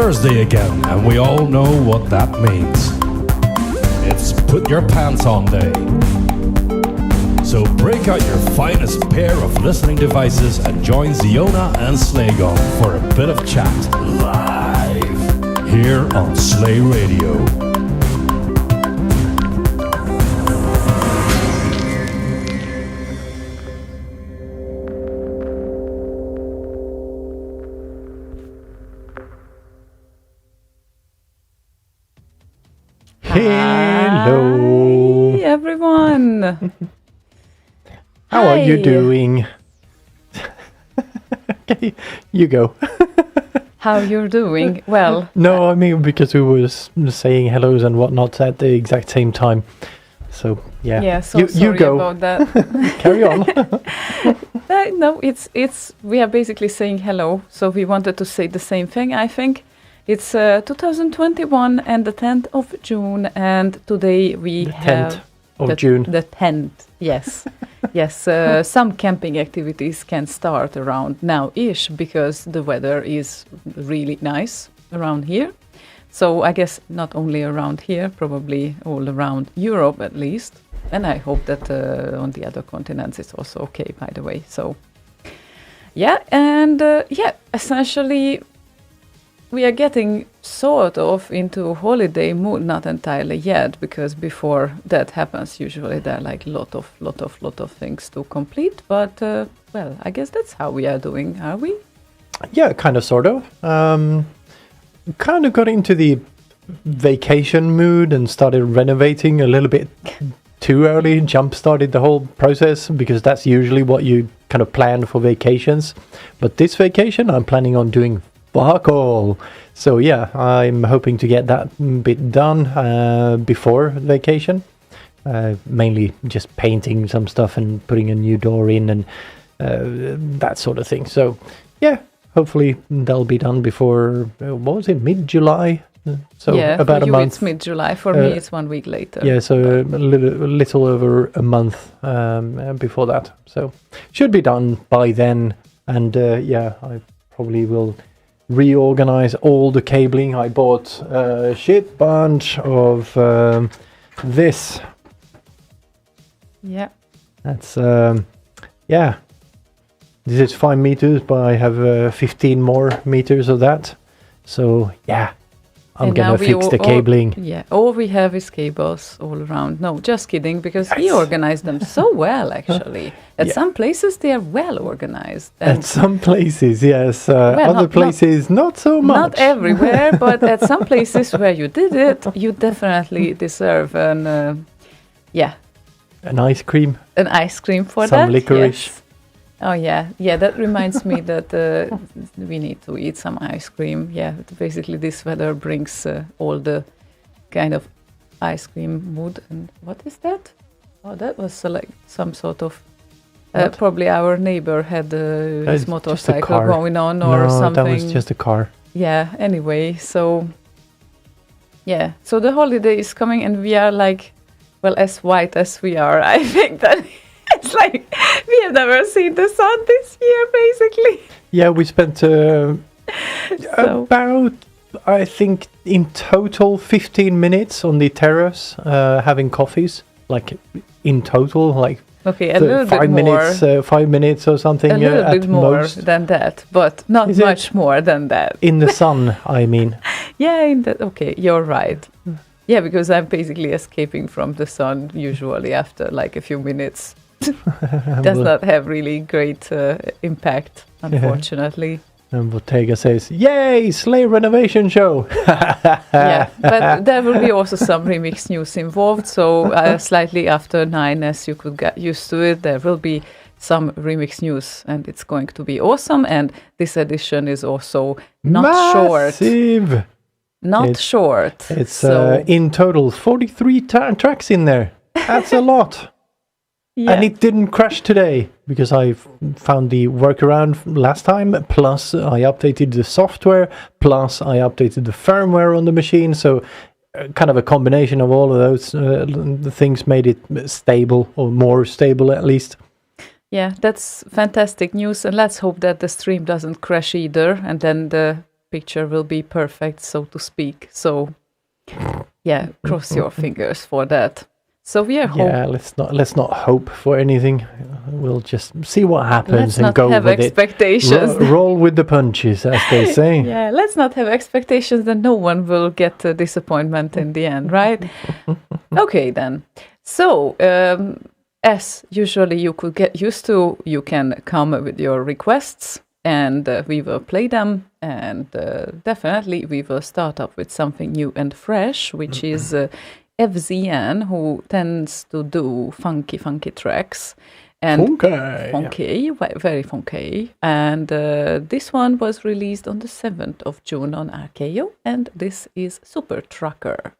Thursday again, and we all know what that means. It's put your pants on day. So break out your finest pair of listening devices and join Ziona and Slaygon for a bit of chat live here on Slay Radio. Hello. Hi, everyone. How are you doing? Okay, you go. How you're doing? Well, no, I mean because we were saying hellos and whatnot at the exact same time. So yeah. Yeah. So sorry you go. about that. Carry on. No, it's we are basically saying hello. So we wanted to say the same thing. I think it's 2021 and the 10th of June, and today we The have 10th of June. The 10th. Yes. Yes, some camping activities can start around now-ish because the weather is really nice around here. So I guess not only around here, probably all around Europe at least. And I hope that on the other continents it's also okay, by the way. So yeah, and essentially we are getting sort of into holiday mood, not entirely yet, because before that happens, usually there are like lot of things to complete. But well, I guess that's how we are doing, are we? Yeah, kind of, sort of. Kind of got into the vacation mood and started renovating a little bit too early. Jump started the whole process because that's usually what you kind of plan for vacations. But this vacation, I'm planning on doing fuck all. So yeah, I'm hoping to get that bit done before vacation. Mainly just painting some stuff and putting a new door in and that sort of thing. So yeah, hopefully that'll be done before, what was it, mid-July? So yeah, about for you a month. it's mid-July. For me, it's 1 week later. Yeah, so a little over a month before that. So should be done by then. And yeah, I probably will reorganize all the cabling. I bought a shit bunch of this. Yeah. That's yeah. This is 5 meters, but I have 15 more meters of that. So yeah, I'm gonna fix the cabling. All we have is cables all around. No, just kidding, because he organized them so well, actually. At some places, they are well organized. At some places, yes. Other places, not so much. Not everywhere, but at some places where you did it, you definitely deserve an ice cream. An ice cream for some that. licorice. Yes. Oh yeah, that reminds me that we need to eat some ice cream. Yeah, basically this weather brings all the kind of ice cream mood. And what is that? Oh, that was like some sort of probably our neighbor had his motorcycle going on or something. No, that was just a car. Yeah. Anyway, so yeah, so the holiday is coming, and we are like, well, as white as we are, I think that. It's like we have never seen the sun this year, basically. Yeah, we spent about, I think, in total 15 minutes on the terrace having coffees. Like, in total, like okay, a little bit more. 5 minutes or something. A little bit more most. than that, but not much more than that. In the sun, I mean. Yeah, okay, you're right. Yeah, because I'm basically escaping from the sun usually after like a few minutes. Does not have really great impact, unfortunately. And Bottega says, "Yay, Slay renovation show!" Yeah, but there will be also some remix news involved. So slightly after 9, as you could get used to it, there will be some remix news, and it's going to be awesome. And this edition is also not massive. Short. Not short. It's in total 43 tracks in there. That's a lot. Yeah. And it didn't crash today because I found the workaround last time, plus I updated the software, plus I updated the firmware on the machine. So kind of a combination of all of those things made it stable, or more stable at least. Yeah, that's fantastic news. And let's hope that the stream doesn't crash either. And then the picture will be perfect, so to speak. So, yeah, cross your fingers for that. So we are Yeah, let's not hope for anything. We'll just see what happens let's and not go have with expectations. it. Roll with the punches, as they say. Yeah, let's not have expectations that no one will get a disappointment in the end, right? Okay, then. So, as usually you could get used to, you can come with your requests and we will play them. And definitely we will start off with something new and fresh, which is FZN, who tends to do funky tracks. And funky, very funky. And this one was released on the 7th of June on RKO, and this is Super Trucker.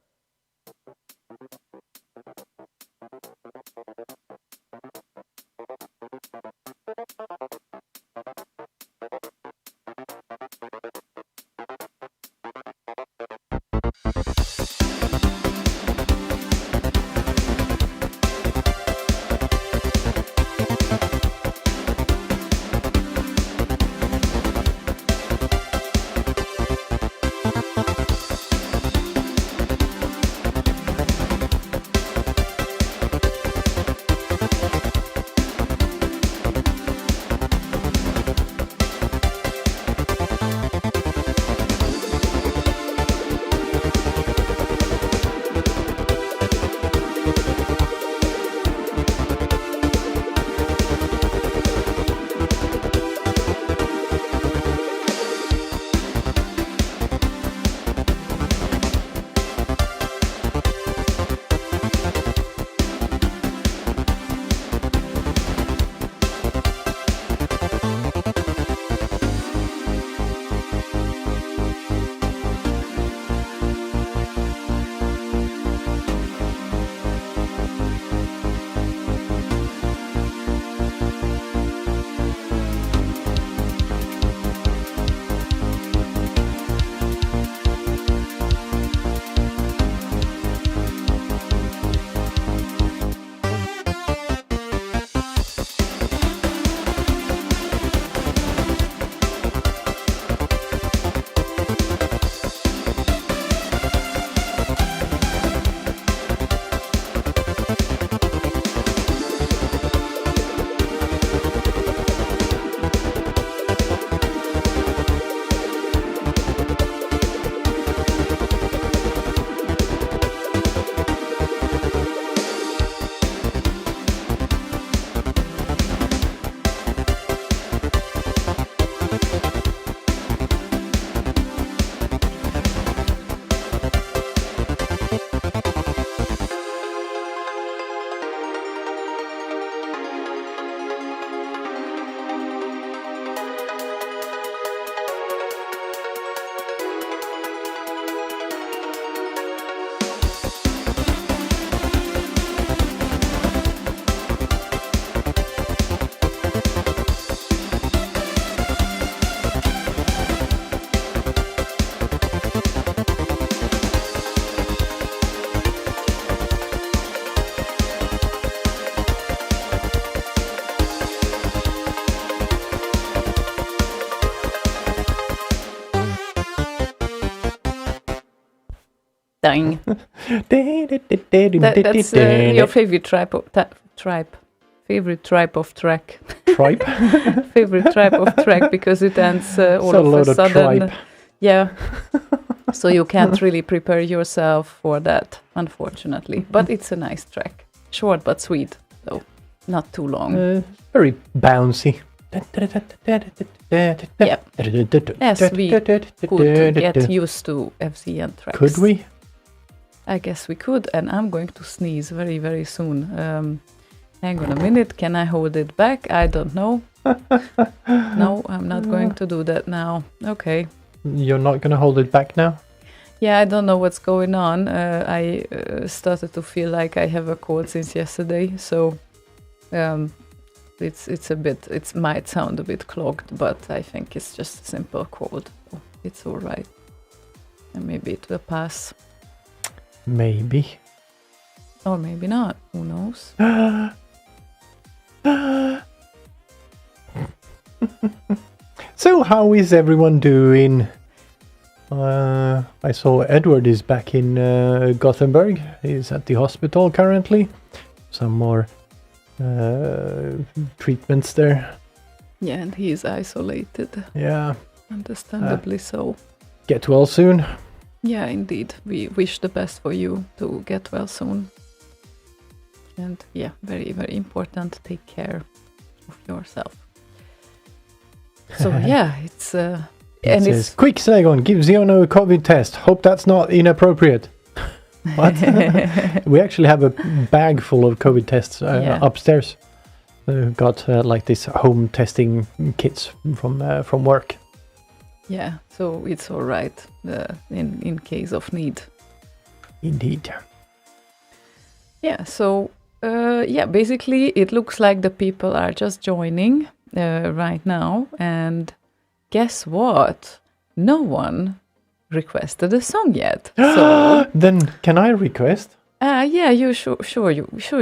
Dang. That's your favorite tribe of track. Tripe? Favorite tribe of track because it ends all So of load a of sudden. tripe. Yeah. So you can't really prepare yourself for that, unfortunately. But it's a nice track. Short but sweet, though. Not too long. Very bouncy. Yeah. As we could get used to FZN tracks. Could we? I guess we could, and I'm going to sneeze very, very soon. Hang on a minute, can I hold it back? I don't know. No, I'm not going to do that now. Okay. You're not going to hold it back now? Yeah, I don't know what's going on. I started to feel like I have a cold since yesterday, so it might sound a bit clogged, but I think it's just a simple cold. It's all right, and maybe it will pass. Maybe. Or maybe not. Who knows? So how is everyone doing? I saw Edward is back in Gothenburg. He's at the hospital currently. Some more treatments there. Yeah, and he is isolated, Yeah. understandably so. Get well soon. Yeah, indeed. We wish the best for you to get well soon. And yeah, very, very important. Take care of yourself. So yeah, it's It says, quick Slaygon, give Ziona a COVID test. Hope that's not inappropriate. What? We actually have a bag full of COVID tests upstairs. Got like this home testing kits from work. yeah, so it's all right in case of need. Indeed. Yeah, so basically it looks like the people are just joining right now, and guess what? No one requested a song yet. So Then can I request? yeah, you sure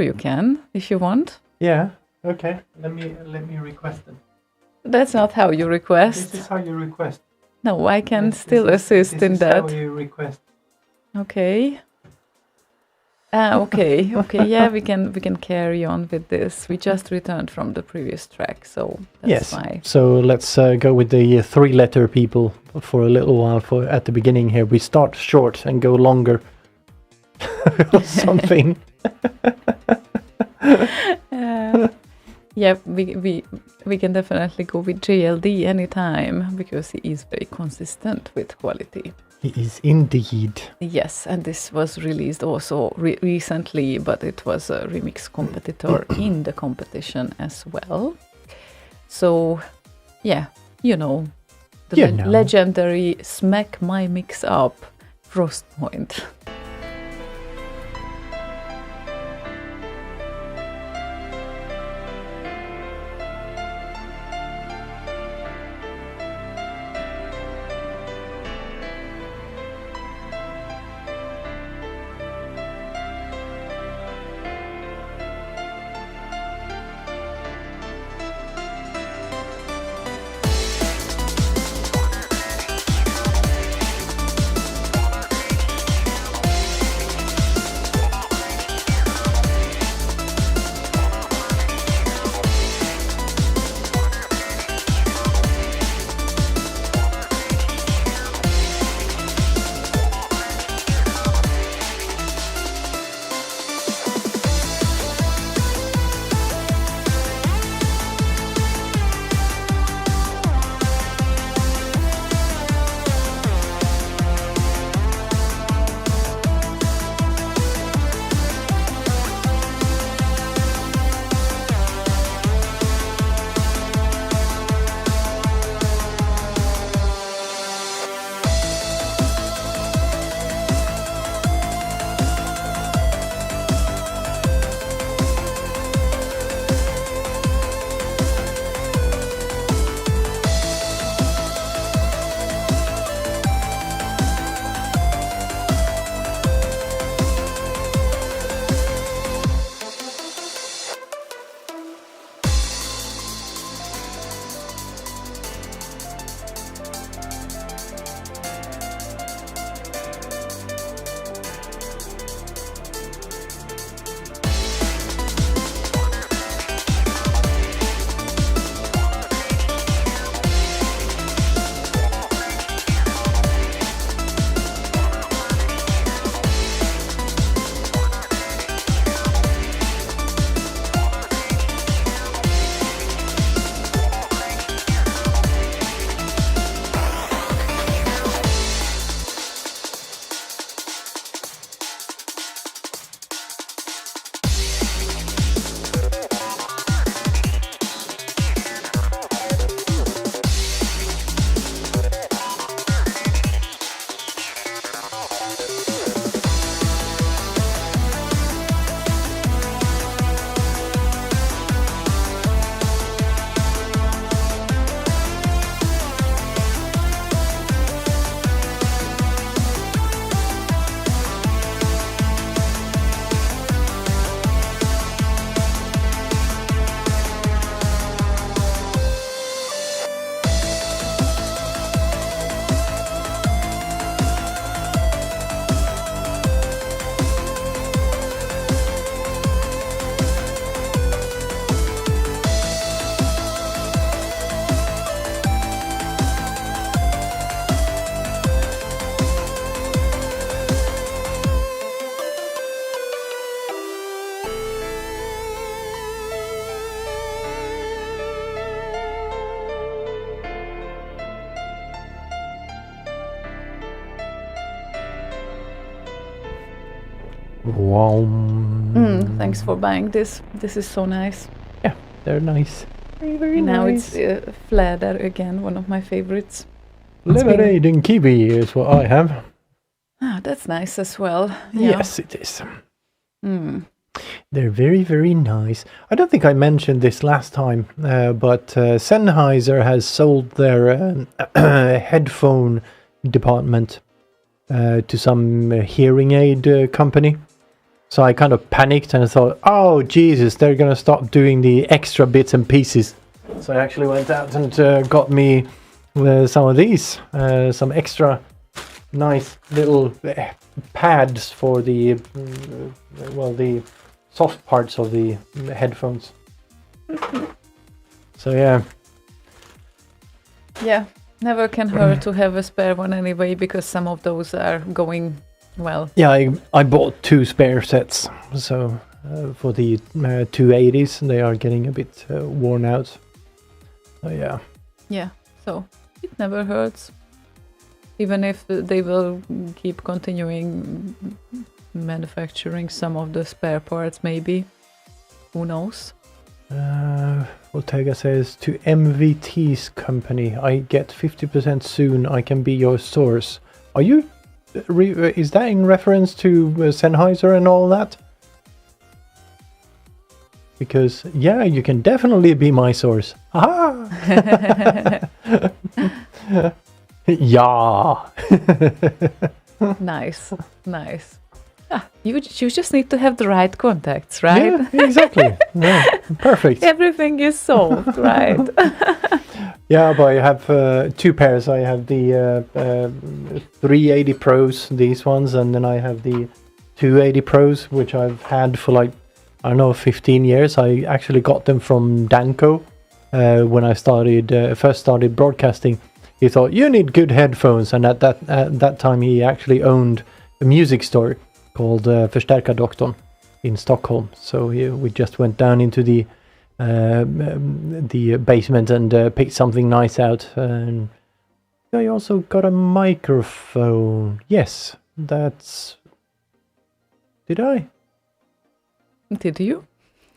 you can if you want. Yeah. Okay. Let me request them. That's not how you request. This is how you request. No, I can still assist in that. This is how you request. Okay. Okay. Yeah, we can carry on with this. We just returned from the previous track, so that's Yes. why. So let's go with the three-letter people for a little while. For at the beginning here, we start short and go longer. Or something. Yeah, we can definitely go with JLD anytime because he is very consistent with quality. He is indeed. Yes, and this was released also recently, but it was a remix competitor in the competition as well. So, yeah, the legendary Smack My Mix Up Frostpoint. Wow. Thanks for buying this. This is so nice. Yeah, they're nice. Very And now nice. it's Fläder again, one of my favorites. Lemonade and kiwi is what I have. Ah, that's nice as well. Yeah. Yes, it is. Mm. They're very, very nice. I don't think I mentioned this last time, but Sennheiser has sold their headphone department to some hearing aid company. So I kind of panicked and I thought, oh, Jesus, they're going to stop doing the extra bits and pieces. So I actually went out and got me some of these, some extra nice little pads for the, the soft parts of the headphones. So yeah. Yeah, never can hurt to have a spare one anyway, because some of those are going well. Yeah, I bought 2 spare sets. So for the 280s, they are getting a bit worn out. So yeah. Yeah, so it never hurts. Even if they will keep continuing manufacturing some of the spare parts, maybe. Who knows? Ortega says, to MVT's company, I get 50% soon, I can be your source. Are you... is that in reference to Sennheiser and all that? Because, yeah, you can definitely be my source. Aha! Yeah! Nice, nice. Ah, you just need to have the right contacts, right? Yeah, exactly. Yeah, perfect. Everything is solved, right? Yeah, but I have 2 pairs. I have the 380 Pros, these ones, and then I have the 280 Pros, which I've had for like, I don't know, 15 years. I actually got them from Danko when I first started broadcasting. He thought, you need good headphones, and at that time he actually owned a music store called Förstärkardoktorn in Stockholm. So we just went down into the basement and picked something nice out. And I also got a microphone. Yes, that's... Did I? Did you?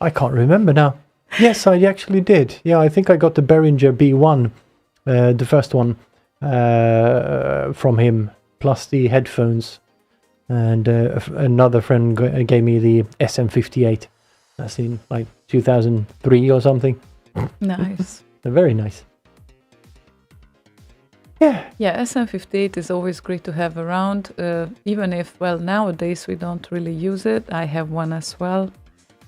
I can't remember now. Yes, I actually did. Yeah, I think I got the Behringer B1, the first one, from him, plus the headphones. And another friend gave me the SM58. That's in like 2003 or something. Nice. They're very nice. Yeah. Yeah, SM58 is always great to have around, even if, well, nowadays we don't really use it. I have one as well.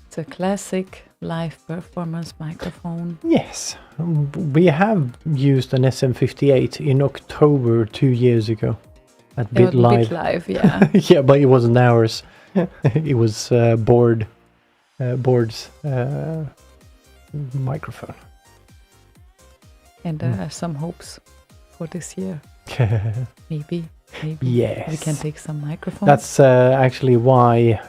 It's a classic live performance microphone. Yes. We have used an SM58 in October 2 years ago at Bit Live. Bit Live, yeah. Yeah, but it wasn't ours. It was Board's microphone. And there are some hopes for this year. Maybe Yes. we can take some microphones. That's actually why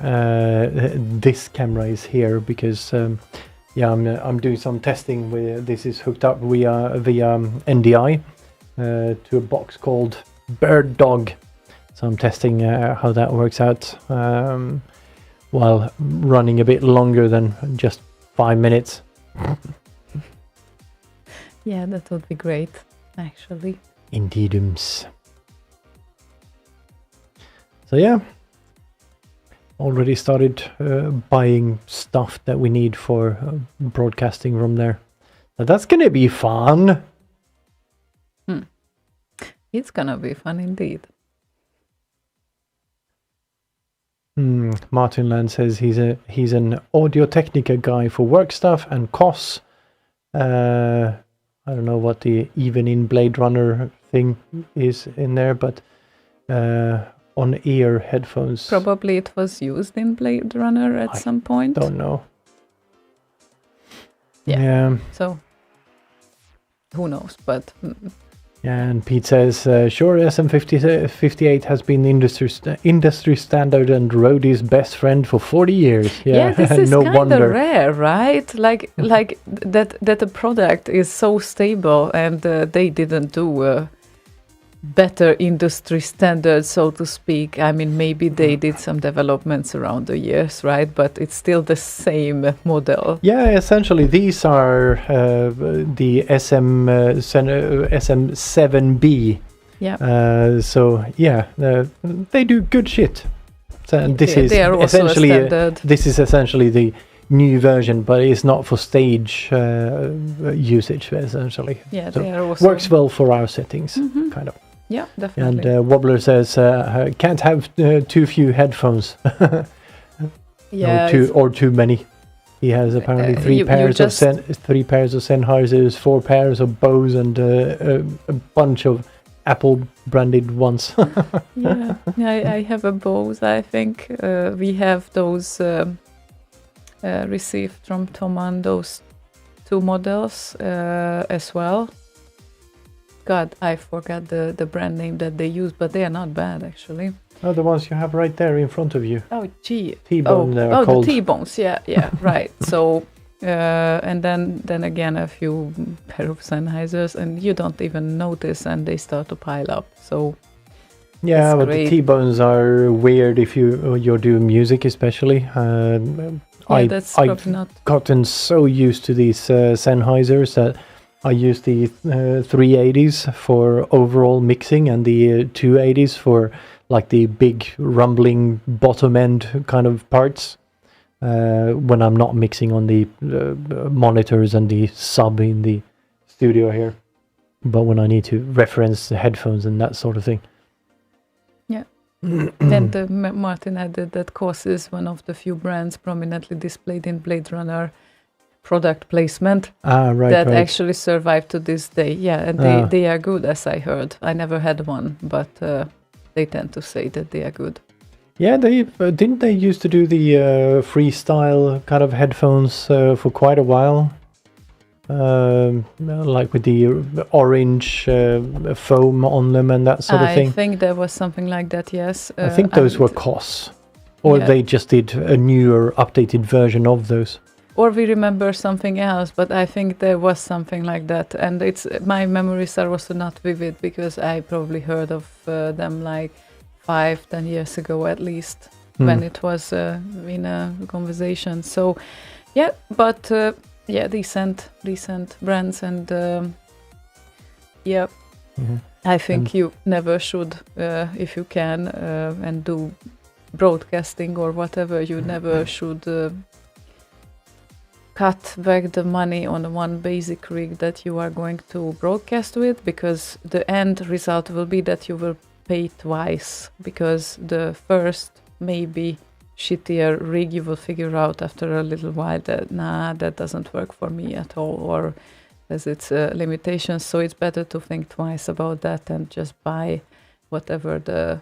this camera is here, because I'm doing some testing where this is hooked up via NDI to a box called Bird Dog. So I'm testing how that works out while running a bit longer than just 5 minutes. Yeah, that would be great, actually. Indeedums. So yeah, already started buying stuff that we need for broadcasting from there. So that's gonna be fun. It's gonna be fun indeed. Martin Land says he's an Audio Technica guy for work stuff and COS. I don't know what the even in Blade Runner thing is in there, but on-ear headphones. Probably it was used in Blade Runner at some point. Don't know. Yeah. So who knows? But yeah, and Pete says, sure, SM58 has been industry standard and Roadie's best friend for 40 years. Yeah, this is no kind wonder. of rare, right? Like that the product is so stable, and they didn't do better industry standards, so to speak. I mean, maybe they did some developments around the years, right? But it's still the same model. Yeah, essentially these are the SM7B. Yeah. So yeah, they do good shit. So, and this is they are also essentially a standard. this is essentially the new version, but it's not for stage usage essentially. Yeah, so they are also works well for our settings, Mhm. kind of. Yeah, definitely. And Wobbler says can't have too few headphones. Yeah, or too many. He has apparently you just- three pairs of Sennheisers, 4 pairs of Bose, and a bunch of Apple branded ones. yeah, I have a Bose. I think we have those received from Thomann, those 2 models as well. God, I forgot the brand name that they use, but they are not bad actually. Oh, the ones you have right there in front of you. Oh, gee. T-bone, they're the called. T-bones. Yeah, right. So, and then again a few pair of Sennheisers, and you don't even notice, and they start to pile up. So Yeah, it's but great. the T-bones are weird if you're doing music, especially. That's I've probably not. gotten so used to these Sennheisers that I use the 380s for overall mixing and the 280s for like the big rumbling bottom end kind of parts when I'm not mixing on the monitors and the sub in the studio here, but when I need to reference the headphones and that sort of thing. And Martin added that KOS is one of the few brands prominently displayed in Blade Runner product placement Right, that right. actually survive to this day. Yeah, and they are good, as I heard. I never had one, but they tend to say that they are good. Yeah, they didn't they used to do the freestyle kind of headphones for quite a while, like with the orange foam on them and that sort of I thing. think there was something like that, yes. I think those and- were KOS, or Yeah. they just did a newer, updated version of those. Or we remember something else, but I think there was something like that. And my memories are also not vivid because I probably heard of them like 5-10 years ago at least, when it was in a conversation. So yeah, but decent brands, and I think you never should, if you can, and do broadcasting or whatever, you never should cut back the money on one basic rig that you are going to broadcast with, because the end result will be that you will pay twice, because the first maybe shittier rig you will figure out after a little while that that doesn't work for me at all, or has its limitations. So it's better to think twice about that and just buy whatever the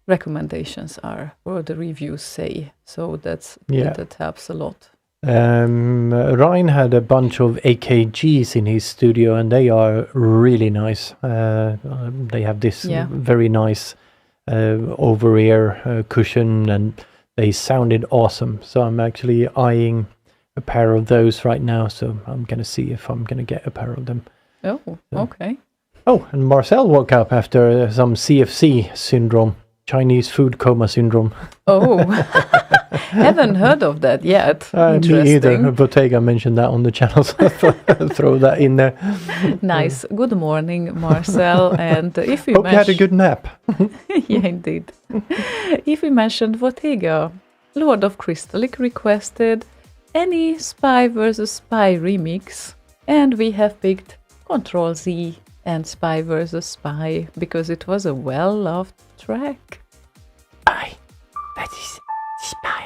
recommendations are or the reviews say. So that helps a lot. Ryan had a bunch of AKGs in his studio, and they are really nice. They have this very nice over-ear cushion, and they sounded awesome. So I'm actually eyeing a pair of those right now. So I'm going to see if I'm going to get a pair of them. Oh, okay. Oh, and Marcel woke up after some CFC syndrome, Chinese food coma syndrome. Oh, haven't heard of that yet. Me Interesting. either. Bottega mentioned that on the channel, so I thought I'd throw that in there. Nice. Good morning, Marcel. And if we Hope you had a good nap. yeah, indeed. If we mentioned Bottega, Lord of Crystallic requested any Spy vs. Spy remix, and we have picked Control Z and Spy vs. Spy because it was a well-loved track. Spy. That is Spy.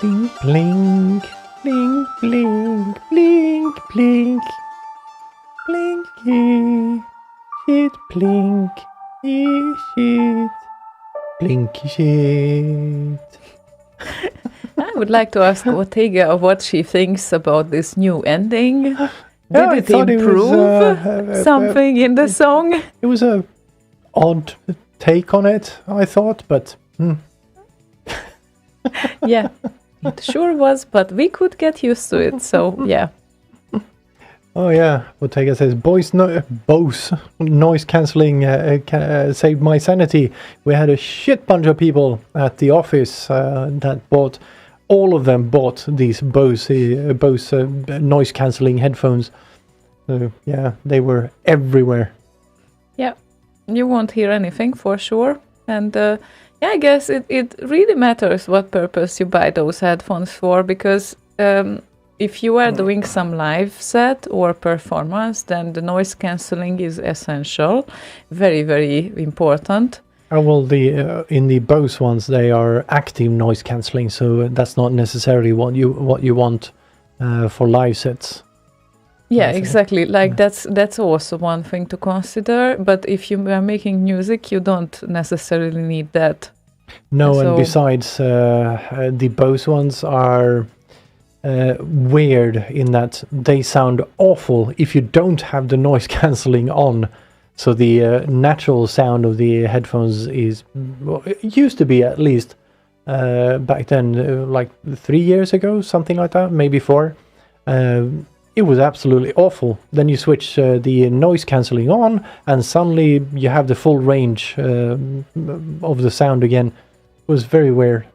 Blink, blink, blink, blink, blink, blink. Blinky, shit, blink, shit, blinky shit. I would like to ask Ortega what she thinks about this new ending. Did Yeah, I it thought it was, improve something in the song? It was a odd take on it, I thought, but Yeah, it sure was, but we could get used to it. So yeah. oh yeah, Ortega says, Bose noise cancelling saved my sanity. We had a shit bunch of people at the office that bought, all of them bought these Bose noise cancelling headphones. So yeah, they were everywhere. Yeah, you won't hear anything for sure. And yeah, I guess it really matters what purpose you buy those headphones for, because if you are doing some live set or performance, then the noise cancelling is essential, very, very important. Oh, well, in the Bose ones, they are active noise cancelling, so that's not necessarily what you want for live sets. Yeah, exactly. Like that's also one thing to consider. But if you are making music, you don't necessarily need that. No, So- and besides, the Bose ones are weird in that they sound awful if you don't have the noise cancelling on. So the natural sound of the headphones is, well, it used to be at least back then, like 3 years ago, something like that, maybe 4. It was absolutely awful. Then you switch the noise cancelling on, and suddenly you have the full range of the sound again. It was very weird.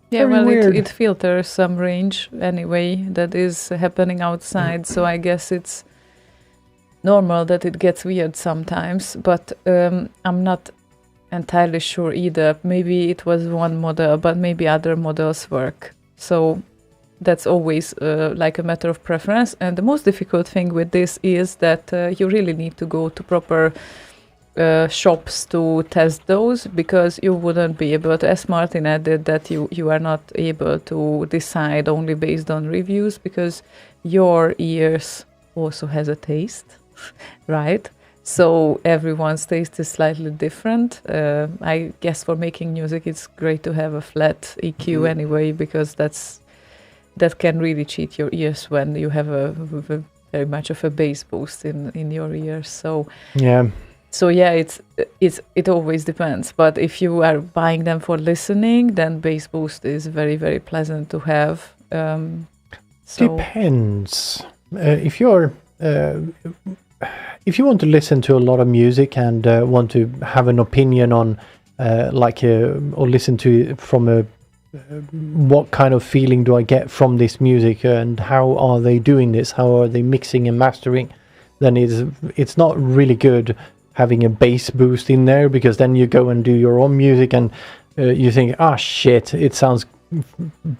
Yeah, Very well, weird. it filters some range anyway that is happening outside. So I guess it's normal that it gets weird sometimes. But I'm not entirely sure either. Maybe it was one model, but maybe other models work. So that's always like a matter of preference. And the most difficult thing with this is that you really need to go to proper shops to test those, because you wouldn't be able to, as Martin added, that you are not able to decide only based on reviews, because your ears also has a taste, right? So everyone's taste is slightly different. I guess for making music, it's great to have a flat EQ anyway, because that can really cheat your ears when you have a very much of a bass boost in your ears. So yeah, it always depends. But if you are buying them for listening, then bass boost is very, very pleasant to have. So Depends. If you want to listen to a lot of music and want to have an opinion on, or listen to it from a what kind of feeling do I get from this music, and how are they doing this? How are they mixing and mastering? Then it's not really good having a bass boost in there, because then you go and do your own music and you think, shit, it sounds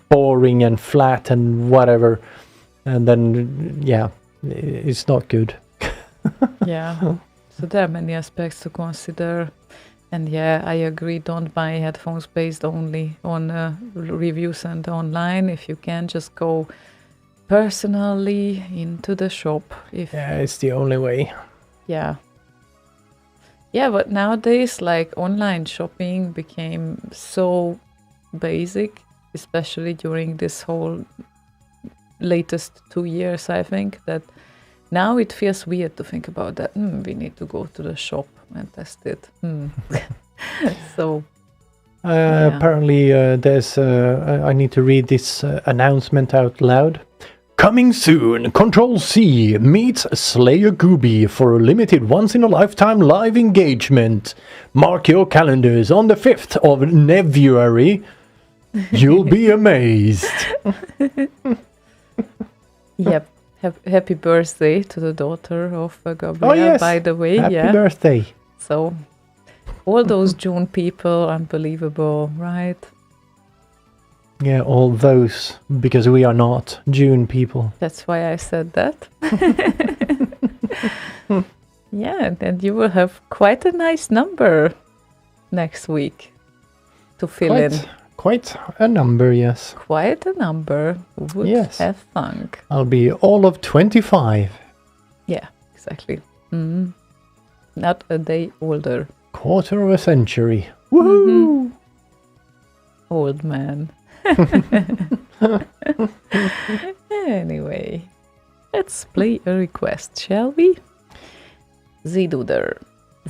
boring and flat and whatever, and then it's not good. yeah, so there are many aspects to consider. And yeah, I agree, don't buy headphones based only on reviews and online. If you can, just go personally into the shop. It's the only way. Yeah, but nowadays, like, online shopping became so basic, especially during this whole latest 2 years, I think, that now it feels weird to think about that. We need to go to the shop and test it. So apparently there's I need to read this announcement out loud. Coming soon, Control C meets Slayer Gooby for a limited once-in-a-lifetime live engagement. Mark your calendars on the 5th of February. You'll be amazed. Yep. Happy birthday to the daughter of Gabriel, by the way. Happy birthday. So all those June people, unbelievable, right? Yeah, all those, because we are not June people. That's why I said that. Yeah, and you will have quite a nice number next week to fill in. Quite a number, yes. Quite a number. Who would Yes. have thunk? I'll be all of 25. Yeah, exactly. Not a day older. Quarter of a century. Woohoo! Old man. Anyway, let's play a request, shall we? Ziduder.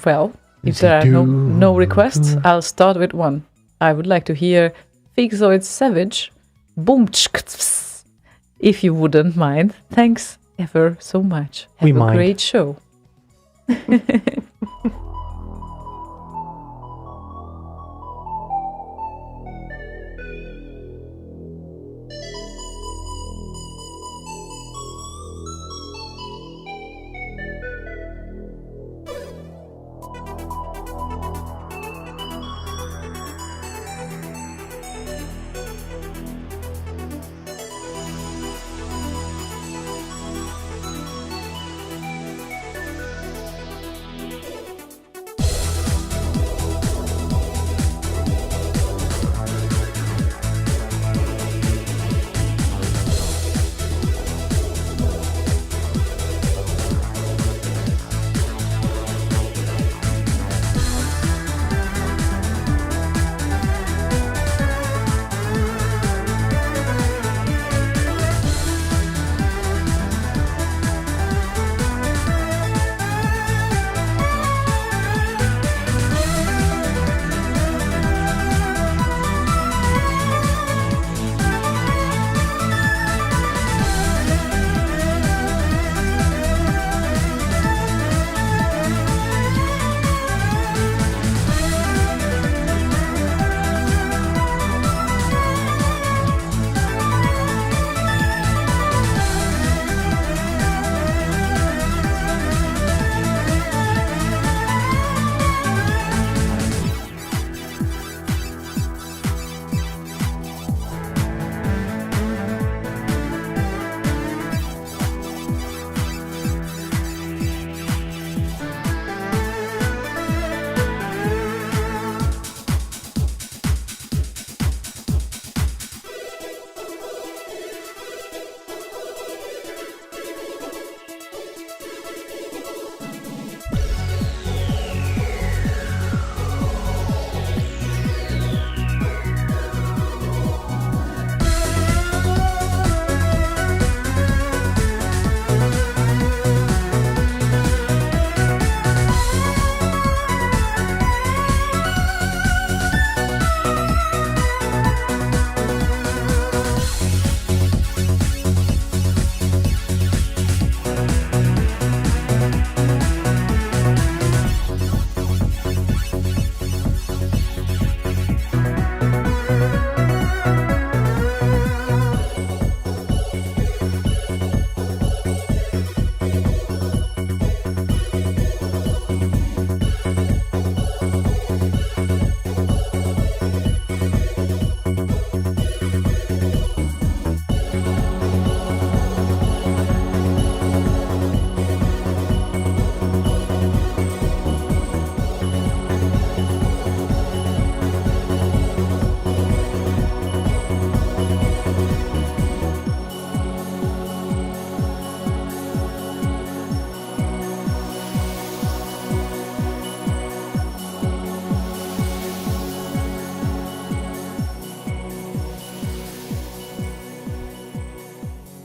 Well, if there are no requests, I'll start with one. I would like to hear Fixoid Savage Boom. If you wouldn't mind. Thanks ever so much. Have We a mind. great show.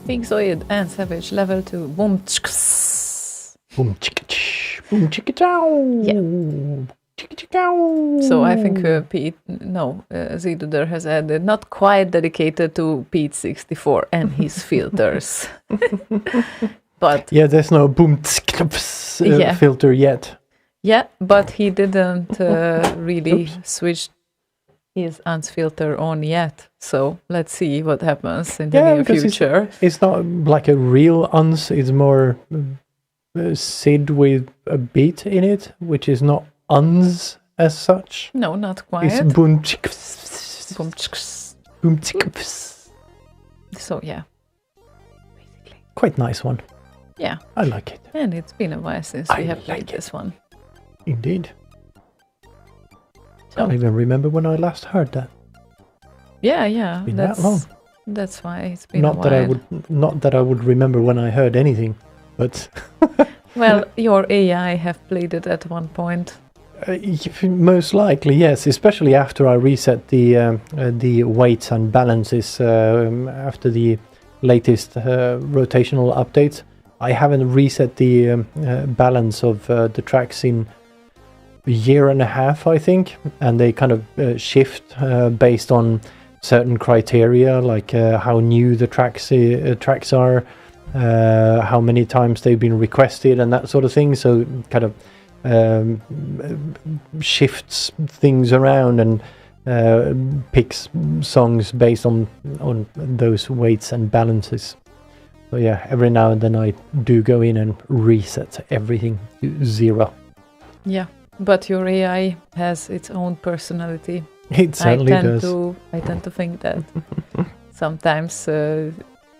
Fixoid and Savage level 2. Boom. Boom chicka ch. Boom chicka chow. Yeah. Chicka chow. So I think Ziduder has added not quite dedicated to Pete 64 and his filters. But yeah, there's no boom Yeah. filter yet. yeah, but he didn't really switch his UNS filter on yet. So let's see what happens in the near because future. It's not like a real uns, it's more SID with a beat in it, which is not uns as such. No, not It's quite. boom chicka. Boom. Boom chicka. So yeah, basically. Quite nice one. Yeah, I like it. and it's been a while since I we have like played it. this one. Indeed. I So don't even remember when I last heard that. Yeah. Been that long. That's why it's been Not a while. that I would remember when I heard anything, but Well, your AI have played it at one point. most likely yes. Especially after I reset the weights and balances after the latest rotational updates. I haven't reset the balance of the tracks in a year and a half, I think, and they kind of shift based on certain criteria, like how new the tracks are, how many times they've been requested, and that sort of thing. So it kind of shifts things around and picks songs based on those weights and balances. So yeah, every now and then I do go in and reset everything to 0. Yeah, but your AI has its own personality. It certainly does. I tend to think that sometimes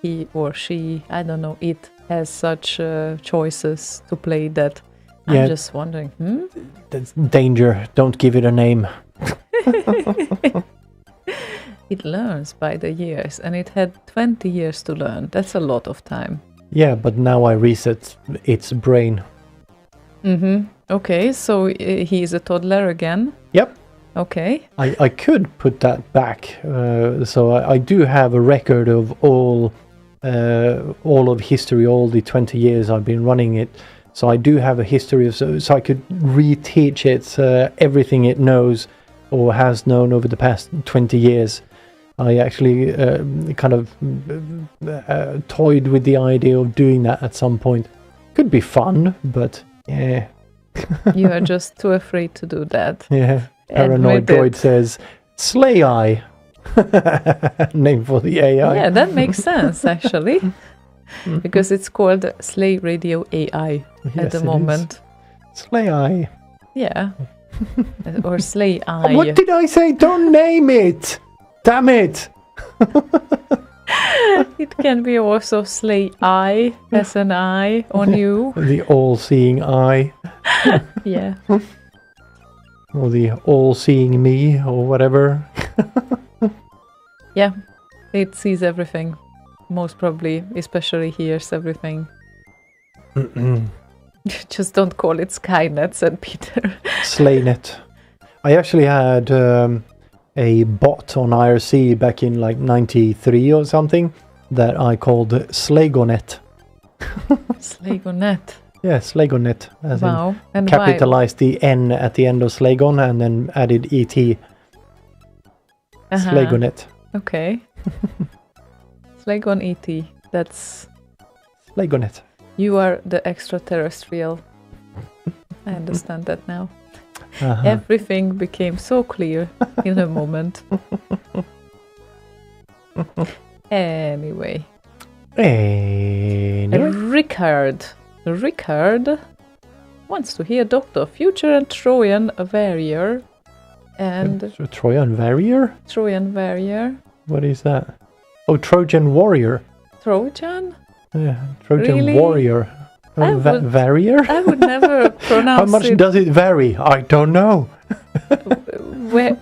he or she, I don't know, it has such choices to play that I'm just wondering. That's danger. Don't give it a name. It learns by the years, and it had 20 years to learn. That's a lot of time. Yeah, but now I reset its brain. Okay, so he's a toddler again? Yep. Okay. I could put that back. So I do have a record of all of history, all the 20 years I've been running it. So I do have a history of so I could reteach it everything it knows or has known over the past 20 years. I actually kind of toyed with the idea of doing that at some point. Could be fun, but yeah. You are just too afraid to do that. Yeah. Paranoid Droid says, Slay Eye. Name for the AI. Yeah, that makes sense, actually. Because it's called Slay Radio AI at the moment. Slay Eye. Yeah. Or Slay Eye. What did I say? Don't name it! Damn it! It can be also Slay Eye as an eye on you. The all-seeing eye. Yeah. Or the all-seeing me, or whatever. Yeah, it sees everything. Most probably, especially hears everything. Just don't call it Skynet, said Peter. Slaynet. I actually had a bot on IRC back in like 93 or something that I called Slaygonet. Slaygonet. Yeah, Slaygonet. As Wow. in And capitalized the N at the end of Slaygon and then added ET. Slaygonet. Okay. Slaygon ET. That's... Slaygonet. You are the extraterrestrial. I understand that now. Everything became so clear in a moment. Anyway. Rickard wants to hear Dr. Future and Trojan Warrior. And Trojan Warrior? Trojan Warrior. What is that? Oh, Trojan Warrior. Trojan? Yeah, Trojan Really? Warrior. Oh, Warrior? I would never pronounce How much it. does it vary? I don't know.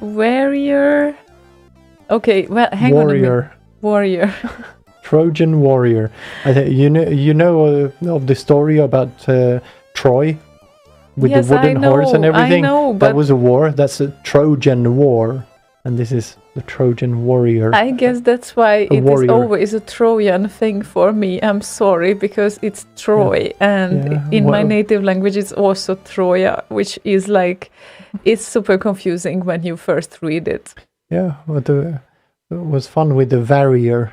Warrior? Okay, well, hang on a minute. Warrior. Trojan Warrior. I think you know of the story about Troy with Yes, the wooden horse and everything. I know, that but was a war. That's a Trojan War, and this is the Trojan Warrior. I guess that's why it warrior. is always a Trojan thing for me. I'm sorry, because it's Troy, and in my native language it's also Troya, which is like, it's super confusing when you first read it. Yeah, but it was fun with the Warrior.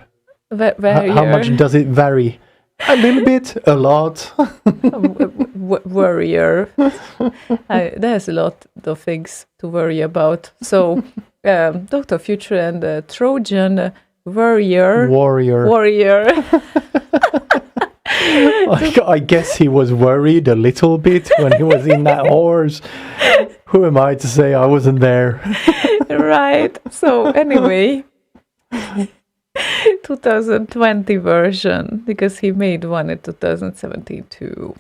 Warrior. How much does it vary? A little bit, a lot. Warrior. There's a lot of things to worry about. So, Dr. Future and Trojan Warrior. I guess he was worried a little bit when he was in that horse. Who am I to say I wasn't there? Right. So, anyway. 2020 version, because he made one in 2017 too.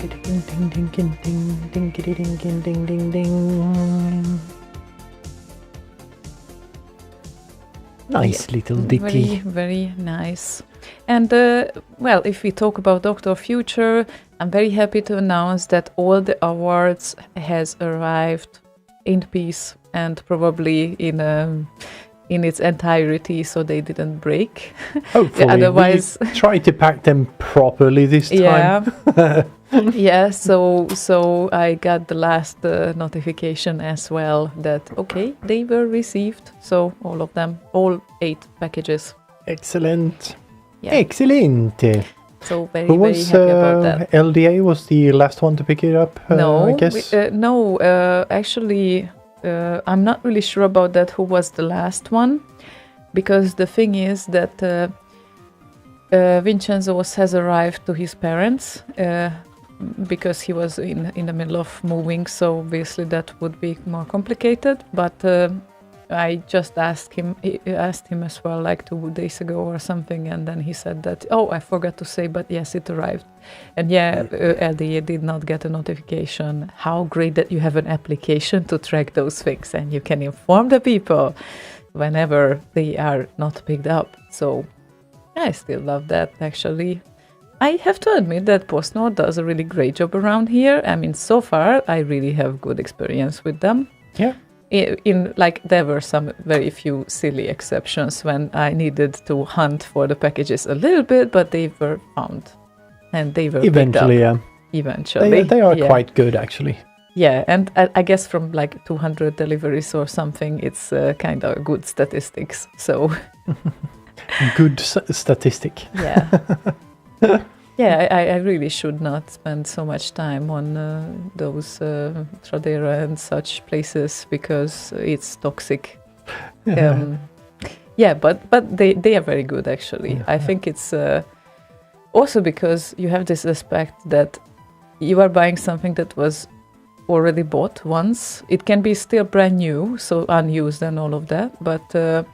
Ding ding ding ding ding ding ding ding ding ding ding. Nice little ditty. Very, very nice. And well, if we talk about Doctor Future, I'm very happy to announce that all the awards has arrived in peace and probably in its entirety, so they didn't break. Hopefully, otherwise, we try to pack them properly this time. yeah, yeah. So I got the last notification as well that okay, they were received. So all of them, all 8 packages. Excellent. Yeah. Excellent. So very, Who very was happy about that. LDA was the last one to pick it up, No, I guess? Actually, I'm not really sure about that, who was the last one, because the thing is that Vincenzo has arrived to his parents because he was in the middle of moving, so obviously that would be more complicated, but I just asked him as well, like 2 days ago or something, and then he said that, oh, I forgot to say, but yes, it arrived. And yeah, LDA did not get a notification. How great that you have an application to track those things and you can inform the people whenever they are not picked up. So I still love that, actually. I have to admit that PostNord does a really great job around here. I mean, so far, I really have good experience with them. Yeah. In like there were some very few silly exceptions when I needed to hunt for the packages a little bit, but they were found and they were Eventually, picked up. yeah. Eventually, They are yeah. quite good, actually. Yeah, and I guess from like 200 deliveries or something, it's kind of good statistics. So Good statistic. yeah. Yeah, I really should not spend so much time on those Tradera and such places because it's toxic. Yeah, but they are very good, actually. Yeah. I think it's also because you have this aspect that you are buying something that was already bought once. It can be still brand new, so unused and all of that, but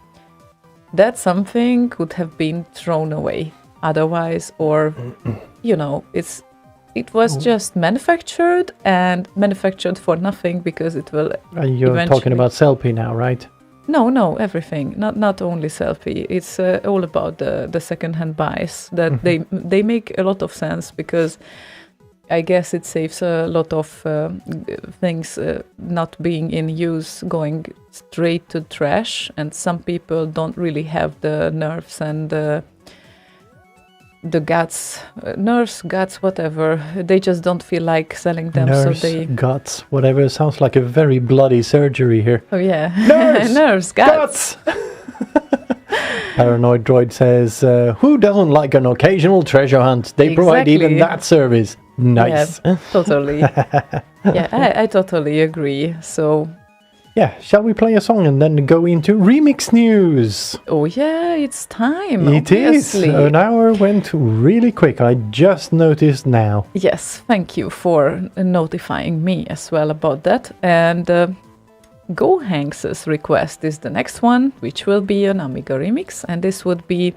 that something could have been thrown away otherwise, or it was just manufactured for nothing because it will And you're eventually... talking about Selfie now, right? No, everything. Not only Selfie. It's all about the second-hand buys that they make a lot of sense because I guess it saves a lot of things not being in use, going straight to trash, and some people don't really have the nerves and the guts, whatever. They just don't feel like selling them, Nerves, so they... guts, whatever. Sounds like a very bloody surgery here. Oh yeah, Nerves, nerves, guts. Paranoid Droid says, who doesn't like an occasional treasure hunt? They provide even Exactly. that service. Nice. Yeah, totally. Yeah, I totally agree. So, Yeah, shall we play a song and then go into remix news? oh yeah, it's time. It is. obviously. An hour went really quick. I just noticed now. Yes, thank you for notifying me as well about that. And GoHanks' request is the next one, which will be an Amiga remix, and this would be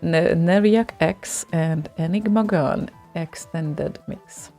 Neriak X and Enigma Girl extended mix.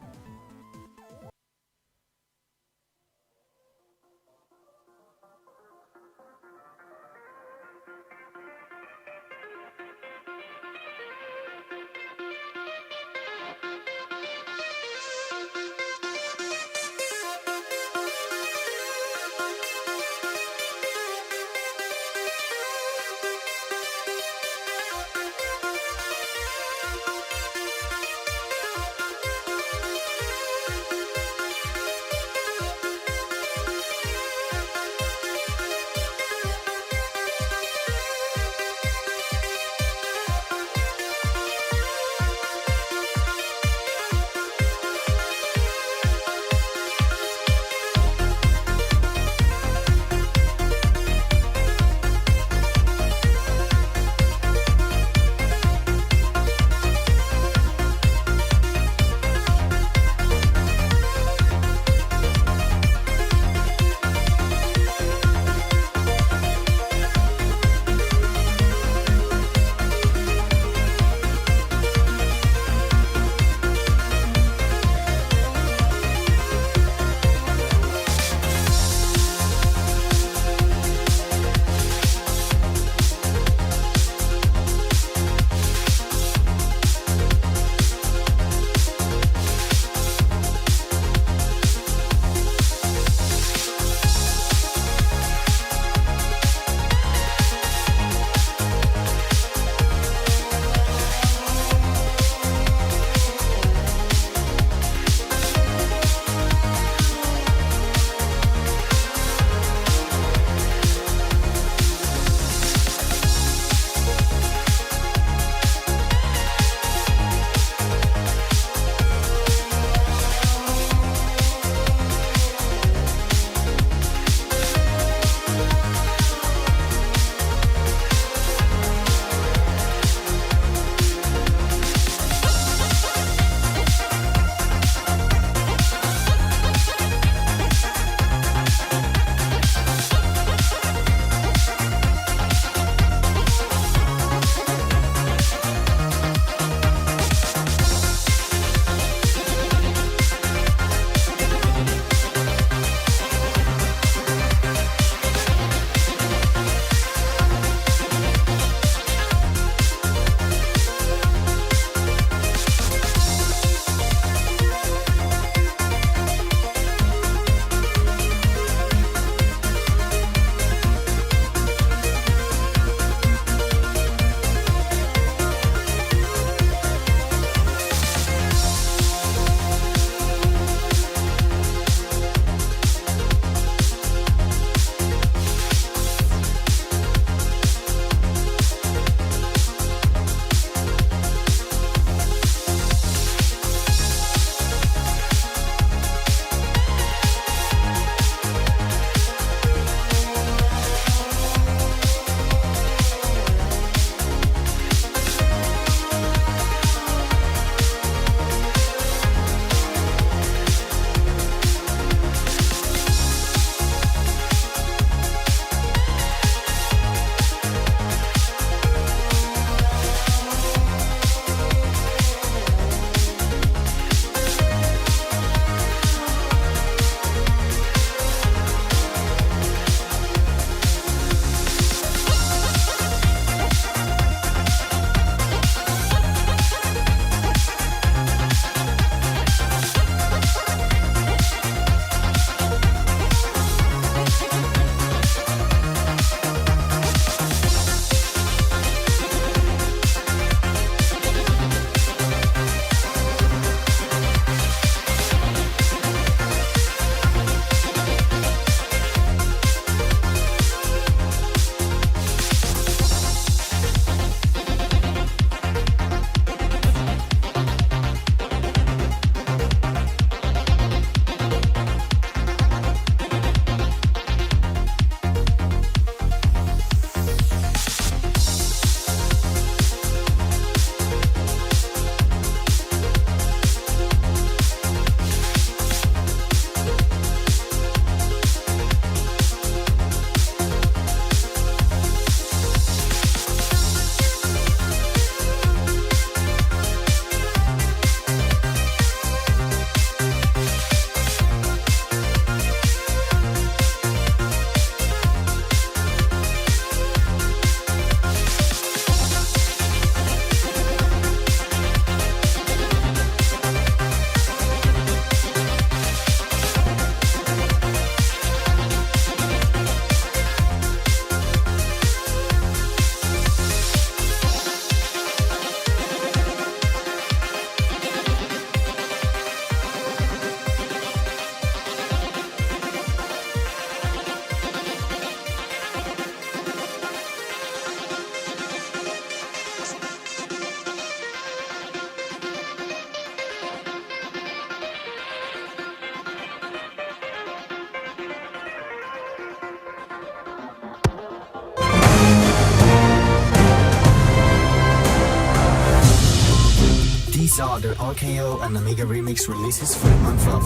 These are the RKO and Amiga remix releases for the month of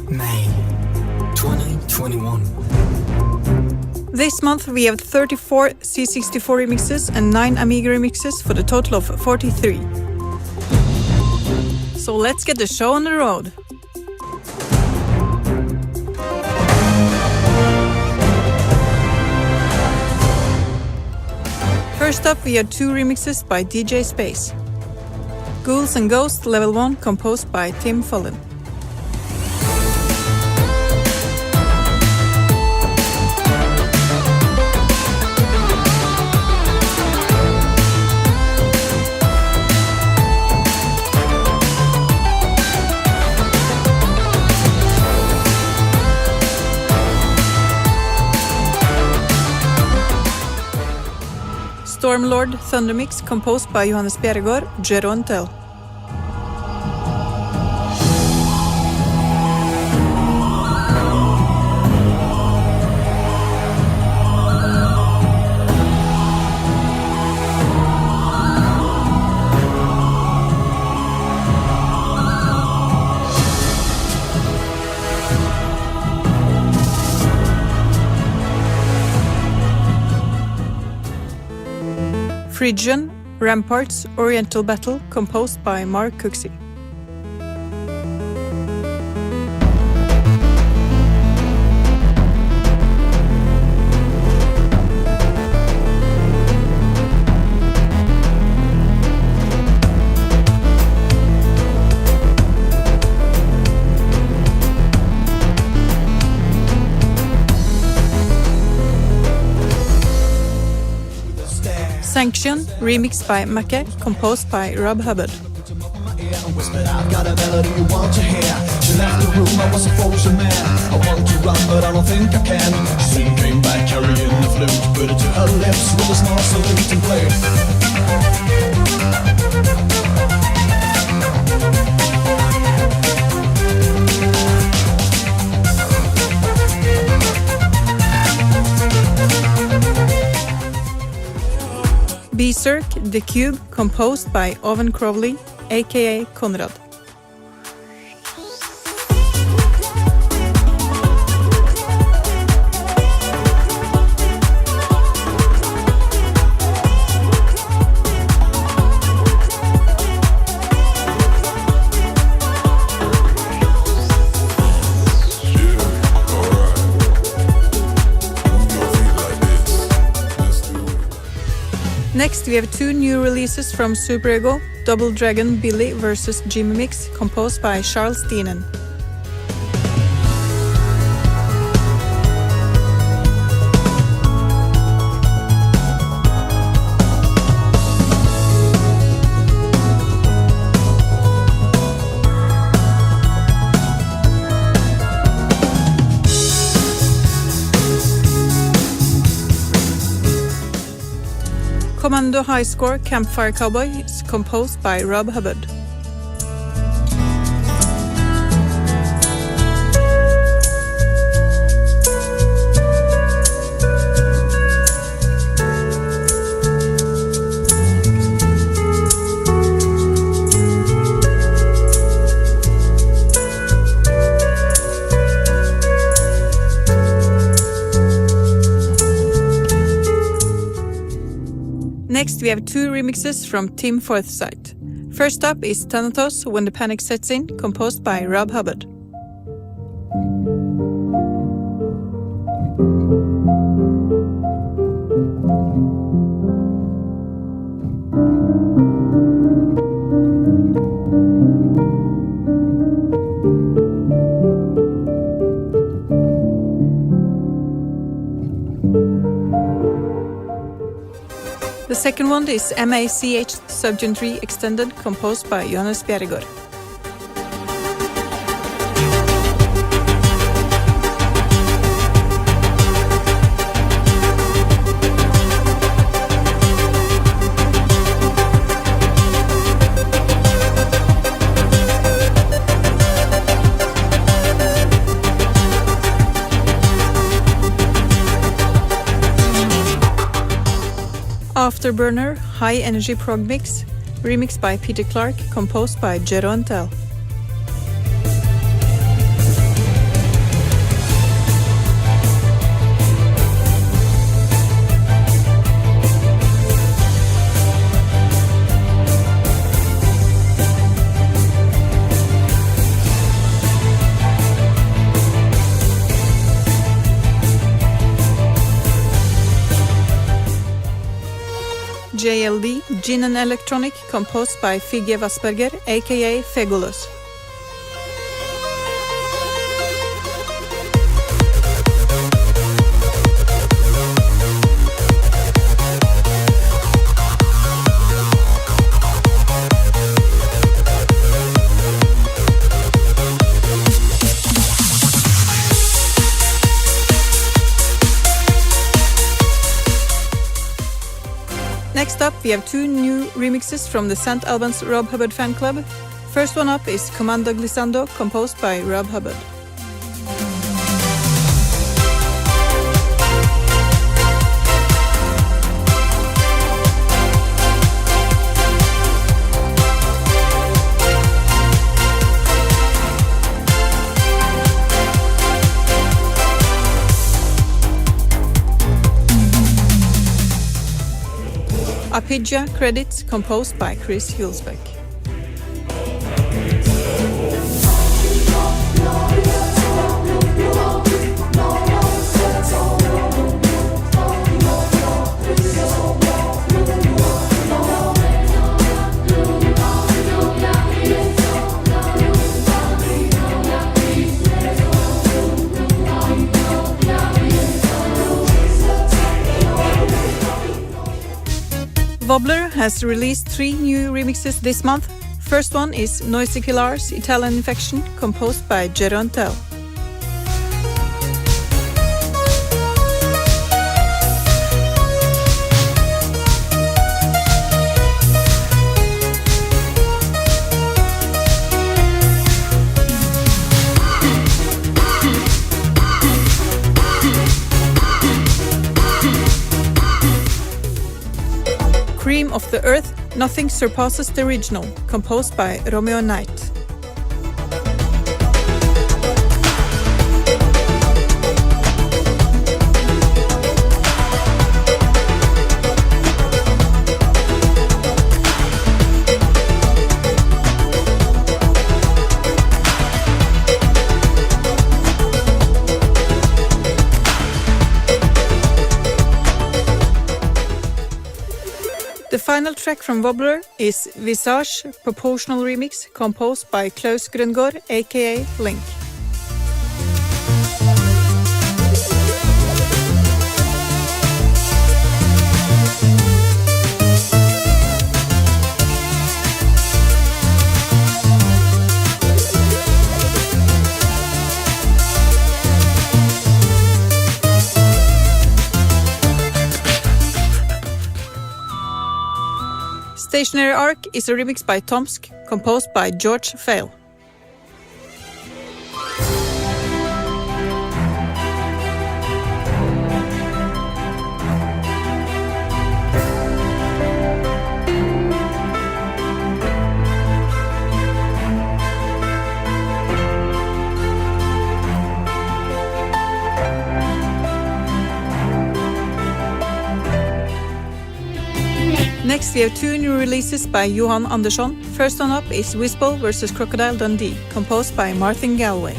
May 2021. This month we have 34 C64 remixes and 9 Amiga remixes for the total of 43. So let's get the show on the road. First up we have 2 remixes by DJ Space. Ghouls and Ghosts Level 1 composed by Tim Fullen. Stormlord Thundermix composed by Johannes Bjerregaard, Gerontel. Phrygian, Ramparts, Oriental Battle, composed by Mark Cooksey. Sanction, remixed by Macke, composed by Rob Hubbard. I've got a melody you want to hear. She left the room, I was a frozen man. I want to run, but I don't think I can. She soon came back carrying the flute, put it to her lips with a small salute and played. Berserk, The Cube, composed by Owen Crowley, aka Konrad. Next we have 2 new releases from Super Ego, Double Dragon Billy vs. Jimmy Mix, composed by Charles Deenen. Commando High Score Campfire Cowboy is composed by Rob Hubbard. Next we have 2 remixes from Tim Forsyth. First up is Thanatos When the Panic Sets In, composed by Rob Hubbard. The second one is MACH Subgen 3 Extended, composed by Johannes Bjerregaard. Afterburner High Energy Prog Mix, remixed by Peter Clark, composed by Jero and Tel. JLD, Gin and Electronic, composed by Figge Wasberger, aka Fegulous. Next up, we have two new remixes from the St. Albans Rob Hubbard fan club. First one up is Comando Glissando, composed by Rob Hubbard. Apidja credits, composed by Chris Hulsbeck. Wobbler has released 3 new remixes this month. First one is Noisy Killars Italian Infection, composed by Jero and Tel. Cream of the Earth, Nothing Surpasses the Original, composed by Romeo Knight. The final track from Wobbler is Visage Proportional Remix, composed by Klaus Grøngård, aka Link. Stationary Arc is a remix by Tomsk, composed by George Fail. Next, we have 2 new releases by Johan Andersson. First one up is Whistle vs Crocodile Dundee, composed by Martin Galway.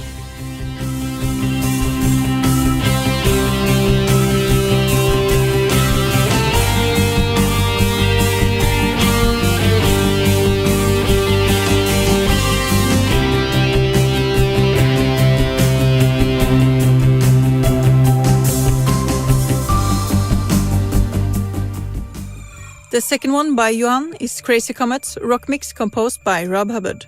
The second one by Johan is Crazy Comets rock mix, composed by Rob Hubbard.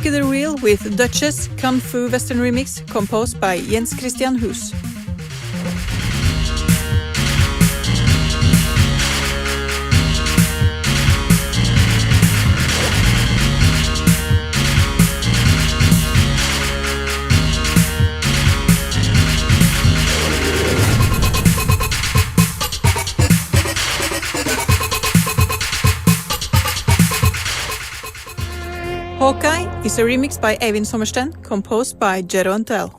Turkey the Real with Duchess Kung Fu Western Remix composed by Jens Christian Hus. Hawkeye is a remix by Eivind Sommersten, composed by Jeroen Tel.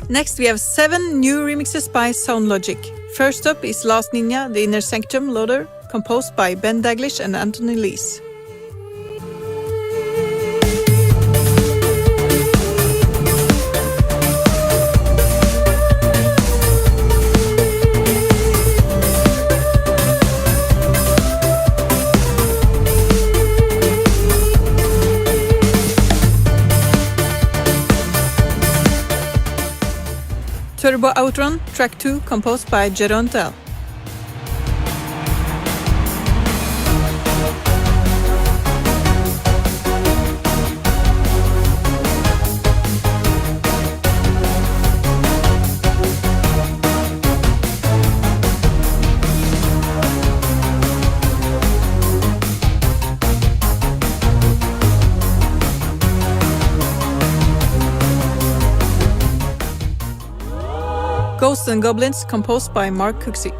Next we have 7 new remixes by Soundlogic. First up is Last Ninja, The Inner Sanctum Loader, composed by Ben Daglish and Anthony Lees. Turbo Outrun, track 2, composed by Jeroen Tel. Ghosts and Goblins, composed by Mark Cooksey.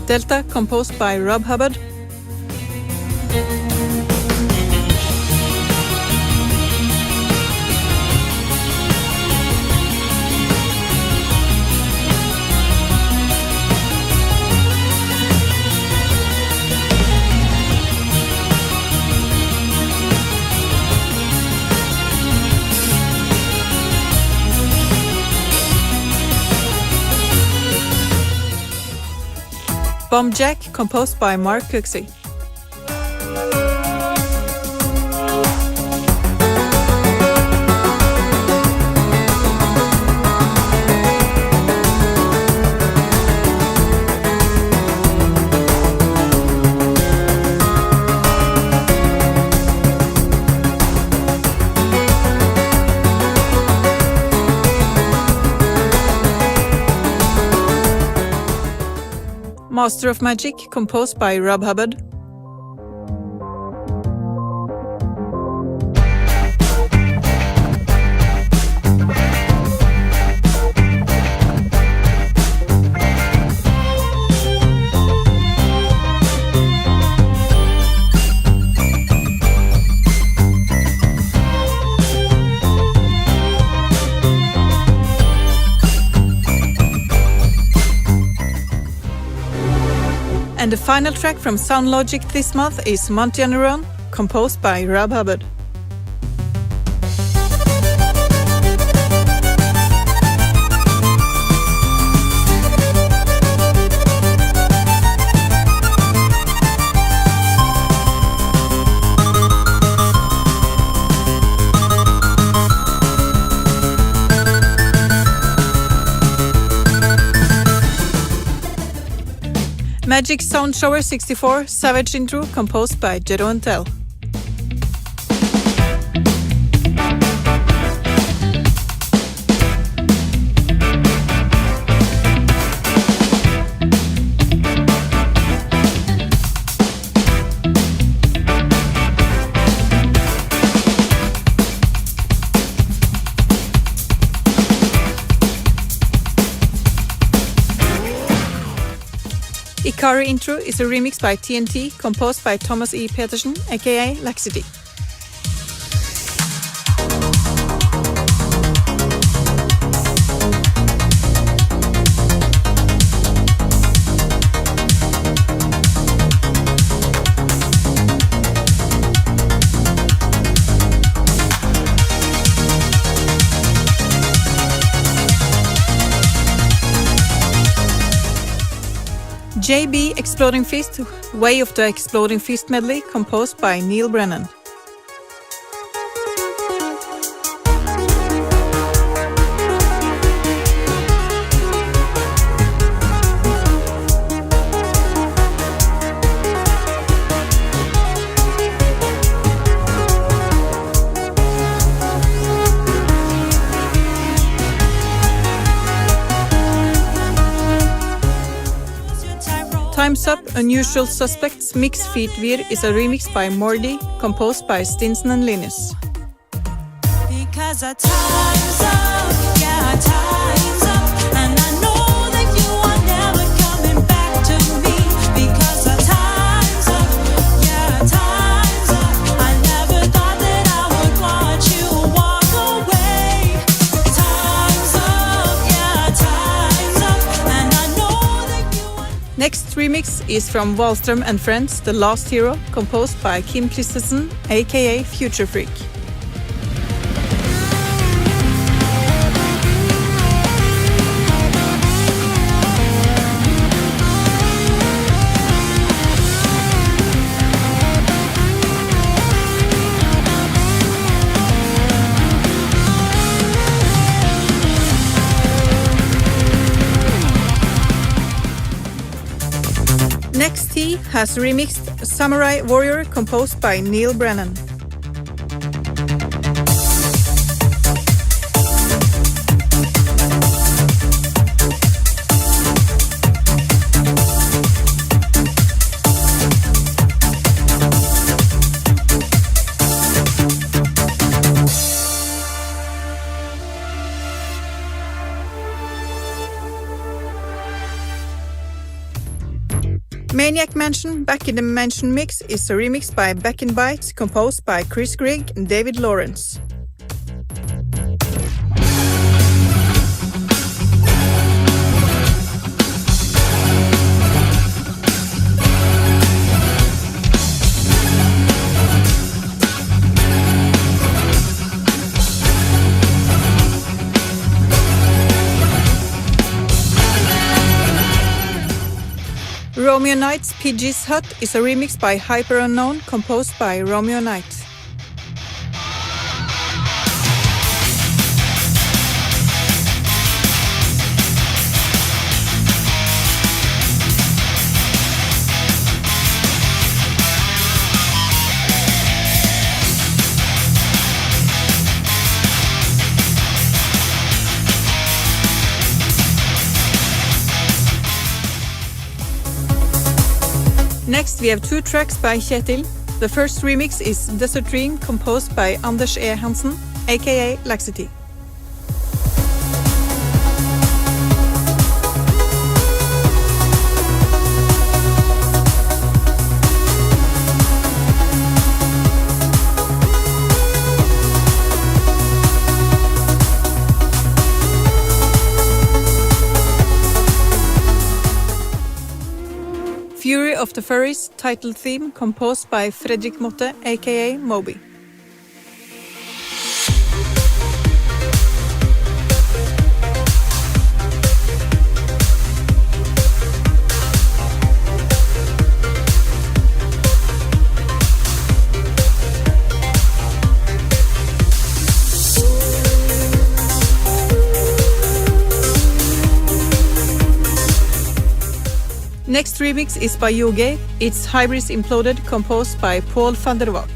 Delta, composed by Rob Hubbard. Bomb Jack, composed by Mark Cooksey. Master of Magic, composed by Rob Hubbard. And the final track from Soundlogic this month is Monty on the Run, composed by Rob Hubbard. Magic Sound Shower 64, Savage Intro, composed by Jeroen Tel. Hikari Intro is a remix by TNT, composed by Thomas E. Petersen, aka Laxity. JB Exploding Fist, Way of the Exploding Fist medley, composed by Neil Brennan. Time's Up, Unusual Suspects Mix Feet Vir is a remix by Mordy, composed by Stinson and Linus. Because our time's up, yeah, our time's up, and I know that you are never coming back to me. Because our time's up, yeah, our time's up, I never thought that I would watch you walk away. Time's up, yeah, time's up, and I know that you are. Next remix is from Wallström and Friends, The Last Hero, composed by Kim Christensen, aka Future Freak. Next T has remixed Samurai Warrior, composed by Neil Brennan. Maniac Mansion, Back in the Mansion mix is a remix by Back in Bites, composed by Chris Grigg and David Lawrence. Romeo Knight's Pidgey's Hut is a remix by Hyper Unknown, composed by Romeo Knight. Next we have two tracks by Kjetil. The first remix is Desert Dream, composed by Anders E. Hansen, aka Laxity. Fury of the Furries title theme, composed by Fredrik Motte, aka Moby. Next remix is by Yoge. It's Hybris Imploded, composed by Paul van der Waak.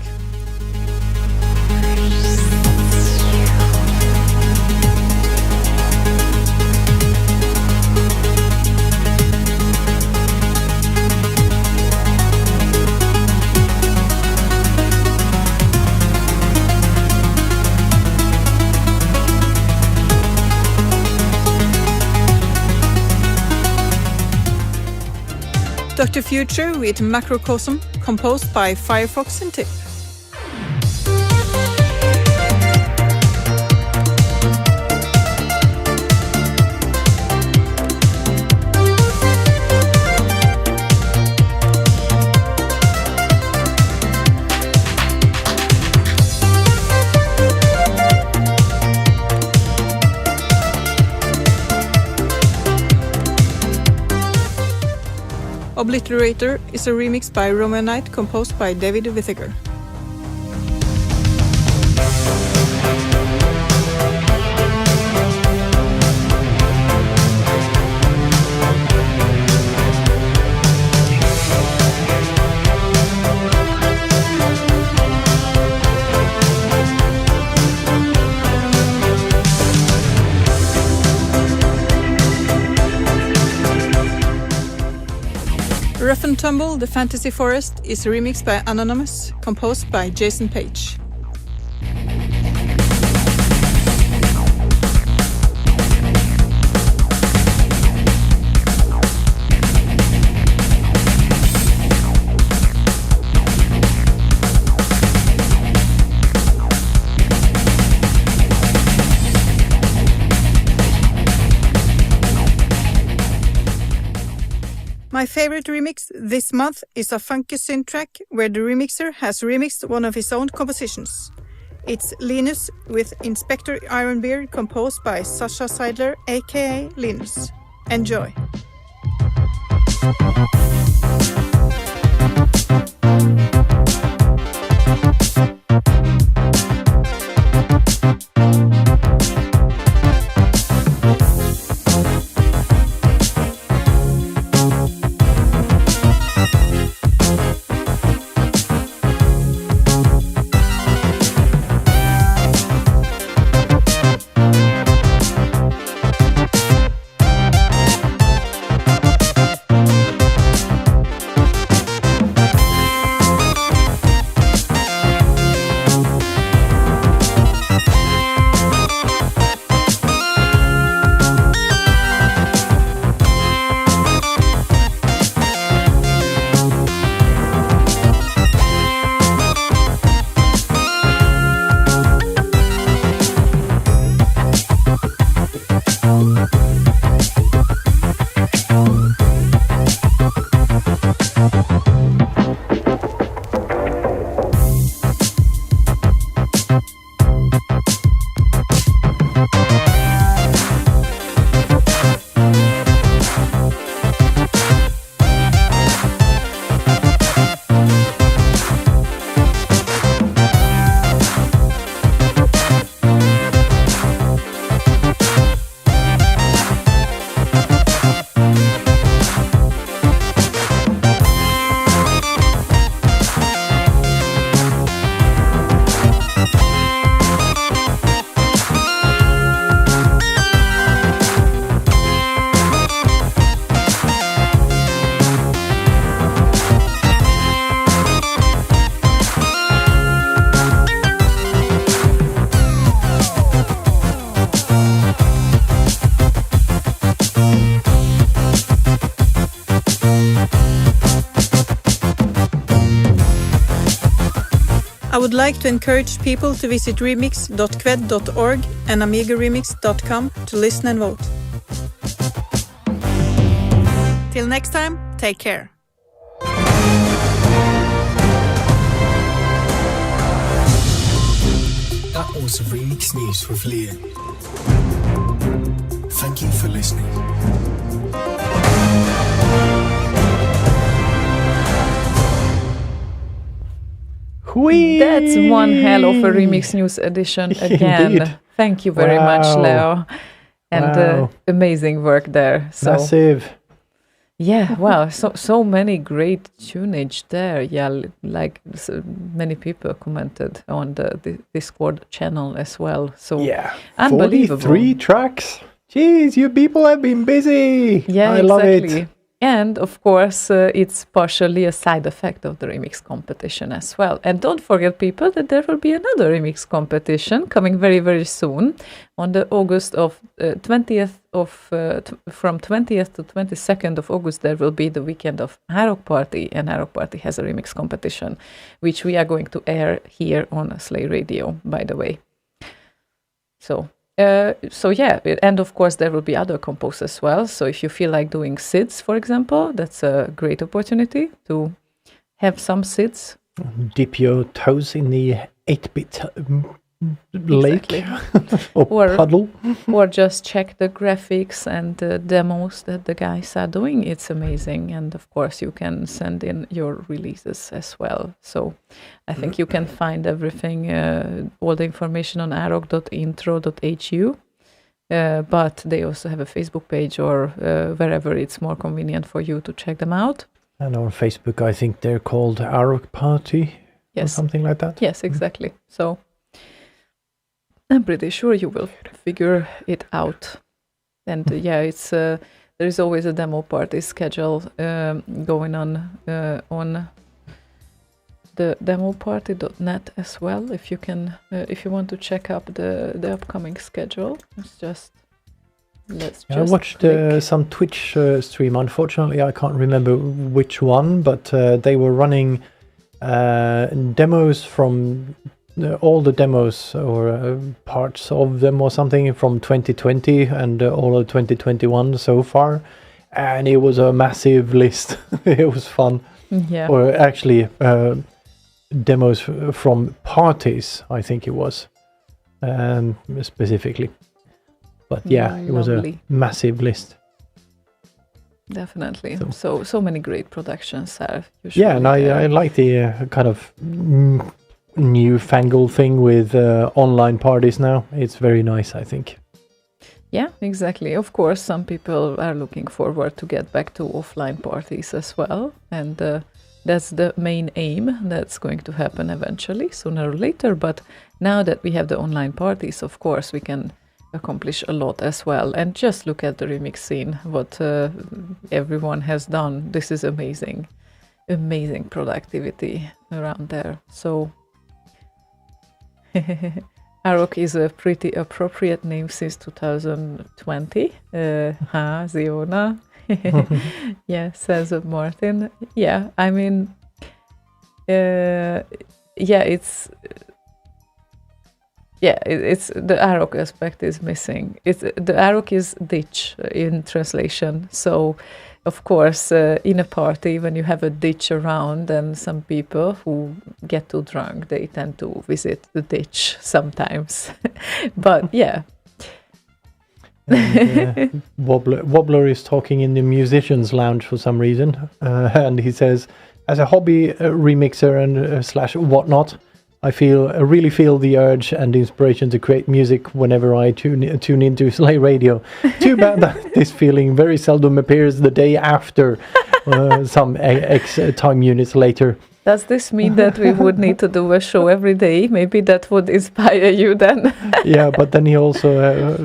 The to Future with Macrocosm, composed by Firefox and Tip. Obliterator is a remix by Romanite composed by David Whittaker. Rough and Tumble, The Fantasy Forest is remixed by Anonymous, composed by Jason Page. My favorite remix this month is a funky synth track where the remixer has remixed one of his own compositions. It's Linus with Inspector Ironbeard composed by Sasha Seidler aka Linus. Enjoy! I would like to encourage people to visit remix.qued.org and amigaremix.com to listen and vote. Till next time, take care. That was Remix News with Leah. Thank you for listening. Whee! That's one hell of a Remix News edition again. Indeed. Thank you very much, Wow. Leo. And Wow. amazing work there. So Massive. yeah, wow, so many great tunage there. Yeah, like so many people commented on the Discord channel as well. So Yeah. unbelievable. 43 tracks. Jeez, you people have been busy. Yeah, I love exactly. it. And of course, it's partially a side effect of the remix competition as well. And don't forget, people, that there will be another remix competition coming very, very soon on the August of 20th of from 20th to 22nd of August. There will be the weekend of Harok Party, and Harok Party has a remix competition, which we are going to air here on Slay Radio, by the way. So yeah, and of course there will be other compos as well. So if you feel like doing SIDS, for example, that's a great opportunity to have some SIDS. Dip your toes in the 8-bit lake or puddle. Or just check the graphics and the demos that the guys are doing. It's amazing. And of course you can send in your releases as well. So I think you can find everything, all the information on arok.intro.hu. But they also have a Facebook page, or wherever it's more convenient for you to check them out. And on Facebook, I think they're called Harok Party or something like that. Yes, exactly. So I'm pretty sure you will figure it out. And yeah, it's there is always a demo party schedule going on the demoparty.net as well. If you can, if you want to check up the upcoming schedule, let's I just watched some Twitch stream. Unfortunately, I can't remember which one, but they were running demos from all the demos, or parts of them or something, from 2020 and all of 2021 so far. And it was a massive list. It was fun. Yeah. Or actually, demos from parties, I think it was, specifically. But yeah, it was a Lovely. massive list. Definitely. So many great productions are usually Yeah, and I like the kind of newfangled thing with online parties now. It's very nice, I think. Yeah, exactly. Of course, some people are looking forward to get back to offline parties as well. And that's the main aim. That's going to happen eventually, sooner or later. But now that we have the online parties, of course, we can accomplish a lot as well. And just look at the remix scene, what everyone has done. This is amazing. Amazing productivity around there. So Harok is a pretty appropriate name since 2020. Ziona. Yeah, says Martin. Yeah, I mean, it's the Harok aspect is missing. The Harok is ditch in translation. So, of course, in a party, when you have a ditch around, and some people who get too drunk, they tend to visit the ditch sometimes. But yeah. And, Wobbler is talking in the musicians lounge for some reason, and he says, as a hobby remixer and slash whatnot, I really feel the urge and inspiration to create music whenever I tune into Slay Radio. Too bad that this feeling very seldom appears the day after, some X time units later. Does this mean that we would need to do a show every day? Maybe that would inspire you then. Yeah, but then he also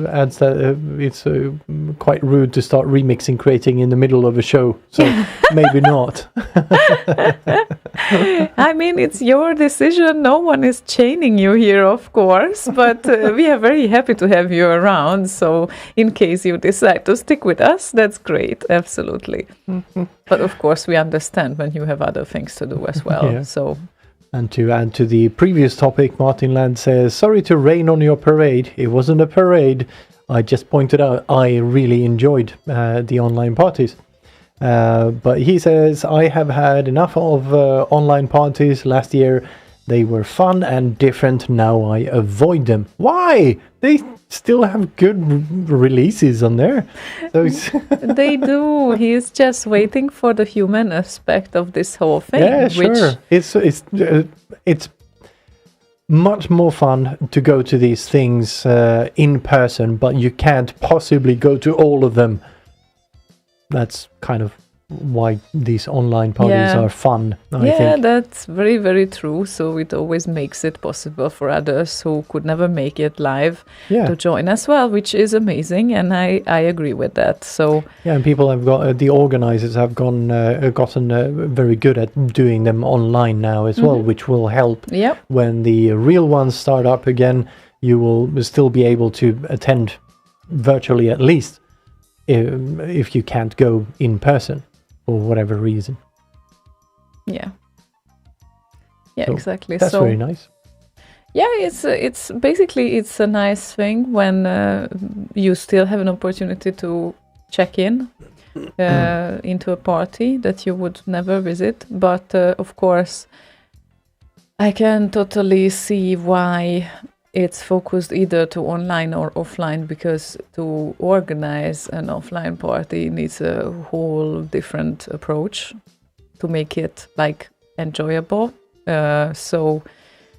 adds that it's quite rude to start remixing, creating in the middle of a show. So maybe not. I mean, it's your decision. No one is chaining you here, of course. But we are very happy to have you around. So in case you decide to stick with us, that's great. Absolutely. Mm-hmm. But of course, we understand when you have other things to do as well. Yeah. So, and to add to the previous topic, Martin Land says, sorry to rain on your parade. It wasn't a parade. I just pointed out I really enjoyed the online parties. But he says, I have had enough of online parties last year. They were fun and different. Now I avoid them. Why? They still have good releases on there. So they do. He is just waiting for the human aspect of this whole thing. Yeah, sure. It's much more fun to go to these things in person, but you can't possibly go to all of them. That's kind of why these online parties Yeah. are fun. I Yeah, think. that's very, very true. So it always makes it possible for others who could never make it live Yeah. to join as well, which is amazing. And I agree with that. So, Yeah, and people have got the organizers have gotten very good at doing them online now as well, which will help yep. when the real ones start up again. You will still be able to attend virtually, at least, if you can't go in person for whatever reason. Yeah. Yeah, So exactly. That's so very nice. yeah, it's basically it's a nice thing when you still have an opportunity to check in into a party that you would never visit. But of course, I can totally see why it's focused either to online or offline, because to organize an offline party needs a whole different approach to make it like enjoyable. So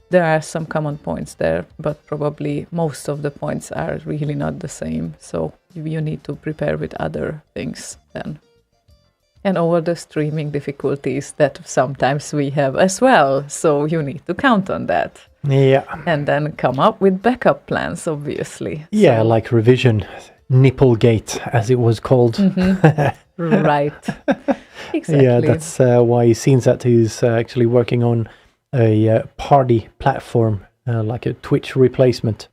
there are some common points there, but probably most of the points are really not the same. So you need to prepare with other things then. And all the streaming difficulties that sometimes we have as well. So you need to count on that. Yeah. And then come up with backup plans, obviously. Yeah, So- like revision, Nipplegate, as it was called. Right. Exactly. Yeah, that's why Scenesat is actually working on a party platform, like a Twitch replacement,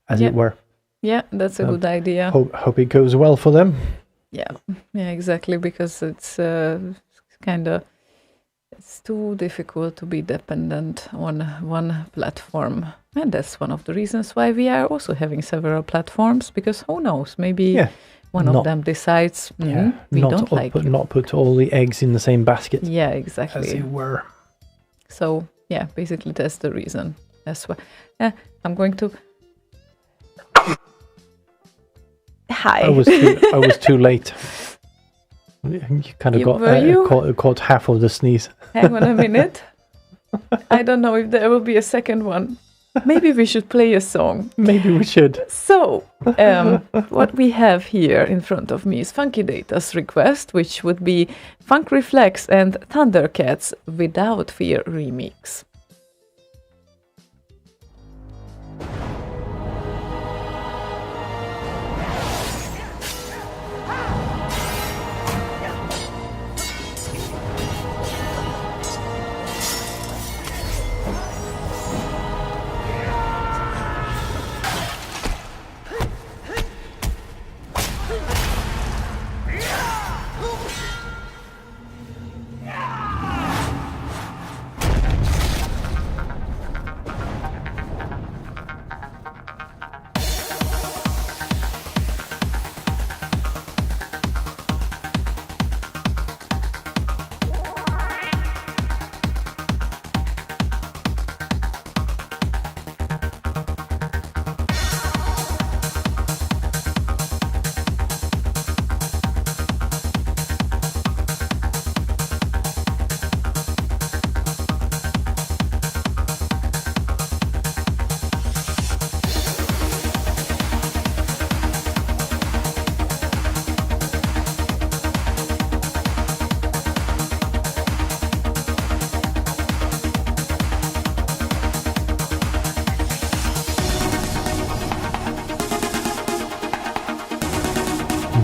as Yeah. it were. Yeah, that's a good idea. Hope it goes well for them. Yeah, exactly, because it's kind of it's too difficult to be dependent on one platform, and that's one of the reasons why we are also having several platforms. Because who knows, maybe Yeah. one of Not- them decides Yeah, we not don't like it. not put all the eggs in the same basket, Yeah, as exactly. it were. So yeah, basically that's the reason. That's why. I'm going to. Hi. I was too late. You kind of got Were you? caught half of the sneeze. Hang on a minute. I don't know if there will be a second one. Maybe we should play a song. Maybe we should. So, what we have here in front of me is Funky Data's request, which would be Funk Reflex and Thundercats Without Fear remix.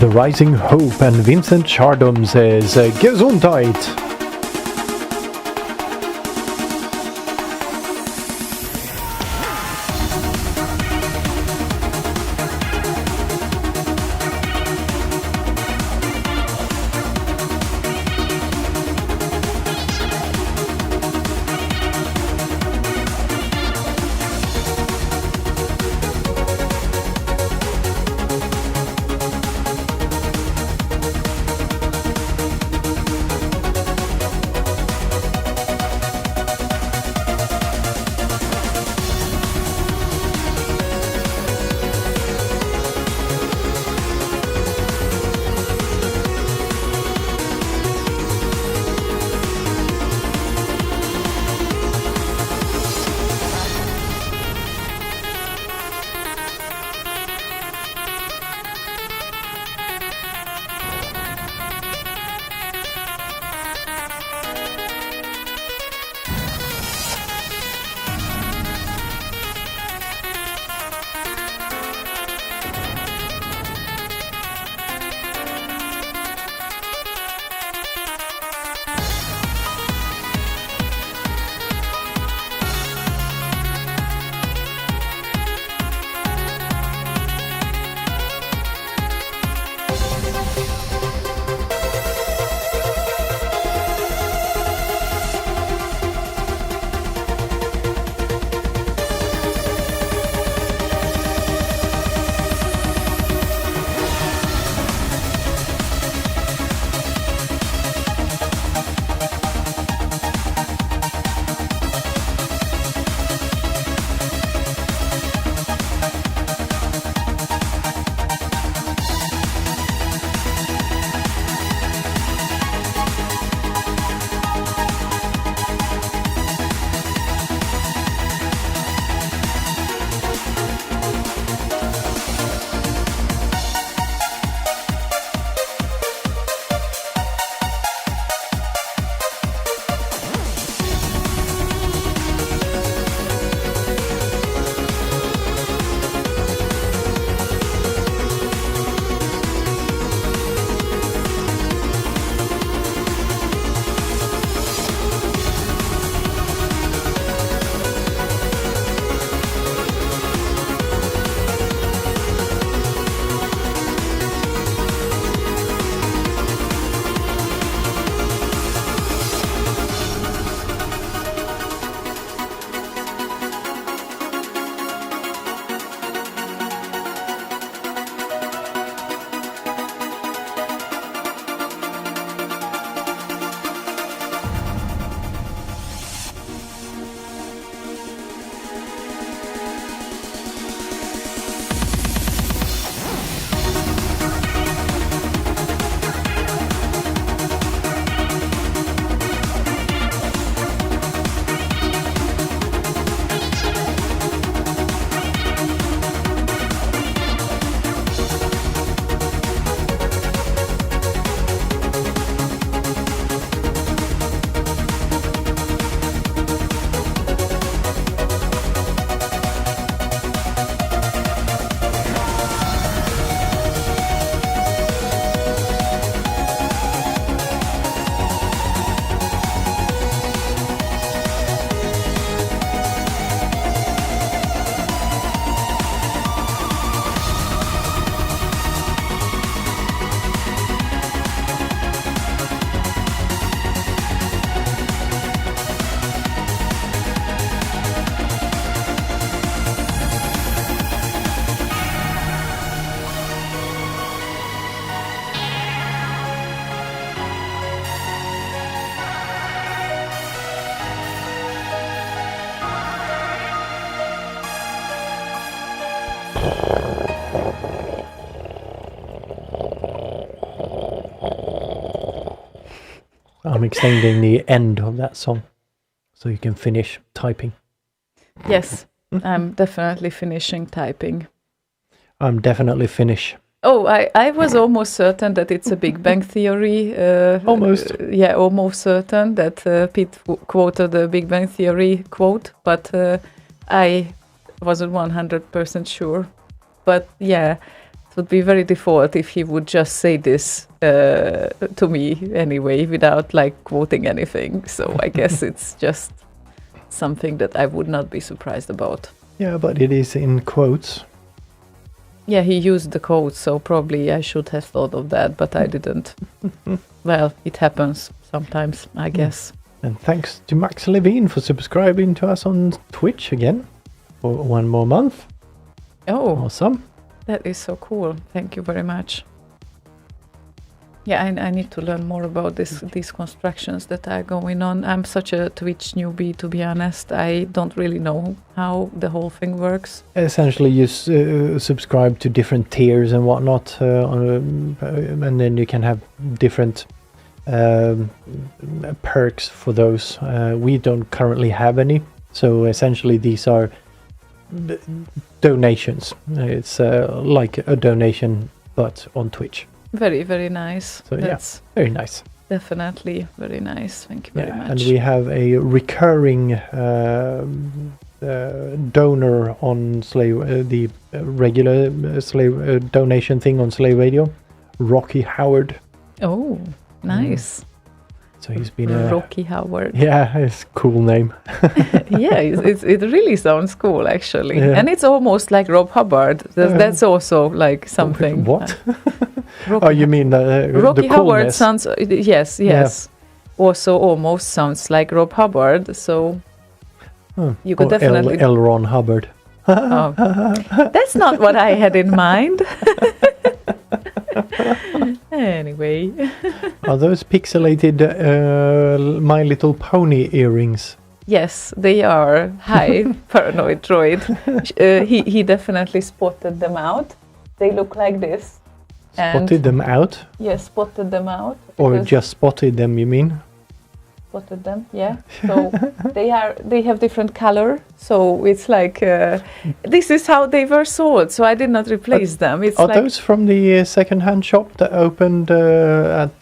The Rising Hope and Vincent Chardom says Gesundheit. I'm extending the end of that song so you can finish typing. Yes, I'm definitely finishing typing. I'm definitely finish. Oh, I was almost certain that it's a Big Bang Theory. Almost. Yeah, almost certain that Pete quoted the Big Bang Theory quote, but I wasn't 100% sure. But yeah, it would be very default if he would just say this to me anyway, without like quoting anything. So I guess it's just something that I would not be surprised about. Yeah, but it is in quotes. Yeah, he used the quote, so probably I should have thought of that, but I didn't. Well, it happens sometimes, I guess. And thanks to Max Levine for subscribing to us on Twitch again for one more month. Oh, Awesome. that is so cool. Thank you very much. Yeah, I need to learn more about these constructions that are going on. I'm such a Twitch newbie, to be honest. I don't really know how the whole thing works. Essentially, you subscribe to different tiers and whatnot, and then you can have different perks for those. We don't currently have any, so essentially these are donations. It's like a donation, but on Twitch. Very, very nice. So That's very nice. definitely very nice. Thank you very much. And we have a recurring donor on the regular donation thing on Slay Radio, Rocky Howard. Oh, nice. So he's been a Rocky Howard. yeah, it's a cool name. Yeah, it really sounds cool, actually. Yeah. And it's almost like Rob Hubbard. That's also like something. What? Rocky, Oh, you mean Rocky the Howard coolness? sounds. Yes. Also, almost sounds like Rob Hubbard. So you could Or definitely. L. Ron Hubbard. Oh. That's not what I had in mind. Anyway. Are those pixelated My Little Pony earrings? Yes, they are. Hi, paranoid droid. He definitely spotted them out. They look like this. Spotted them out? Yes, spotted them out. Or because- just spotted them, you mean? Spotted them, yeah. So they have different color. So it's like this is how they were sold. So I did not replace them. It's Are like those from the second-hand shop that opened at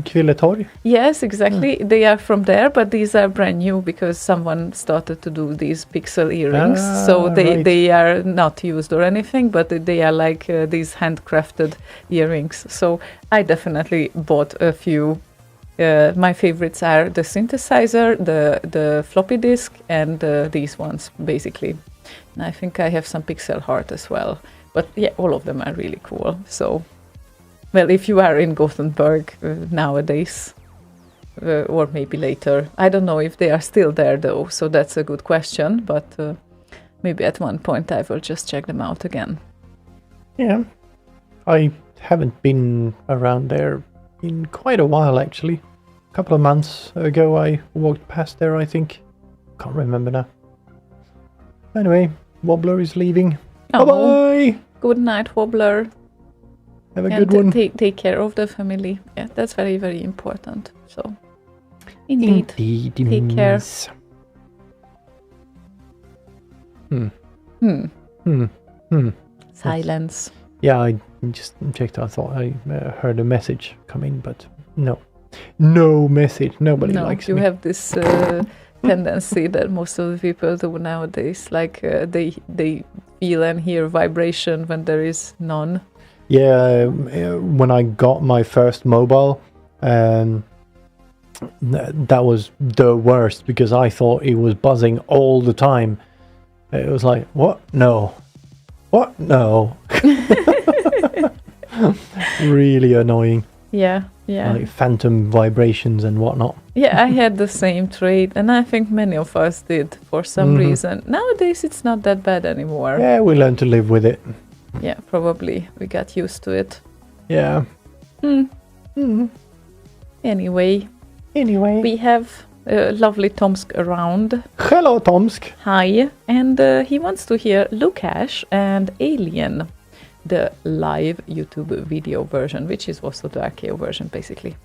Kvilletorg? yes, exactly. They are from there, but these are brand new because someone started to do these pixel earrings. So right. they are not used or anything, but they are like these handcrafted earrings. So I definitely bought a few. My favorites are the synthesizer, the floppy disk, and these ones, basically. And I think I have some pixel heart as well. But yeah, all of them are really cool. So, well, if you are in Gothenburg nowadays, or maybe later, I don't know if they are still there though, so that's a good question. But maybe at one point I will just check them out again. Yeah. I haven't been around there in quite a while, actually. A couple of months ago I walked past there, I think. Can't remember now. Anyway, Wobbler is leaving. Oh. Bye-bye! Good night, Wobbler. Have a And good one. take care of the family. Yeah, that's very, very important. So, indeed. Take care. miss. Silence. Yeah, I just checked. I thought I heard a message come in, but no. No message. Nobody No, likes you me. have this tendency that most of the people do nowadays. Like they feel and hear vibration when there is none. Yeah, when I got my first mobile, that was the worst because I thought it was buzzing all the time. It was like, what? No. What? No. Really annoying. Yeah. Like phantom vibrations and whatnot. Yeah, I had the same trait, and I think many of us did for some reason. Nowadays, it's not that bad anymore. Yeah, we learned to live with it. Yeah, probably we got used to it. Yeah. Anyway, Anyway. we have lovely Tomsk around. Hello, Tomsk. Hi. And he wants to hear Lukash and Alien, the live YouTube video version, which is also the RKO version, basically.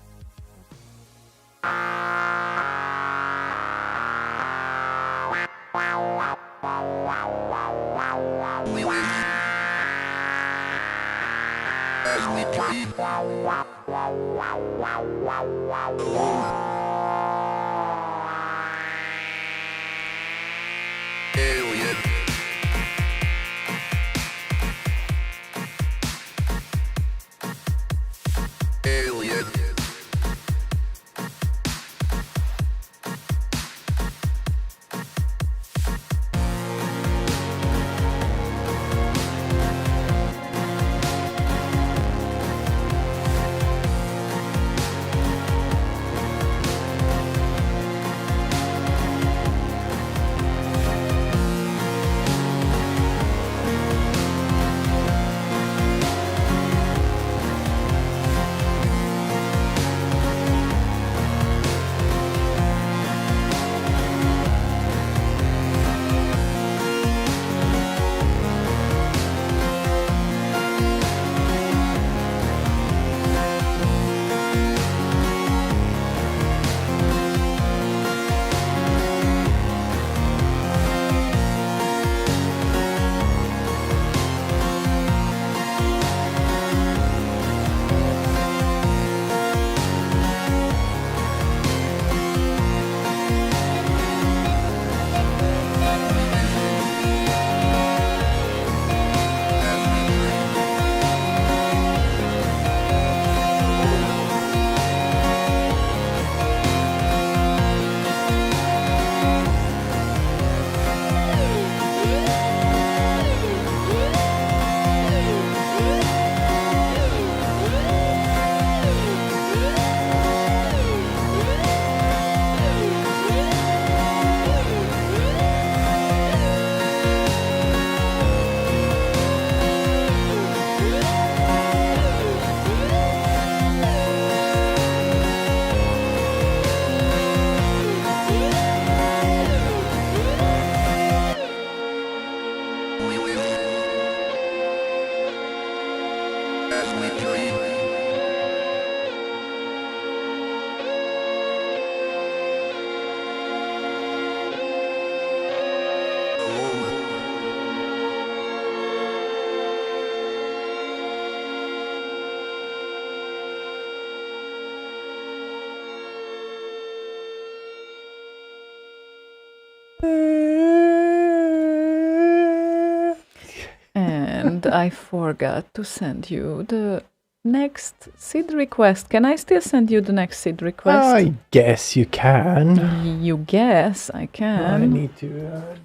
And I forgot to send you the next SID request. Can I still send you the next SID request? I guess you can. You guess I can. I need to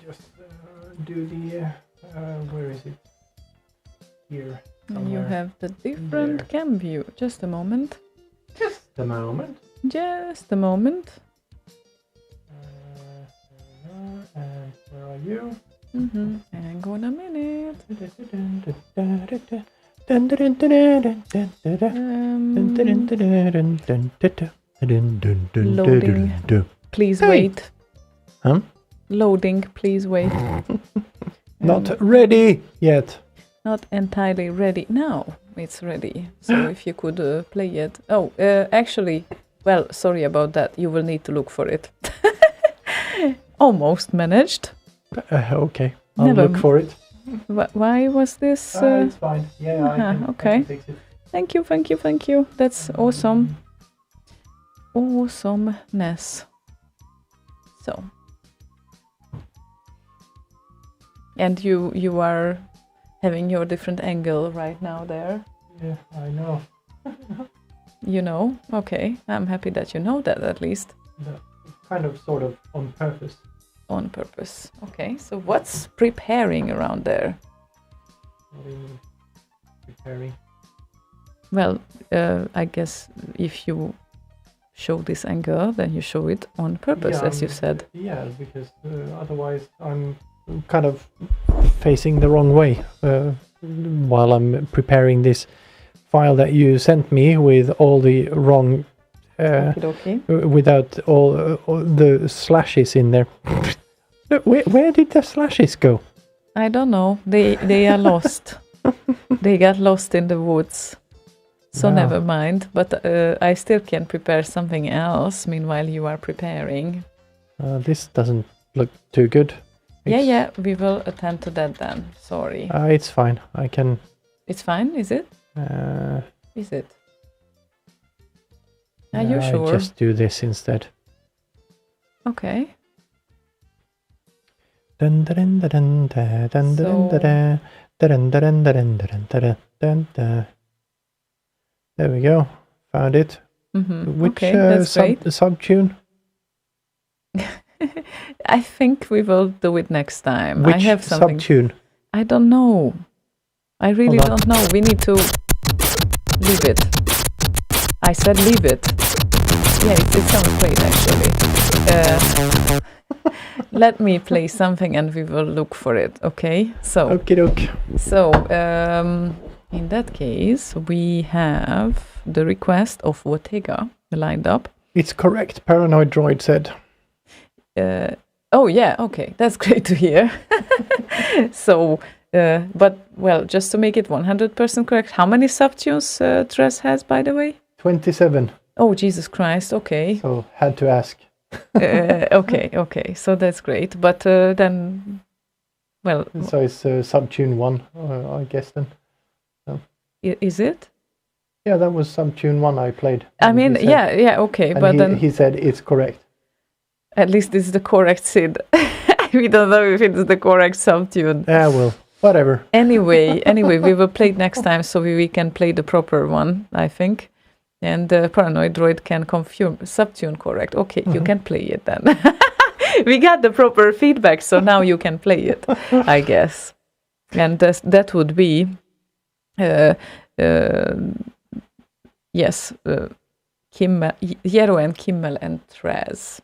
just do the... where is it? Here. You somewhere. have the different There. cam view. Just a moment. Just a moment. Just a moment. And where are you? Hang on a minute. Loading. Please Hey. wait. Huh? Loading, please wait. Not ready yet. Not entirely ready. Now it's ready. So if you could play it. Oh, actually, well, sorry about that. You will need to look for it. Almost managed. Okay, I'll Never look for it. Why was this? It's fine. Yeah, okay. I can fix it. Thank you, thank you, thank you. That's awesome. Awesomeness. So. And you are having your different angle right now there. Yeah, I know. You know? Okay. I'm happy that you know that at least. Kind of, sort of, on purpose. On purpose. Okay. So what's preparing around there? What do you mean? Preparing? Well, I guess if you show this angle, then you show it on purpose, Yeah, as you said. Yeah, because otherwise I'm kind of facing the wrong way while I'm preparing this file that you sent me with all the wrong Okie dokie. without all the slashes in there. Look, where did the slashes go? I don't know. They are lost. They got lost in the woods. So Wow. never mind. But I still can prepare something else. Meanwhile, you are preparing. This doesn't look too good. Yeah. We will attend to that then. Sorry. It's fine. I can. It's fine, is it? Is it? Are you I sure? just do this instead. Okay. Dun, dun, dun, dun, dun, dun, dun, dun, dun, dun, dun, dun, dun, dun, dun, dun. There we go. Found it. Mm-hmm. Which Okay, that's great. sub-tune? I think we will do it next time. Which I have something. sub-tune? I don't know. I really Hold on. don't know. We need to leave it. I said leave it. Yeah, it sounds great actually. Let me play something and we will look for it. Okay. So Okie doke. in that case, we have the request of Wotega lined up. It's correct, Paranoid Droid said. Oh yeah, okay, that's great to hear. So, but well, just to make it 100% correct, how many subtunes Tress has, by the way? 27. Oh Jesus Christ! Okay, So had to ask. okay. So that's great. But then, well, So it's sub-tune 1, I guess then. is it? Yeah, that was sub-tune 1 I played. I And mean, he said- yeah, okay. and But he, then, he said it's correct. at least this is the correct SID. We don't know if it's the correct subtune. Yeah, well, whatever. Anyway, we will play it next time so we can play the proper one, I think. And Paranoid Droid can confirm subtune correct. Okay, you can play it then. We got the proper feedback, so now you can play it, I guess. And that would be, yes, Kimmel, Jero and Kimmel and Traz.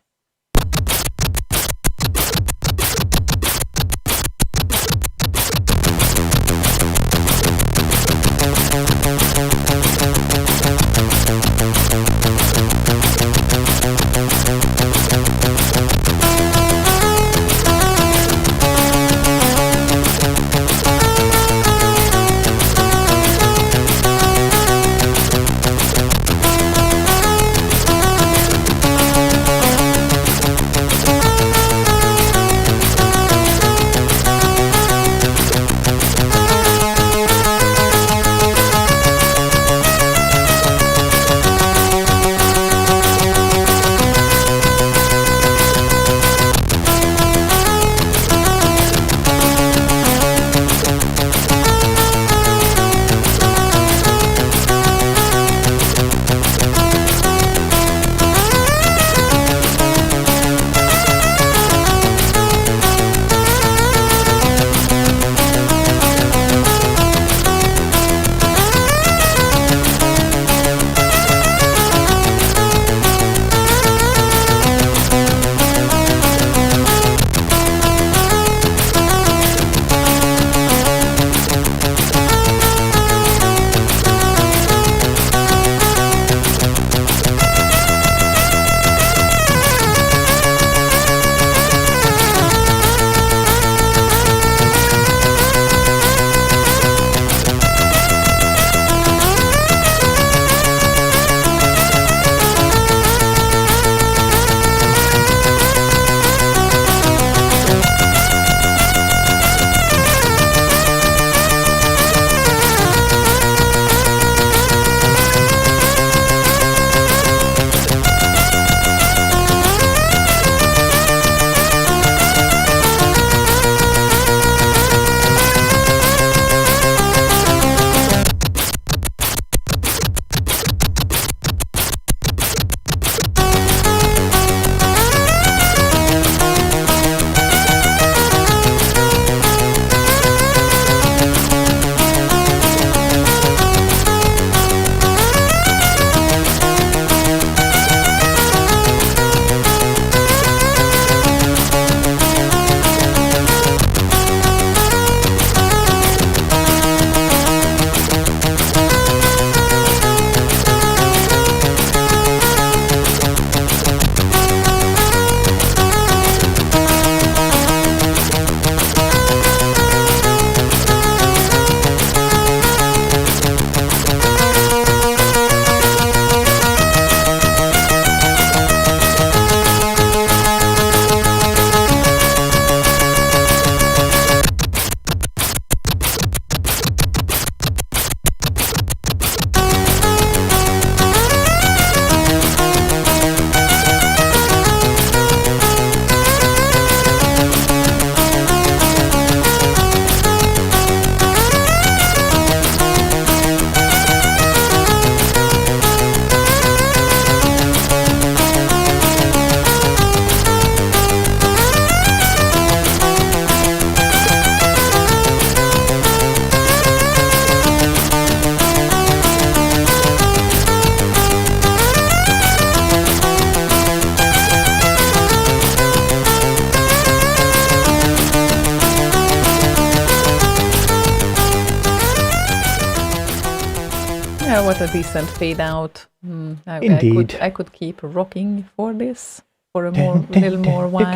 What a decent fade out. Indeed. I could keep rocking for this for a little more while.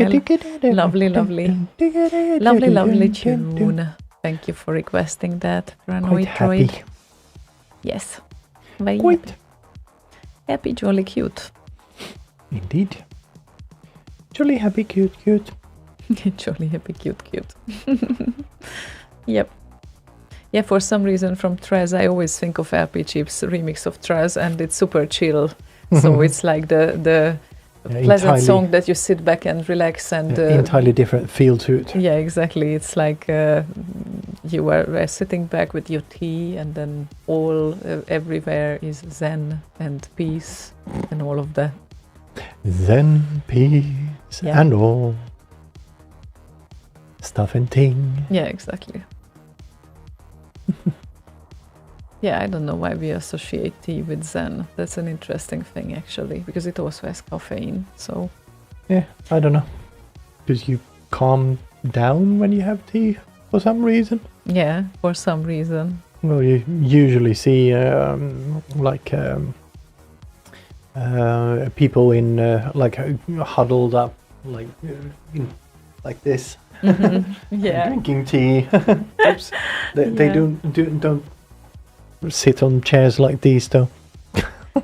Lovely, lovely. Lovely tune. Thank you for requesting that, Paranoid Quite Droid. happy. Yes. Very Quite. happy, jolly, cute. Indeed. Jolly happy, cute. Jolly, happy, cute. Yep. Yeah, for some reason from Trez, I always think of LP Chip's remix of Trez, and it's super chill. So it's like the pleasant song that you sit back and relax and... entirely different feel to it. Yeah, exactly. It's like you were sitting back with your tea, and then everywhere is zen and peace and all of that. Zen, peace, Yeah. and all. Stuff and ting. Yeah, exactly. Yeah, I don't know why we associate tea with zen. That's an interesting thing, actually, because it also has caffeine. So Yeah, I don't know. Because you calm down when you have tea for some reason. yeah, for some reason. Well, you usually see people in huddled up like this, Yeah. drinking tea. Oops. They Yeah. don't sit on chairs like these though.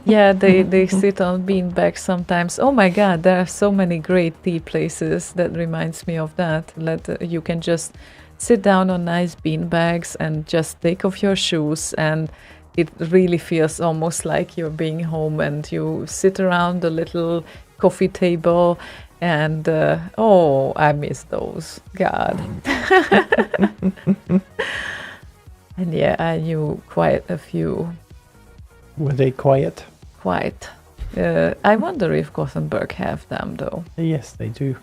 Yeah, they sit on beanbags sometimes. Oh my god, there are so many great tea places. That reminds me of that. You can just sit down on nice beanbags and just take off your shoes, and it really feels almost like you're being home, and you sit around a little coffee table, and I miss those. God. And yeah, I knew quite a few. Were they quiet? Quite. I wonder if Gothenburg have them, though. Yes, they do.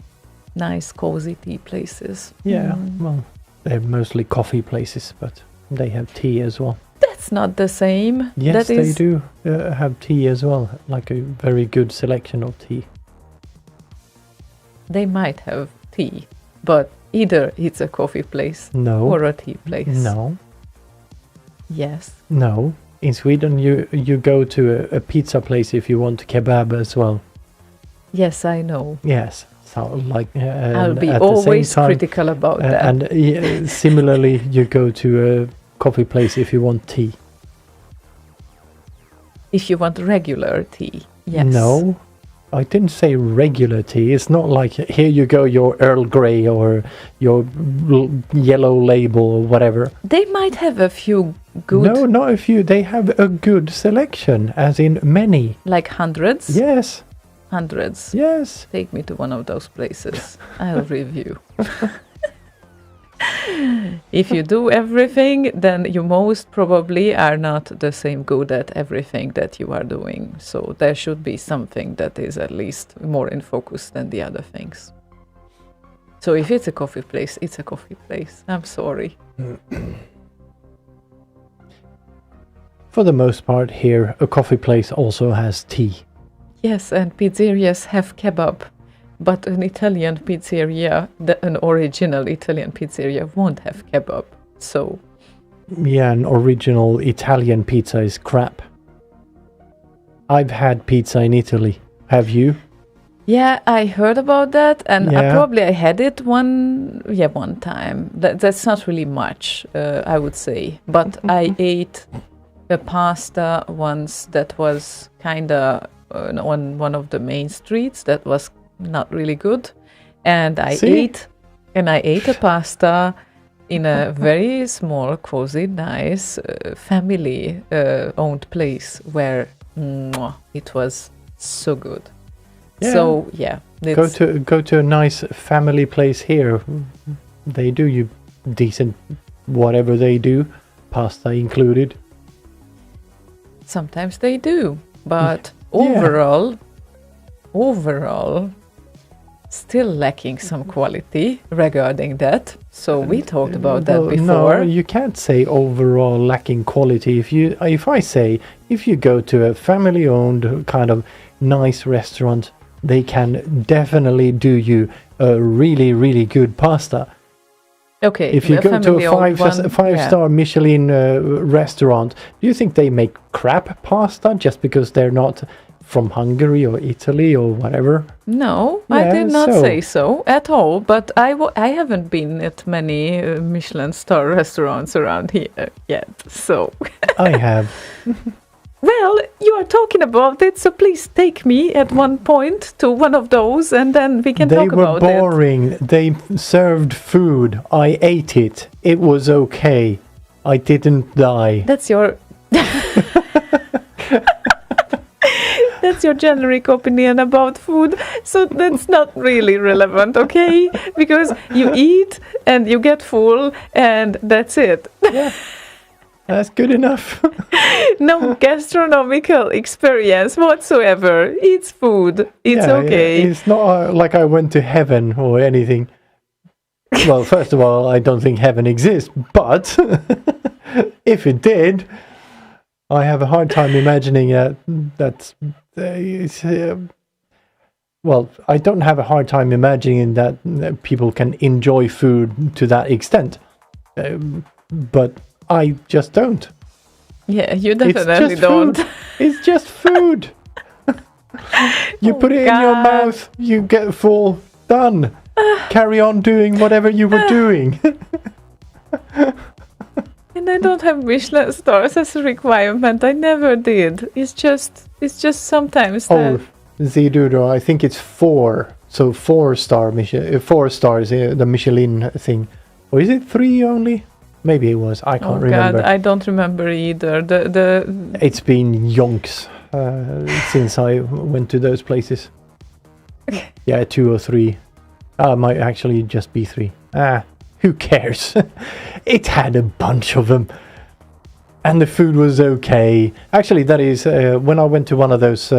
Nice, cozy tea places. Yeah, well, they're mostly coffee places, but they have tea as well. That's not the same. Yes, That they is- do have tea as well, like a very good selection of tea. They might have tea, but either it's a coffee place No, or a tea place. no, Yes. no. In Sweden, you go to a pizza place if you want kebab as well. Yes, I know. Yes, so like I'll be at the same always time, critical about that. and similarly, you go to a coffee place if you want tea. If you want regular tea, yes. No, I didn't say regular tea. It's not like here you go your Earl Grey or your yellow label or whatever. They might have a few good, No, not a few. They have a good selection, as in many. like hundreds. Yes, Hundreds. yes. Take me to one of those places. I'll review. If you do everything, then you most probably are not the same good at everything that you are doing. So there should be something that is at least more in focus than the other things. So if it's a coffee place, it's a coffee place. I'm sorry. For the most part here, a coffee place also has tea. Yes, and pizzerias have kebab. But an Italian pizzeria, an original Italian pizzeria, won't have kebab. So, Yeah, an original Italian pizza is crap. I've had pizza in Italy. Have you? yeah, I heard about that, and Yeah. I had it one time. That's not really much, I would say. But I ate a pasta once that was kind of on one of the main streets that was not really good, and I See? ate a pasta in a very small, cozy, nice, family owned place where it was so good. Yeah. So yeah, Go to a nice family place here. They do you decent whatever they do, pasta included. sometimes they do, but Yeah. overall, still lacking some quality regarding that. So we talked about that Well, before. No, you can't say overall lacking quality. If I say if you go to a family-owned kind of nice restaurant, they can definitely do you a really, really good pasta. Okay. If you a go to family a owned one, five-star Michelin restaurant, do you think they make crap pasta just because they're not from Hungary or Italy or whatever? No, I Yeah, did not so- say so at all. But I haven't been at many Michelin star restaurants around here yet. So, I have. well, you are talking about it, so please take me at one point to one of those, and then we can They talk were about it. boring. They served food. I ate it. It was okay. I didn't die. That's your. That's your generic opinion about food, so that's not really relevant, okay? Because you eat and you get full, and that's it. That's good enough. No gastronomical experience whatsoever. It's food. It's Yeah, okay. It's not like I went to heaven or anything. Well, first of all, I don't think heaven exists, but if it did, I have a hard time imagining that's. Well, I don't have a hard time imagining that people can enjoy food to that extent, but I just don't. Yeah, you It's definitely just don't. food. It's just food. You Oh, put it in your God. mouth, you get full, done. Carry on doing whatever you were doing. And I don't have Michelin stars as a requirement. I never did. It's just sometimes that. Oh, Zidudo, I think it's 4. So 4 stars, the Michelin thing. Or is it 3 only? Maybe it was. I can't Oh remember. God, I don't remember either. The It's been yonks since I went to those places. Yeah, 2 or 3. Might actually just be 3. Who cares? It had a bunch of them. And the food was okay. Actually, that is, when I went to one of those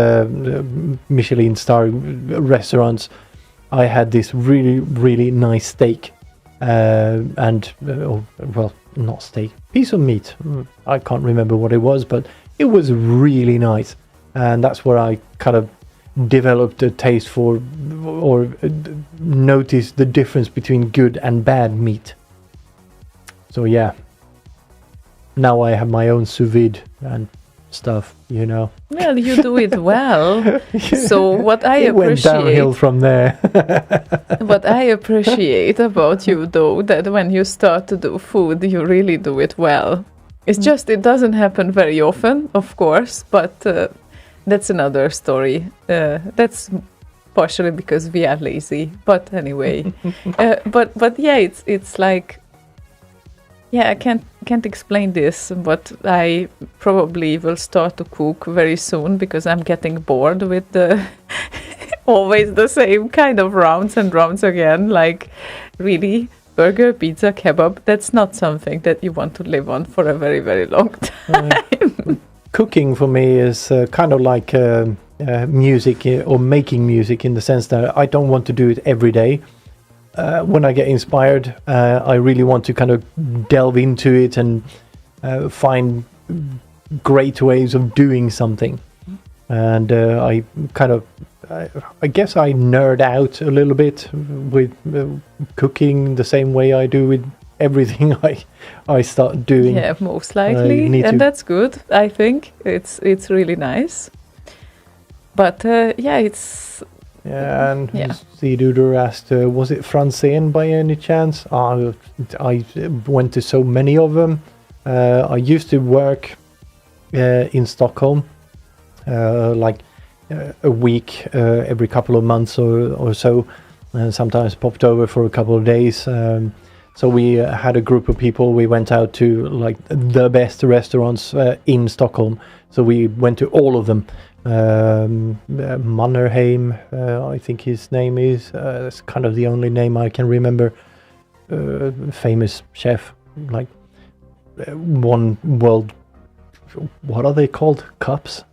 Michelin star restaurants, I had this really, really nice steak. Well, not steak, piece of meat. I can't remember what it was, but it was really nice. And that's where I kind of developed a taste for, or noticed the difference between good and bad meat. So yeah, now I have my own sous vide and stuff, you know. well, you do it well. So what I It went downhill appreciate, from there. what I appreciate about you, though, that when you start to do food, you really do it well. It's just it doesn't happen very often, of course, but that's another story. That's partially because we are lazy, but anyway. But yeah, it's like, yeah, I can't explain this, but I probably will start to cook very soon because I'm getting bored with the always the same kind of rounds and rounds again. Like, really, burger, pizza, kebab, that's not something that you want to live on for a very, very long time. Cooking for me is kind of like music or making music, in the sense that I don't want to do it every day. When I get inspired, I really want to kind of delve into it and find great ways of doing something. And I kind of, I guess I nerd out a little bit with cooking the same way I do with everything I start doing. Yeah, most likely, need and to- that's good. I think it's really nice. But yeah, it's Yeah, and Yeah. Ziduder asked, was it Francén by any chance? I went to so many of them. I used to work in Stockholm, like a week every couple of months or so, and sometimes popped over for a couple of days. So we had a group of people. We went out to like the best restaurants in Stockholm. So we went to all of them. Mannerheim, I think his name is. That's kind of the only name I can remember. Famous chef, like won world. What are they called? Cups?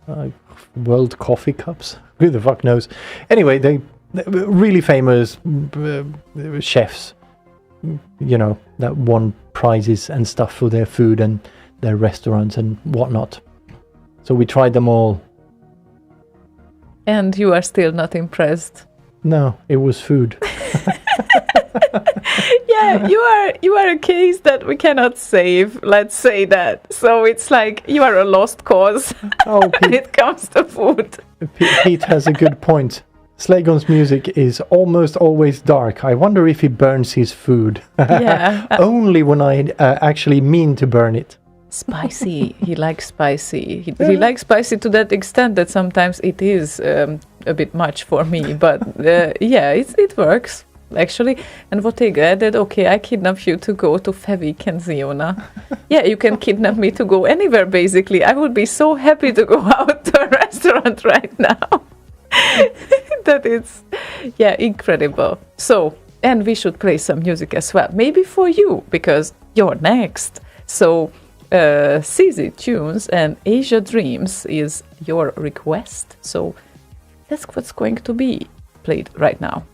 World coffee cups? Who the fuck knows? Anyway, they really famous chefs. You know, that won prizes and stuff for their food and their restaurants and whatnot. So we tried them all. and you are still not impressed. No, it was food. Yeah, you are a case that we cannot save. Let's say that. So it's like you are a lost cause Oh, when Pete, it comes to food. Pete has a good point. Slaygon's music is almost always dark. I wonder if he burns his food. Yeah. Only when I actually mean to burn it. Spicy. He likes spicy. He likes spicy to that extent that sometimes it is a bit much for me. But yeah, it works actually. And what they added, okay, I kidnap you to go to Fevik and Ziona. Yeah, you can kidnap me to go anywhere basically. I would be so happy to go out to a restaurant right now. That is, yeah, incredible. So, and we should play some music as well. Maybe for you, because you're next. So, CZ Tunes and Asia Dreams is your request. So, that's what's going to be played right now.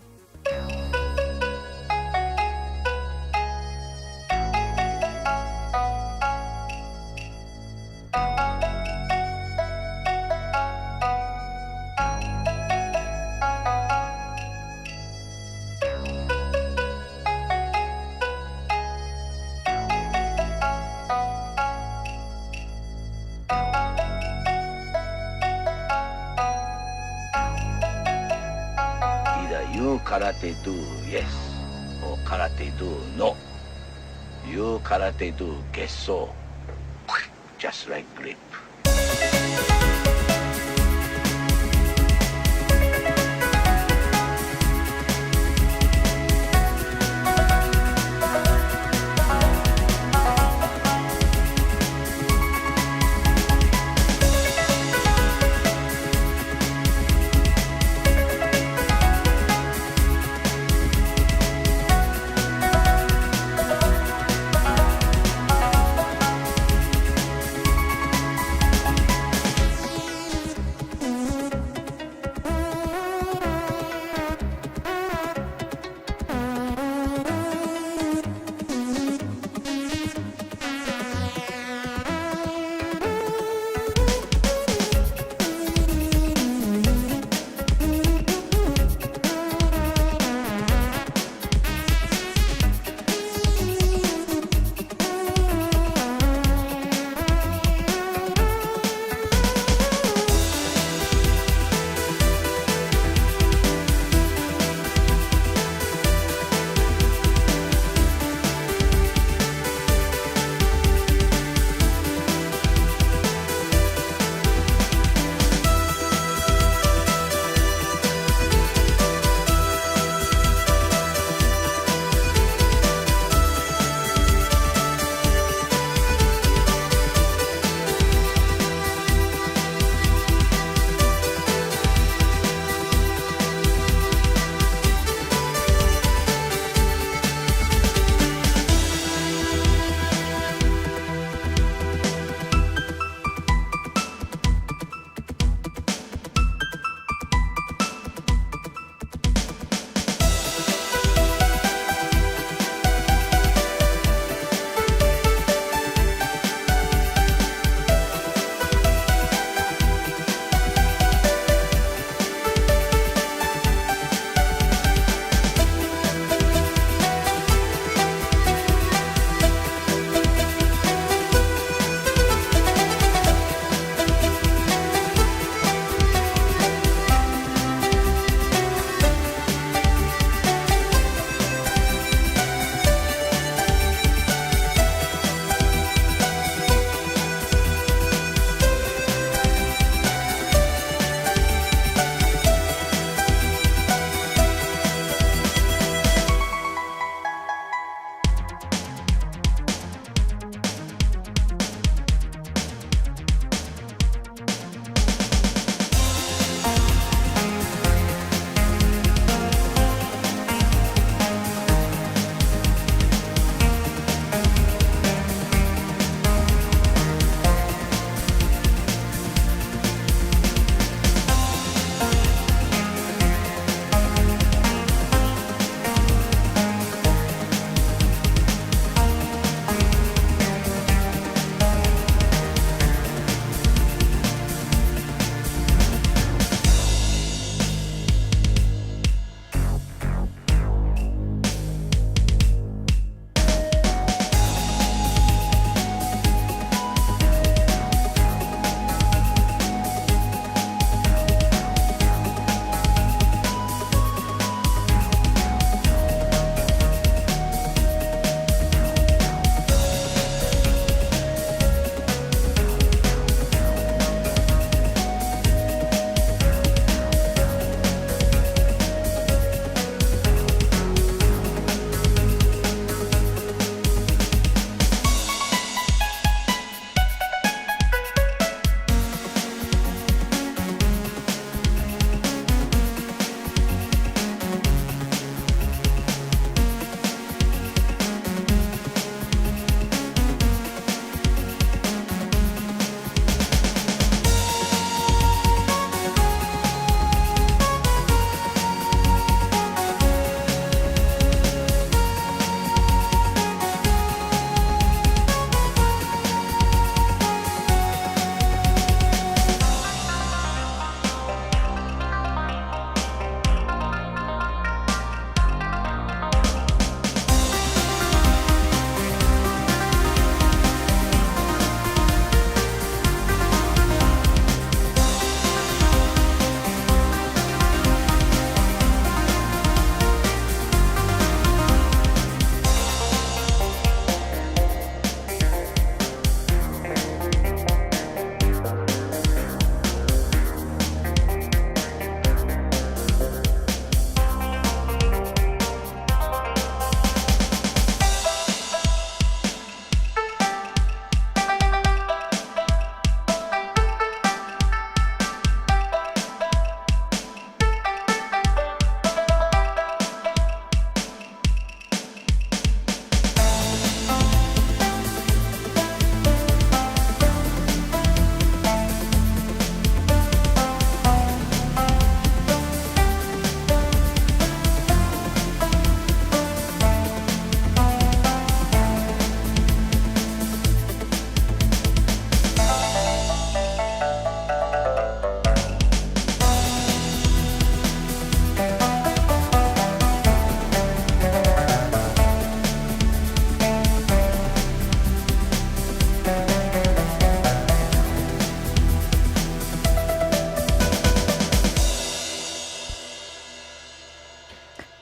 Either you karate do yes or karate do no. You karate do gesso. Just like grip.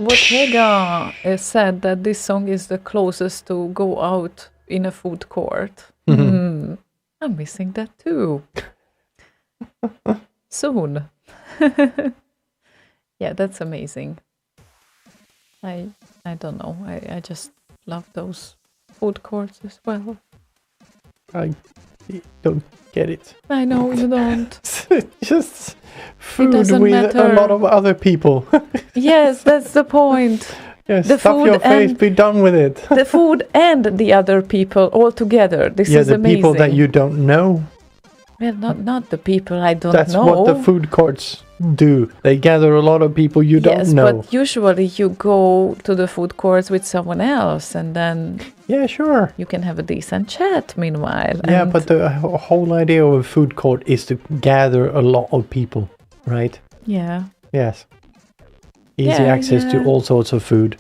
what Hega said, that this song is the closest to go out in a food court. I'm missing that too. Soon. Yeah, that's amazing. I don't know. I just love those food courts as well. I don't get it. I know you don't. Just food doesn't with matter. a lot of other people. Yes, that's the point. Yes, The stuff food your face, and- be done with it. The food and the other people all together. This Yeah, is the amazing. people that you don't know. Well, not the people I don't That's know. what the food courts do. They gather a lot of people you don't Yes, know. but usually you go to the food courts with someone else, and then Yeah, sure. you can have a decent chat meanwhile. Yeah, and but the whole idea of a food court is to gather a lot of people, right? yeah, Yes. Easy Yeah, access to yeah. all sorts of food.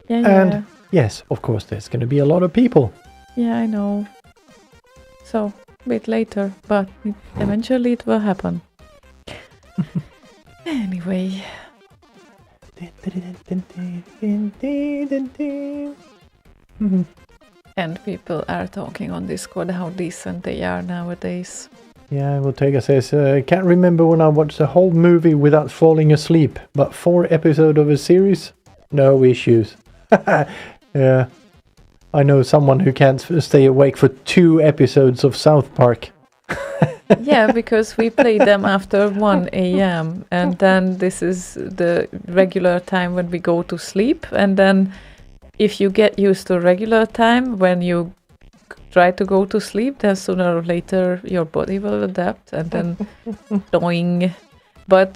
yeah, And yes, of course, there's going to be a lot of people. yeah, I know. So a bit later, but eventually it will happen. Anyway, and people are talking on Discord how decent they are nowadays. Yeah, Bottega says, can't remember when I watched a whole movie without falling asleep, but 4 episodes of a series, no issues. Yeah, I know someone who can't stay awake for 2 episodes of South Park. Yeah, because we play them after 1 a.m. and then this is the regular time when we go to sleep. And then if you get used to regular time when you try to go to sleep, then sooner or later your body will adapt and then doing. But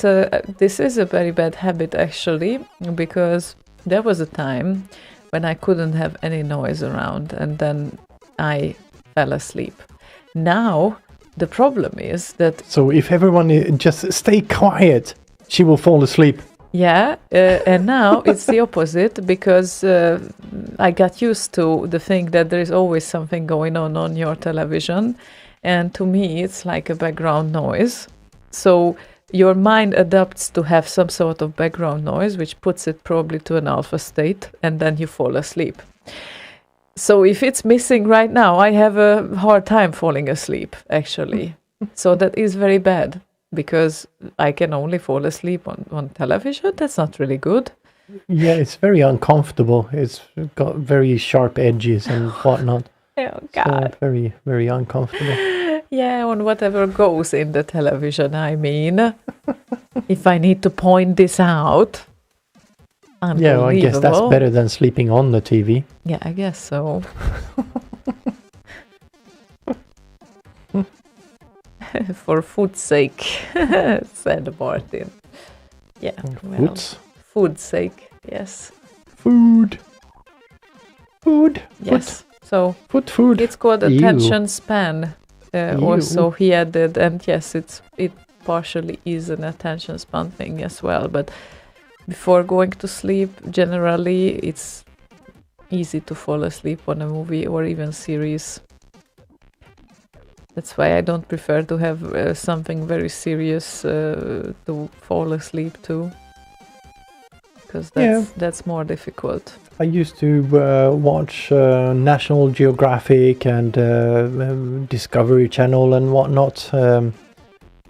this is a very bad habit actually, because there was a time when I couldn't have any noise around and then I fell asleep. Now the problem is that So if everyone just stay quiet, she will fall asleep. and now it's the opposite, because I got used to the thing that there is always something going on your television, and to me it's like a background noise. So your mind adapts to have some sort of background noise, which puts it probably to an alpha state, and then you fall asleep. So if it's missing right now, I have a hard time falling asleep, actually. So that is very bad, because I can only fall asleep on television. That's not really good. Yeah, it's very uncomfortable. It's got very sharp edges and whatnot. Oh, So very, very uncomfortable. Yeah, on whatever goes in the television, I mean. If I need to point this out. Yeah, well, I guess that's Unbelievable. better than sleeping on the TV. Yeah, I guess so. For food's sake, said Martin. Yeah, well, Foods. food's sake, yes. Food. Food. Yes. So Food. Food. it's called Ew. attention span. Ew. Also, he added, and yes, it partially is an attention span thing as well. But before going to sleep, generally, it's easy to fall asleep on a movie or even series. That's why I don't prefer to have something very serious to fall asleep to, because that's more difficult. I used to watch National Geographic and Discovery Channel and whatnot.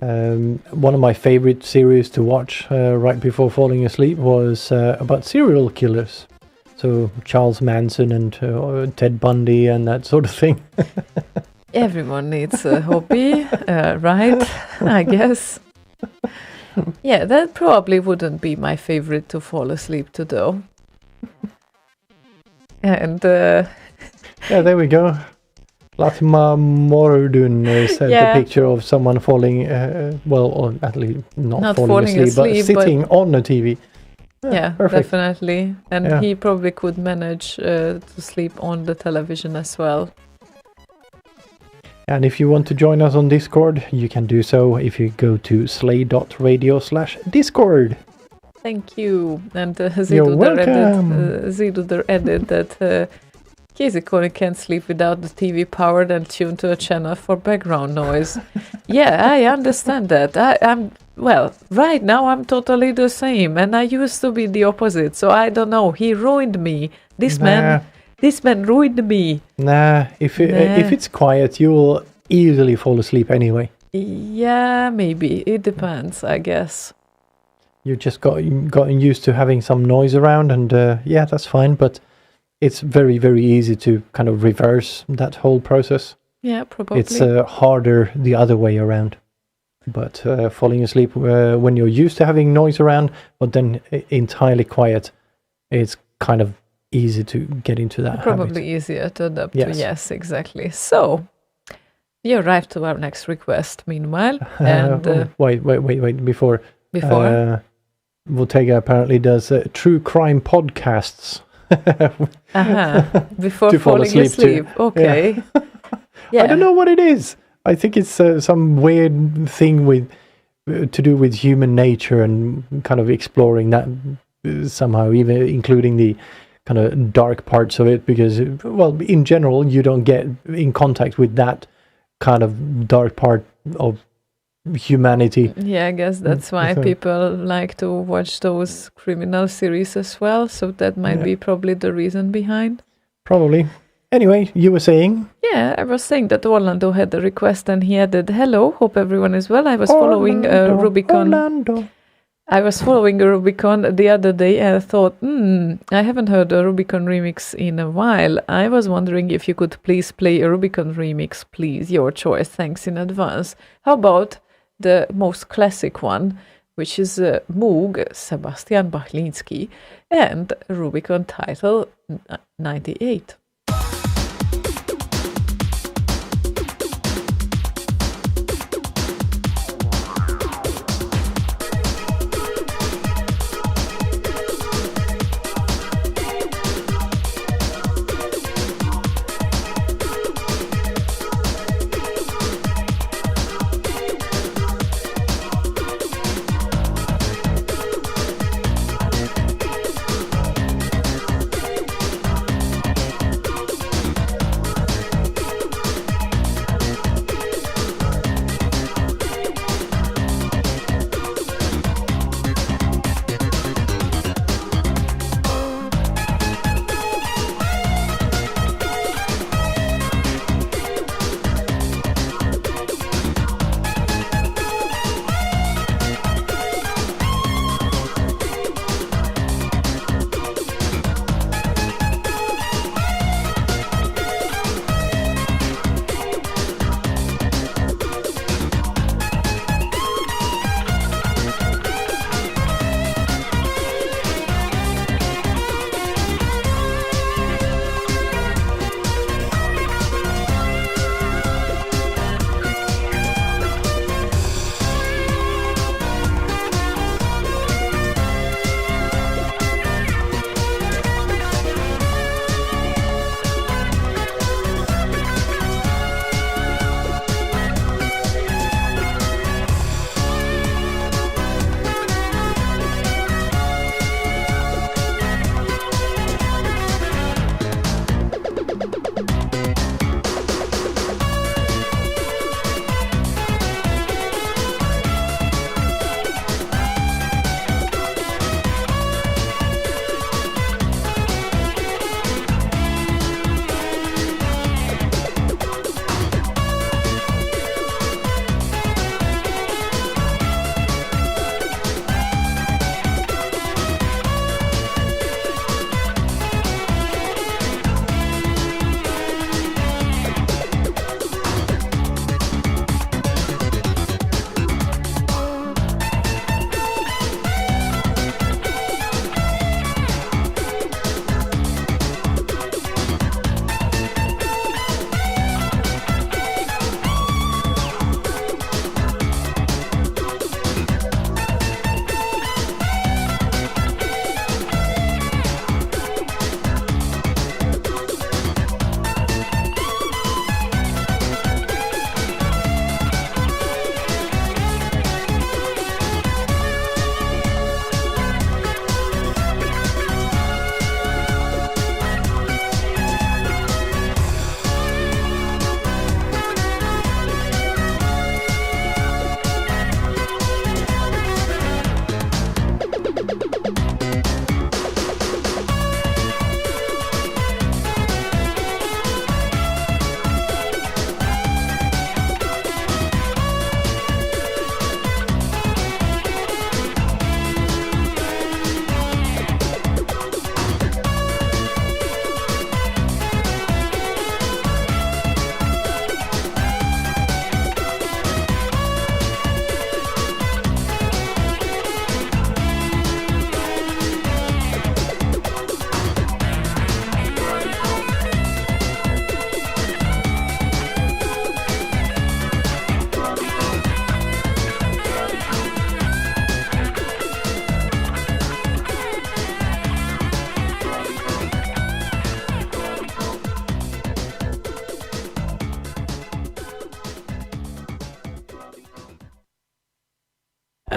One of my favorite series to watch right before falling asleep was about serial killers. So Charles Manson and Ted Bundy and that sort of thing. Everyone needs a hobby, right? I guess. Yeah, that probably wouldn't be my favorite to fall asleep to, though. And Yeah, there we go. Latima Morudun sent Yeah. a picture of someone falling, or at least not falling asleep, but asleep, sitting on the TV. yeah, perfect. definitely. And Yeah. he probably could manage to sleep on the television as well. And if you want to join us on Discord, you can do so if you go to slay.radio/discord. Thank you. And You're Ziduder added that Kizikori can't sleep without the TV powered and tuned to a channel for background noise. Yeah, I understand that. well, right now I'm totally the same, and I used to be the opposite. So I don't know. He ruined me. This man ruined me. If it's quiet, you will easily fall asleep anyway. Yeah, maybe it depends. I guess. You just gotten used to having some noise around, and yeah, that's fine. But it's very, very easy to kind of reverse that whole process. Yeah, probably. It's harder the other way around. But falling asleep when you're used to having noise around, but then entirely quiet, it's kind of easy to get into that Probably habit. easier to adapt Yes. to. Yes, exactly. So, we arrived to our next request, meanwhile. And Wait. Before Bottega apparently does true crime podcasts. Before To fall falling asleep too. Okay. Yeah. I don't know what it is. I think it's some weird thing with to do with human nature and kind of exploring that somehow, even including the kind of dark parts of it, because, well, in general, you don't get in contact with that kind of dark part of humanity. Yeah, I guess that's why So- people like to watch those criminal series as well. So that might be probably the reason behind. Probably. Anyway, you were saying? Yeah, I was saying that Orlando had a request and he added, "Hello, hope everyone is well. I was following a Rubicon. Orlando. I was following a Rubicon the other day and I thought, I haven't heard a Rubicon remix in a while. I was wondering if you could please play a Rubicon remix, please. Your choice. Thanks in advance. How about the most classic one, which is Moog, Sebastian Bachlinski, and Rubicon title 98.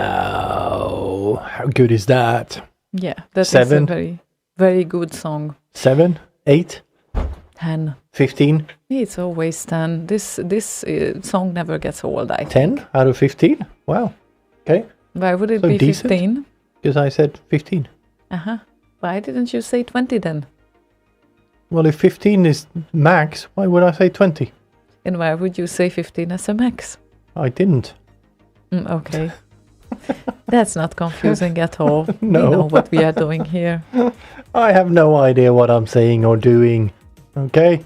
Oh, how good is that? Yeah, that is 7? a very, very good song. 7? 8? 10. 15? It's always 10. This song never gets old, I think. 10 out of 15? Wow. Okay. Why would it So be decent. 15? Because I said 15. Uh-huh. Why didn't you say 20 then? Well, if 15 is max, why would I say 20? And why would you say 15 as a max? I didn't. Okay. That's not confusing at all. No. We know what we are doing here. I have no idea what I'm saying or doing. Okay?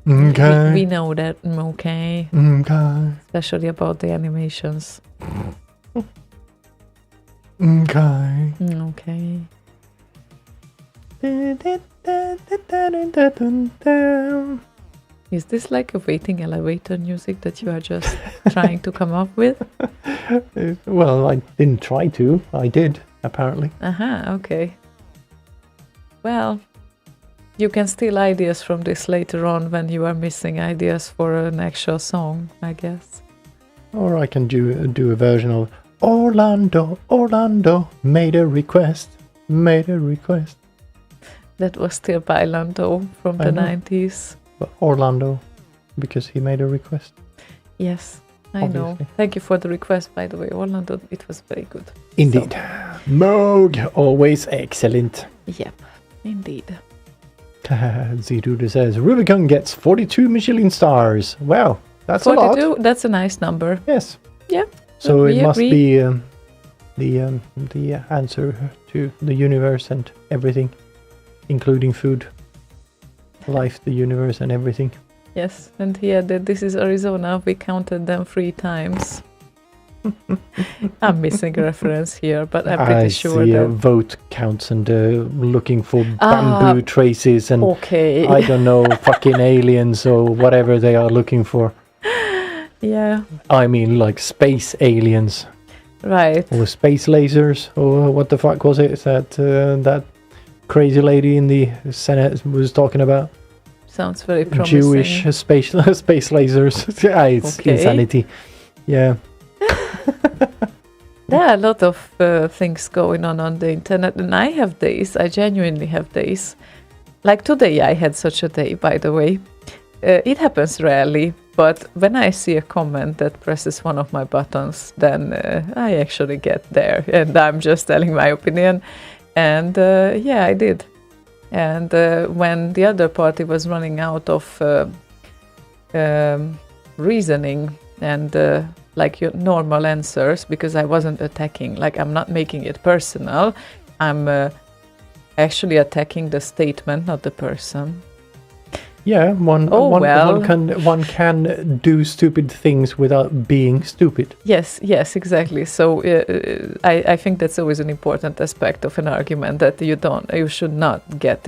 Okay. We know that, okay. Okay. Especially about the animations. Okay. Okay. Is this like a waiting elevator music that you are just trying to come up with? Well, I didn't try to. I did, apparently. Okay. Well, you can steal ideas from this later on when you are missing ideas for an actual song, I guess. Or I can do a version of Orlando made a request. That was still Bailando from I the know. 90s. But Orlando, because he made a request. Yes, I know. Obviously. Thank you for the request, by the way, Orlando. It was very good. Indeed. Moog, always excellent. Yep, indeed. Ziruda says, Rubicon gets 42 Michelin stars. Wow, that's a lot. 42, that's a nice number. Yes. Yeah. So we it must agree. be the answer to the universe and everything, including food, life, the universe, and everything. Yes, and he added, this is Arizona. We counted them 3 times. I'm missing a reference here, but I'm pretty sure see that... vote counts and looking for bamboo traces and Okay. I don't know, fucking aliens or whatever they are looking for. Yeah, I mean, like space aliens right. or space lasers or what the fuck was it that crazy lady in the Senate was talking about? Sounds very promising. Jewish space lasers. Yeah, it's Okay. insanity. Yeah. There are a lot of things going on the internet, and I have days, I genuinely have days. Like today, I had such a day, by the way. It happens rarely, but when I see a comment that presses one of my buttons, then I actually get there, and I'm just telling my opinion. And yeah, I did. And when the other party was running out of reasoning and like your normal answers, because I wasn't attacking, like I'm not making it personal, I'm actually attacking the statement, not the person. Yeah, one can do stupid things without being stupid. Yes, exactly. So I think that's always an important aspect of an argument, that you should not get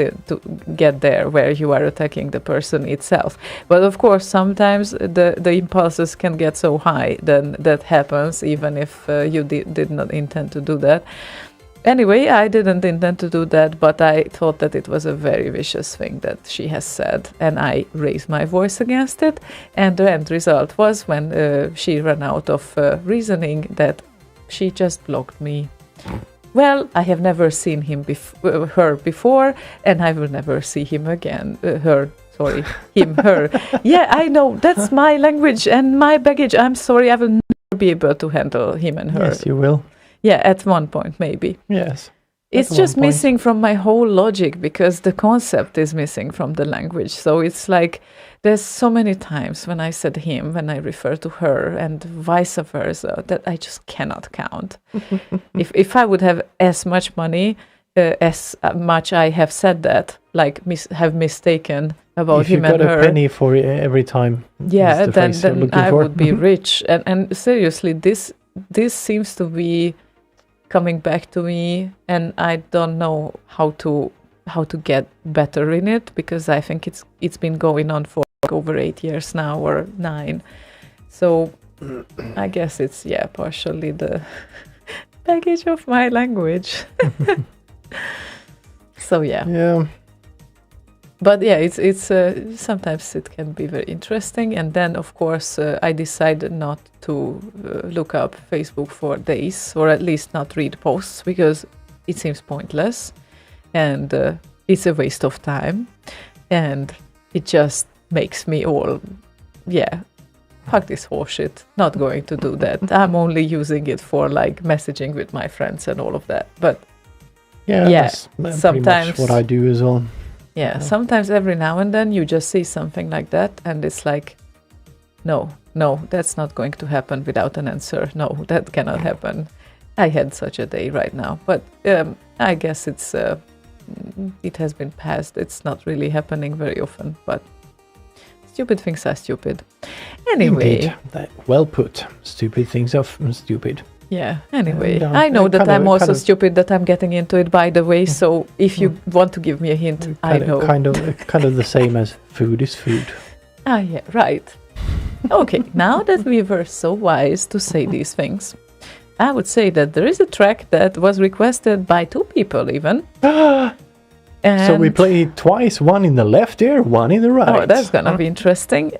there where you are attacking the person itself. But of course, sometimes the impulses can get so high, then that happens, even if you did not intend to do that. Anyway, I didn't intend to do that, but I thought that it was a very vicious thing that she has said, and I raised my voice against it. And the end result was, when she ran out of reasoning, that she just blocked me. Well, I have never seen her before, and I will never see him again. Her. Yeah, I know, that's my language and my baggage. I'm sorry, I will never be able to handle him and her. Yes, you will. Yeah, at one point, maybe. Yes. It's just missing from my whole logic, because the concept is missing from the language. So it's like there's so many times when I said him, when I refer to her, and vice versa, that I just cannot count. If I would have as much money, as much I have said that, like have mistaken about him and her. If you got a penny for every time. Yeah, is the phrase you're then looking I for. would be rich. And seriously, this seems to be coming back to me, and I don't know how to get better in it, because I think it's been going on for over 8 years now, or 9. So I guess it's partially the baggage of my language. So yeah. But yeah, it's sometimes it can be very interesting. And then, of course, I decided not to look up Facebook for days, or at least not read posts, because it seems pointless, and it's a waste of time, and it just makes me all, fuck this horseshit, not going to do that. I'm only using it for like messaging with my friends and all of that. But Yeah, that's pretty sometimes much what I do as well. sometimes every now and then you just see something like that, and it's like, no, that's not going to happen without an answer. No, that cannot happen. I had such a day right now, but I guess it has been passed. It's not really happening very often, but stupid things are stupid. Anyway. Indeed. Well put. Stupid things are stupid. Yeah, anyway. And, I know that kind of- I'm also kind of- stupid that I'm getting into it, by the way, so if you want to give me a hint, I know. Kind of the same as food is food. Ah, yeah, right. Okay, now that we were so wise to say these things, I would say that there is a track that was requested by 2 people even. So we play twice, one in the left ear, one in the right. Oh, that's gonna be interesting.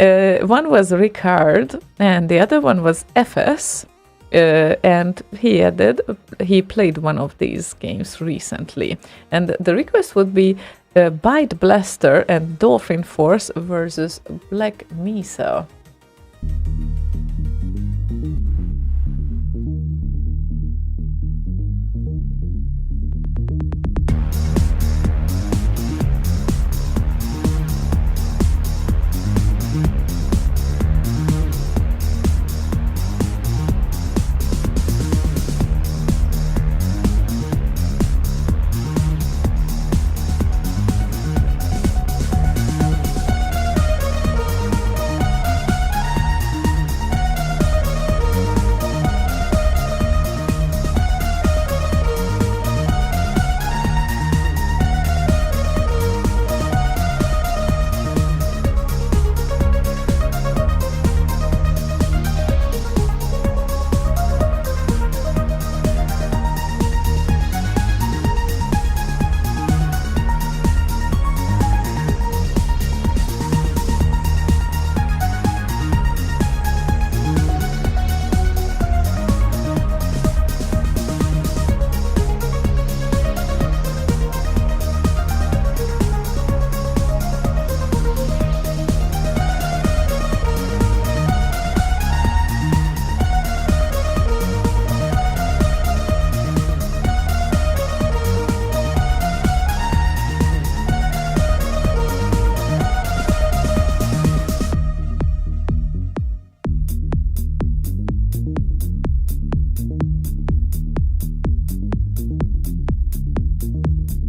One was Ricard, and the other one was FS. And he played one of these games recently. And the request would be Bite Blaster and Dolphin Force versus Black Mesa.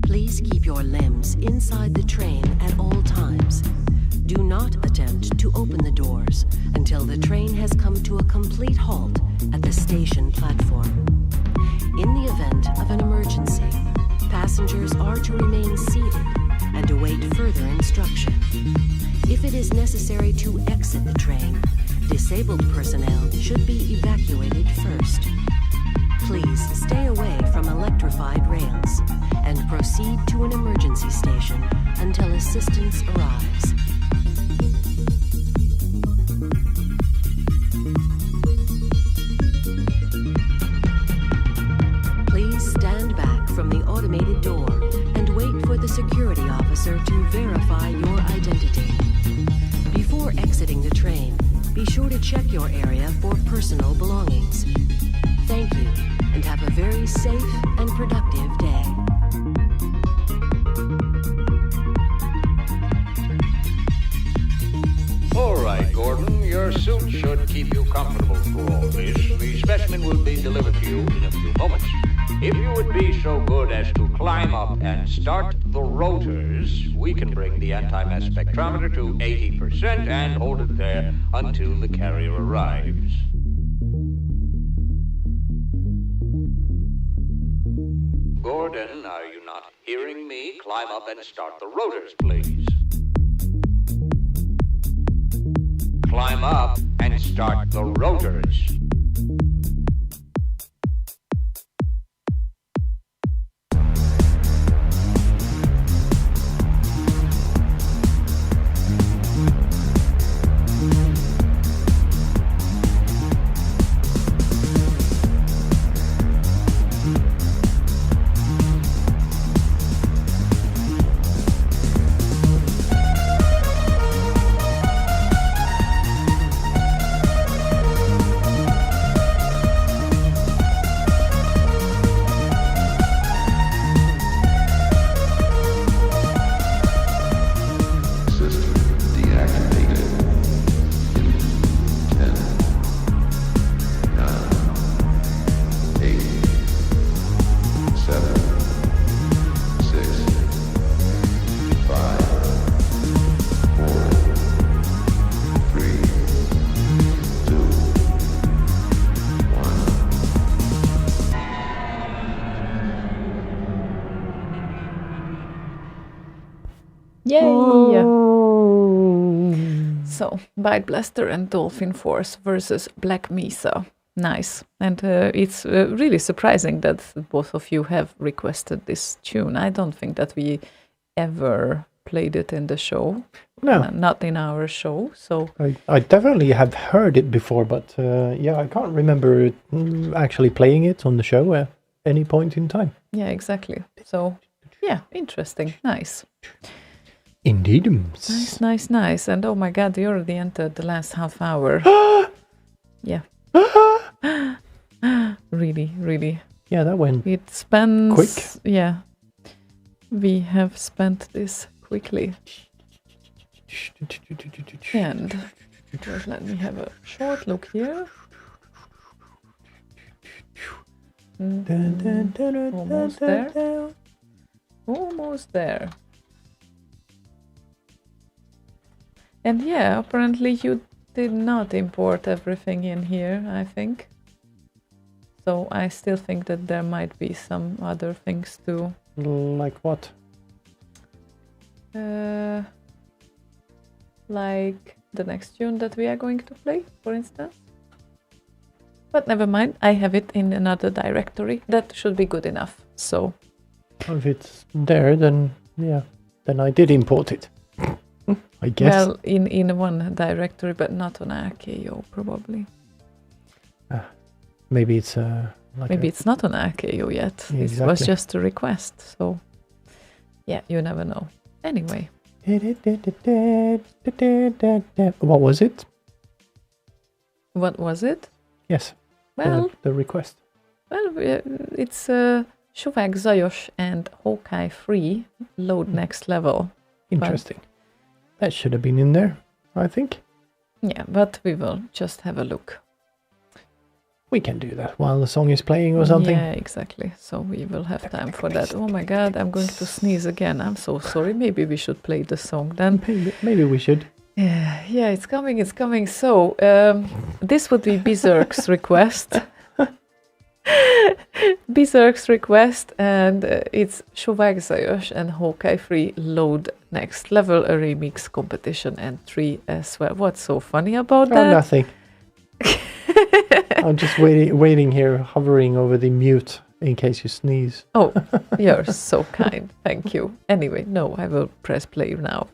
Please keep your limbs inside the train at all times. Do not attempt to open the doors until the train has come to a complete halt at the station platform. In the event of an emergency, passengers are to remain seated and await further instruction. If it is necessary to exit the train, disabled personnel should be evacuated first. Please stay away from electrified rails and proceed to an emergency station until assistance arrives. Please stand back from the automated door and wait for the security officer to verify your identity. Before exiting the train, be sure to check your area for personal belongings. Thank you, and have a very safe and productive day. All right, Gordon, your suit should keep you comfortable through all this. The specimen will be delivered to you in a few moments. If you would be so good as to climb up and start the rotors, we can bring the anti-mass spectrometer to 80% and hold it there until the carrier arrives. Gordon, are you not hearing me? Climb up and start the rotors, please. Climb up and start the rotors. Yay! Oh. So, Bite Blaster and Dolphin Force versus Black Mesa. Nice. And it's really surprising that both of you have requested this tune. I don't think that we ever played it in the show. No. Not in our show. So, I definitely have heard it before, but yeah, I can't remember actually playing it on the show at any point in time. yeah, exactly. So, yeah, interesting. Nice. Indeed. Nice. And oh my god, you already entered the last half hour. Yeah. Really. Yeah, that went It spends quick. Yeah. We have spent this quickly. And just let me have a short look here. Almost there. Almost there. And yeah, apparently you did not import everything in here, I think. So I still think that there might be some other things too. Like what? Like the next tune that we are going to play, for instance. But never mind, I have it in another directory. That should be good enough. So, If it's there, then yeah, then I did import it. I guess. well, in one directory, but not on RKO, probably. Maybe it's like Maybe it's not on RKO yet. Yeah, It was exactly. just a request. So, yeah, you never know. Anyway, What was it? what was it? Yes. Well, The request. it's Shuvak Zajos and Hawkeye Free load next level. Interesting. That should have been in there, I think. Yeah, but we will just have a look. We can do that while the song is playing or something. Yeah, exactly. So we will have time for that. Oh my god, I'm going to sneeze again. I'm so sorry. Maybe we should play the song then. Maybe we should. Yeah, it's coming. So, this would be Berserk's request. Berserk's request, and it's Shuvak Zajos and Hawkeye Free load next level, a remix competition entry as well. What's so funny about Oh, that? nothing. I'm just waiting here, hovering over the mute in case you sneeze. Oh, you're so kind. Thank you. Anyway, no, I will press play now.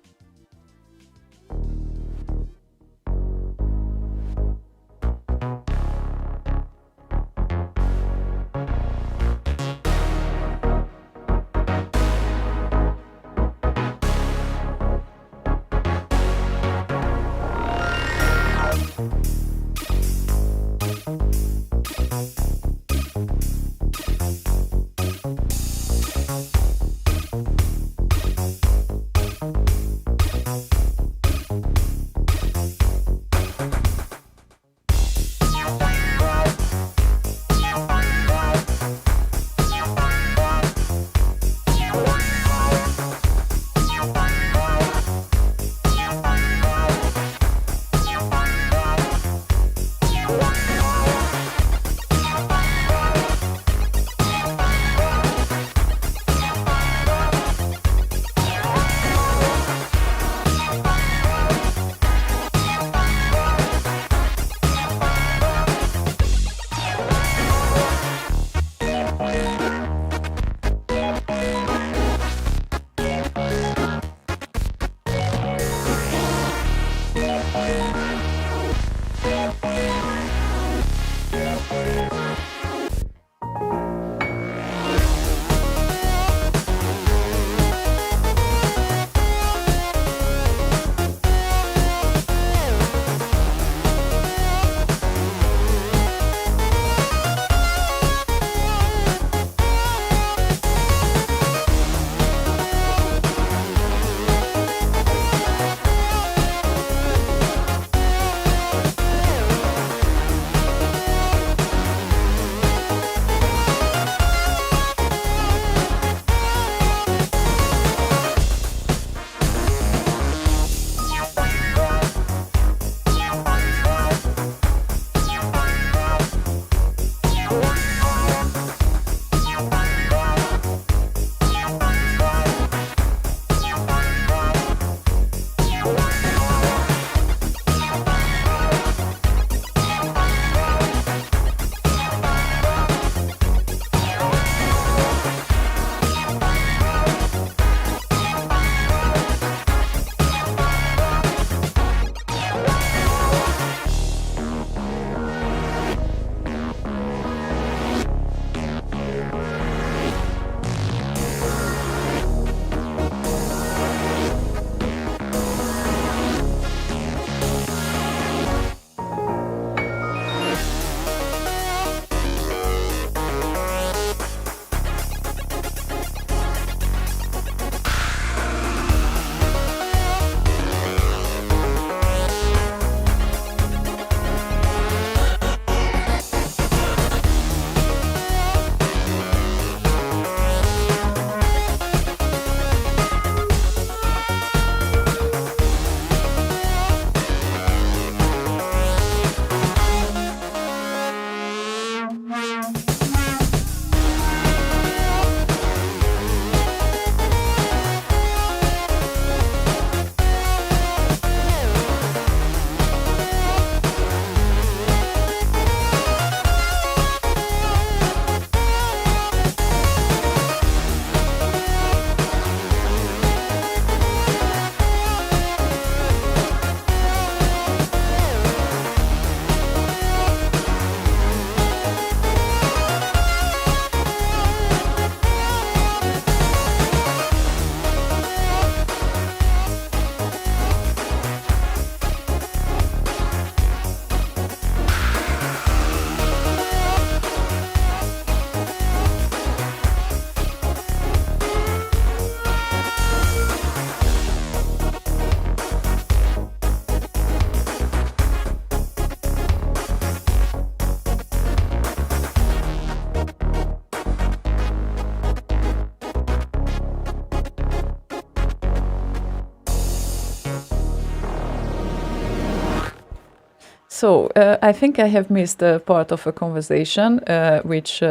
So I think I have missed a part of a conversation which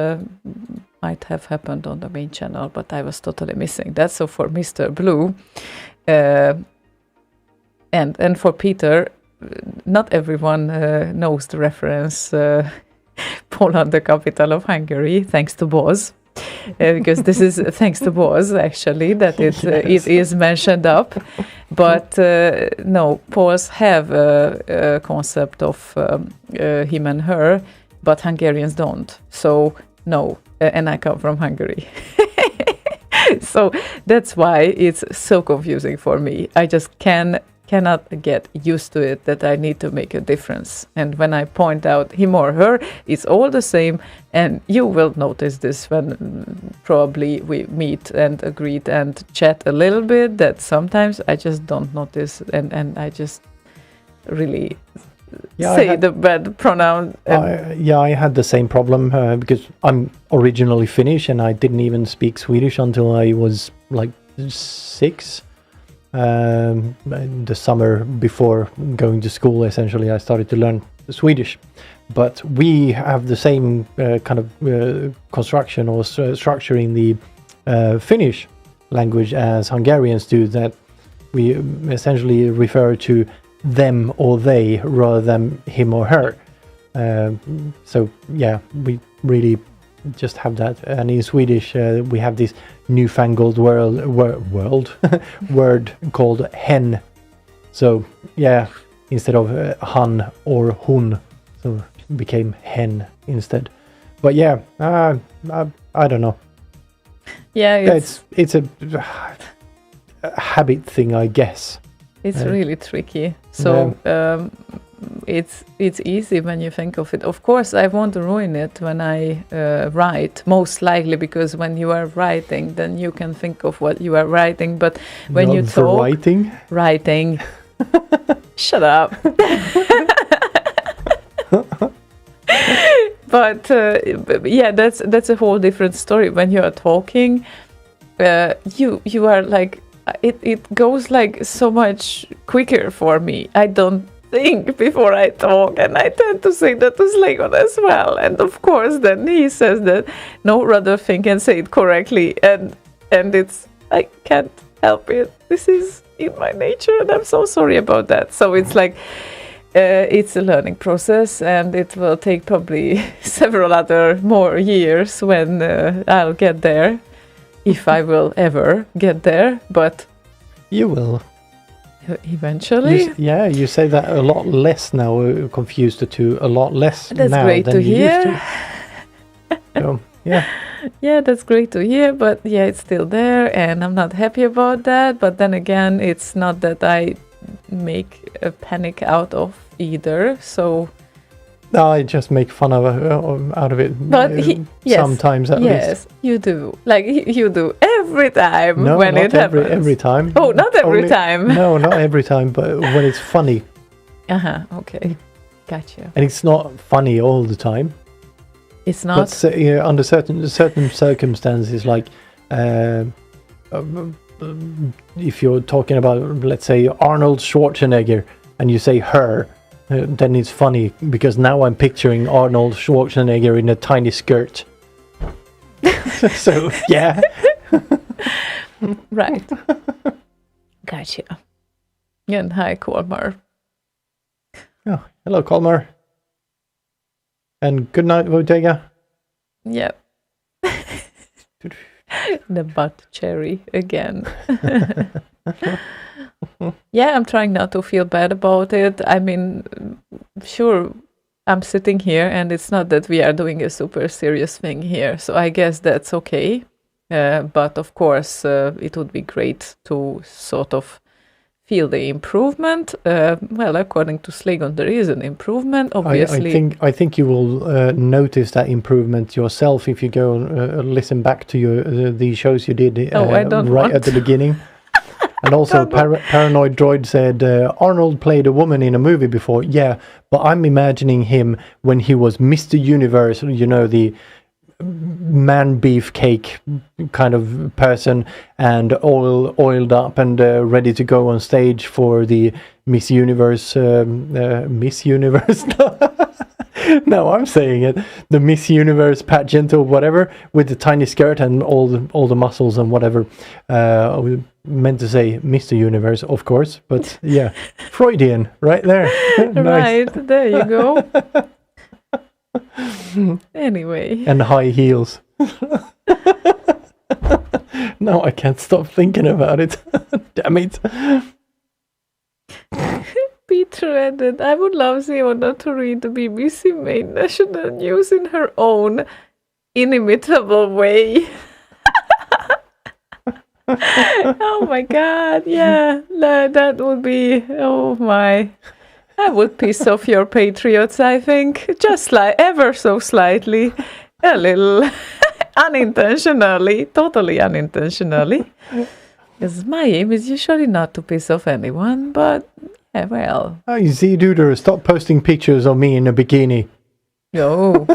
might have happened on the main channel, but I was totally missing that. So for Mr. Blue and for Peter, not everyone knows the reference Poland, the capital of Hungary, thanks to Boz. Because this is thanks to Boz, actually, that it is mentioned up. But no, Poles have a concept of him and her, but Hungarians don't. So no, and I come from Hungary. So that's why it's so confusing for me. I just cannot get used to it, that I need to make a difference. And when I point out him or her, it's all the same. And you will notice this when probably we meet and greet and chat a little bit, that sometimes I just don't notice and I just really say the bad pronoun. I had the same problem because I'm originally Finnish and I didn't even speak Swedish until I was like 6. The summer before going to school, essentially, I started to learn Swedish. But we have the same kind of construction or structure in the Finnish language as Hungarians do, that we essentially refer to them or they rather than him or her. So yeah, we really just have that. And in Swedish, we have this newfangled word called hen. So yeah, instead of han or hun, so it became hen instead. But yeah, I don't know. Yeah, it's a habit thing, I guess. It's really tricky. So it's easy when you think of it. Of course, I won't ruin it when I write, most likely, because when you are writing, then you can think of what you are writing. But when you talk, writing, shut up. But yeah, that's a whole different story. When you are talking, you are like, it goes like so much quicker for me. I don't think before I talk, and I tend to say that to Slaygon as well. And of course, then he says that no, rather think and say it correctly, and it's, I can't help it. This is in my nature, and I'm so sorry about that. So it's like it's a learning process, and it will take probably several other more years when I'll get there, if I will ever get there. But you will. Eventually. You say that a lot less now, confused the two a lot less. That's now great than to you hear. used to. So, yeah. Yeah, that's great to hear, but yeah, it's still there, and I'm not happy about that. But then again, it's not that I make a panic out of either. So no, I just make fun of out of it. But yes, sometimes at least. Yes, you do. Like you do every time no, when not it happens. Every time. Oh, not every time. No, not every time, but when it's funny. Okay, gotcha. And it's not funny all the time. It's not. But under certain circumstances, like if you're talking about, let's say, Arnold Schwarzenegger, and you say her, then it's funny because now I'm picturing Arnold Schwarzenegger in a tiny skirt. So yeah. Right. Gotcha. And hi, Colmar. Oh, hello, Colmar. And good night, Bodega. Yep. The butt cherry again. Yeah, I'm trying not to feel bad about it. I mean, sure, I'm sitting here and it's not that we are doing a super serious thing here. So I guess that's okay. But of course, it would be great to sort of feel the improvement. Well, according to Slaygon, there is an improvement, obviously. I think you will notice that improvement yourself if you go listen back to the shows you did at the beginning. And also, Paranoid Droid said, Arnold played a woman in a movie before. Yeah, but I'm imagining him when he was Mr. Universe, you know, the man beefcake kind of person, and oiled up and ready to go on stage for the Miss Universe. Miss Universe. No, I'm saying it. The Miss Universe pageant or whatever, with the tiny skirt and all the muscles and whatever. I meant to say Mr. Universe, of course, but yeah, Freudian, right there. Nice. Right, there you go. Anyway. And high heels. No, I can't stop thinking about it. Damn it. Be threaded. I would love Ziona to read the BBC main national news in her own inimitable way. Oh my god, yeah, that would be, oh my. I would piss off your patriots, I think, just like ever so slightly, a little unintentionally, totally unintentionally. Because my aim is usually not to piss off anyone, but yeah, well. Hey, Z-Duder, stop posting pictures of me in a bikini. No.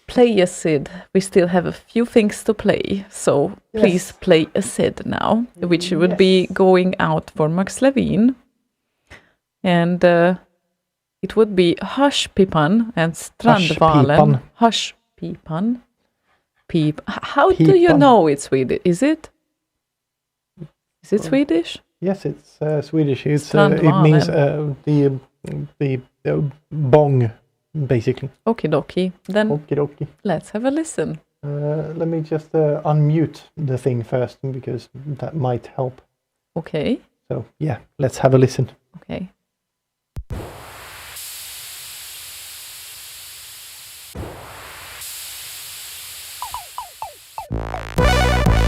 Play a Sid. We still have a few things to play, so please play a Sid now, which would be going out for Max Levine. And it would be Hush Pipan and Strandvalen. Hush Pipan. How do you know it's Swedish? Is it Swedish? Yes, it's Swedish. It's it means the bong, basically. Okie dokie. Then Okie dokie. let's have a listen. Let me just unmute the thing first, because that might help. Okay. So yeah, let's have a listen. Okay.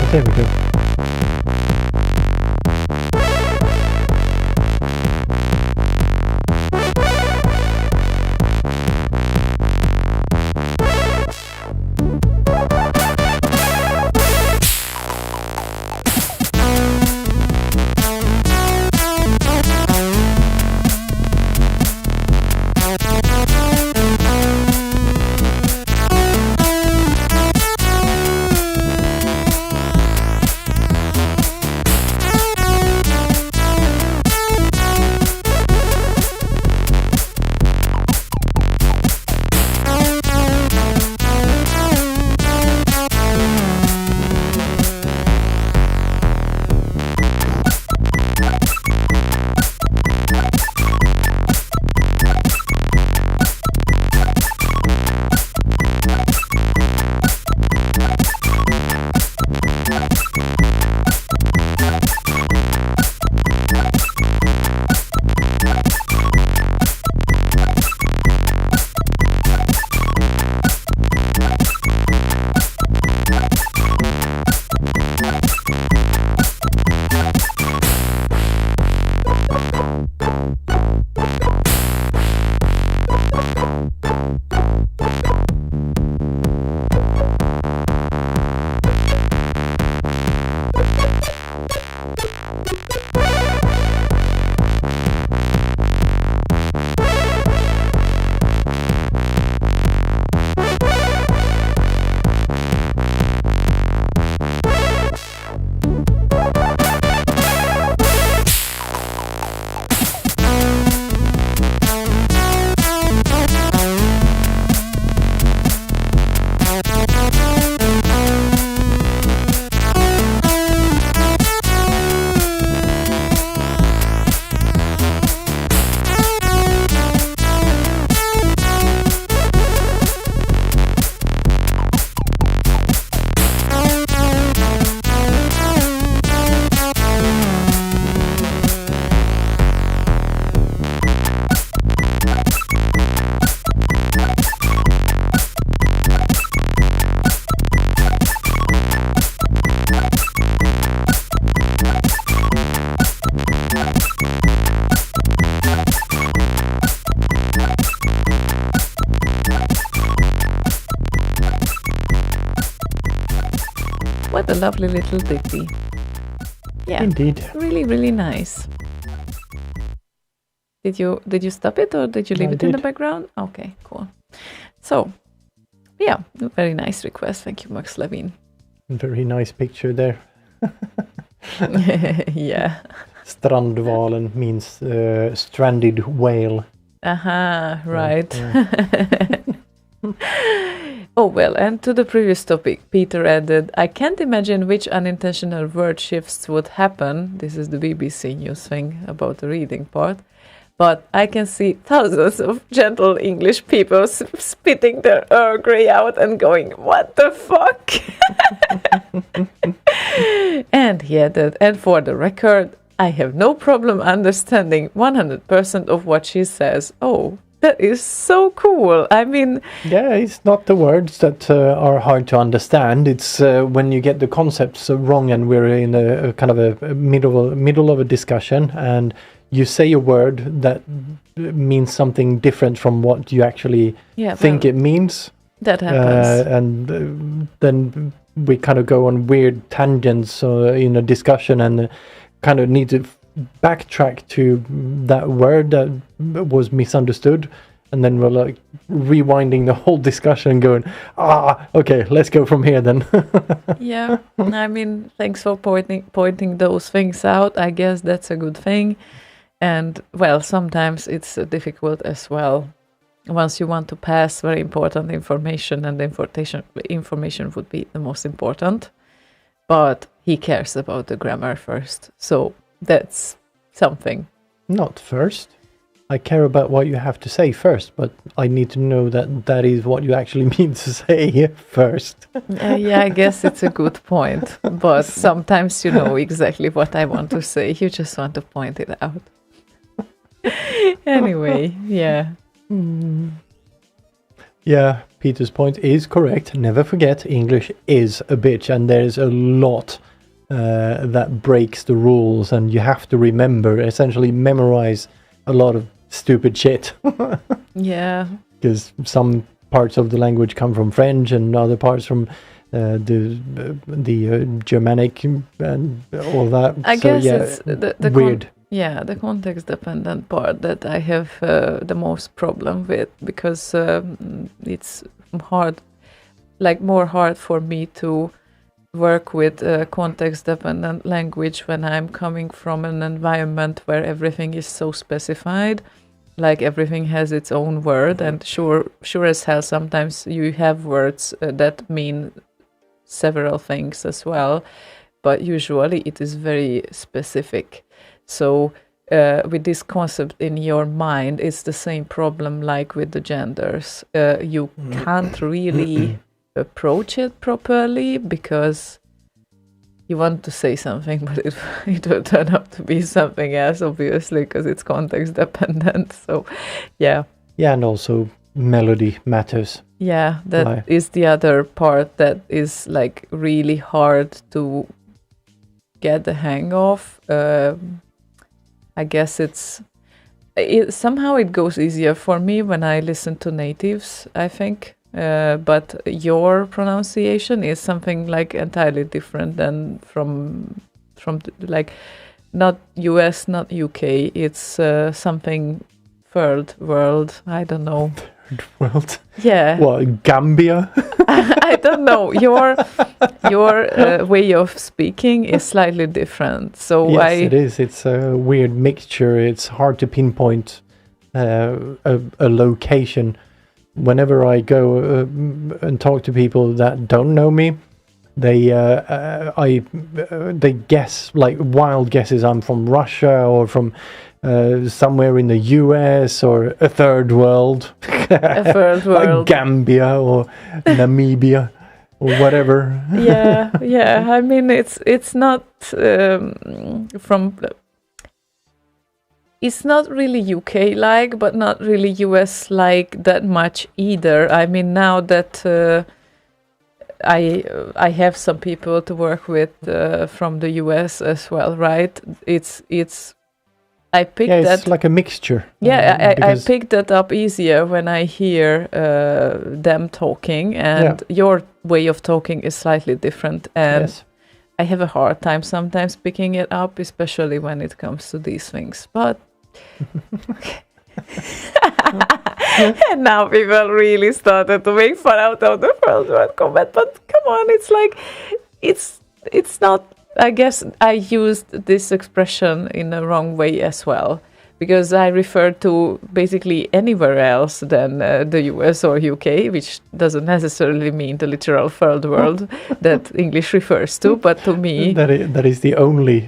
There we go. What a lovely little ditty. Yeah. Indeed. Really, really nice. Did you stop it or did you leave I it in the did. background? Okay, cool. So, yeah, very nice request. Thank you, Max Levine. Very nice picture there. Yeah. Strandvalen means stranded whale. Aha, right. Yeah. Oh, well, and to the previous topic, Peter added, I can't imagine which unintentional word shifts would happen. This is the BBC News thing about the reading part. But I can see thousands of gentle English people spitting their Earl Grey out and going, what the fuck? And he added, and for the record, I have no problem understanding 100% of what she says. Oh, that is so cool. I mean, Yeah, it's not the words that are hard to understand. It's when you get the concepts wrong, and we're in a kind of a middle of a discussion, and you say a word that means something different from what you actually think well, it means, that happens. and then we kind of go on weird tangents in a discussion, and kind of need to backtrack to that word that was misunderstood, and then we're like rewinding the whole discussion, going, okay, let's go from here then. Yeah, I mean, thanks for pointing those things out. I guess that's a good thing. And, well, sometimes it's difficult as well. Once you want to pass very important information, and the information would be the most important. But he cares about the grammar first. So that's something. Not first. I care about what you have to say first, but I need to know that that is what you actually mean to say first. Yeah, I guess it's a good point. But sometimes you know exactly what I want to say. You just want to point it out. Anyway, yeah. Yeah, Peter's point is correct. Never forget, English is a bitch, and there's a lot that breaks the rules, and you have to remember, essentially memorize a lot of stupid shit. Yeah. Because some parts of the language come from French, and other parts from the Germanic and all that. I guess it's the weird. the context-dependent part that I have the most problem with, because it's more hard for me to work with context-dependent language when I'm coming from an environment where everything is so specified, like everything has its own word, and sure as hell sometimes you have words that mean several things as well, but usually it is very specific. So with this concept in your mind, it's the same problem like with the genders. You can't really approach it properly because you want to say something, but it will turn out to be something else, obviously, because it's context dependent. So, yeah. Yeah, and also melody matters. Yeah, that is the other part that is like really hard to get the hang of. I guess somehow it goes easier for me when I listen to natives, I think. But your pronunciation is something like entirely different than from like not US, not UK. It's something third world. I don't know. Third world. Yeah. What, Gambia? I don't know. Your way of speaking is slightly different. So yes, it is. It's a weird mixture. It's hard to pinpoint a location. Whenever I go and talk to people that don't know me, they guess, like wild guesses. I'm from Russia or from somewhere in the US or a third world. A third world. Like Gambia or Namibia or whatever. Yeah. I mean, it's not from. It's not really UK-like, but not really US-like that much either. I mean, now that I have some people to work with from the US as well, right? It's I picked that. It's like a mixture. Yeah, I picked that up easier when I hear them talking, and your way of talking is slightly different, and I have a hard time sometimes picking it up, especially when it comes to these things. But And now people really started to make fun out of the first word comment. But come on, it's like, it's not. I guess I used this expression in the wrong way as well, because I refer to basically anywhere else than the US or UK, which doesn't necessarily mean the literal third world that English refers to, but to me... That is the only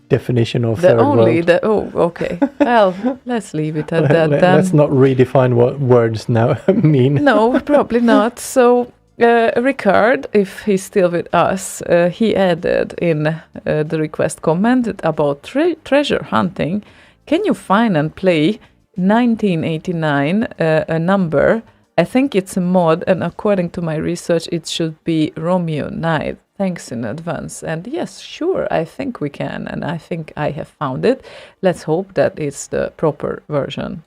definition of the third only, world. oh, okay. Well, let's leave it at that then. Let's not redefine what words now mean. No, probably not. So... Ricard, if he's still with us, he added in the request comment about treasure hunting. Can you find and play 1989 a number? I think it's a mod, and according to my research, it should be Romeo Knight. Thanks in advance. And yes, sure, I think we can, and I think I have found it. Let's hope that it's the proper version.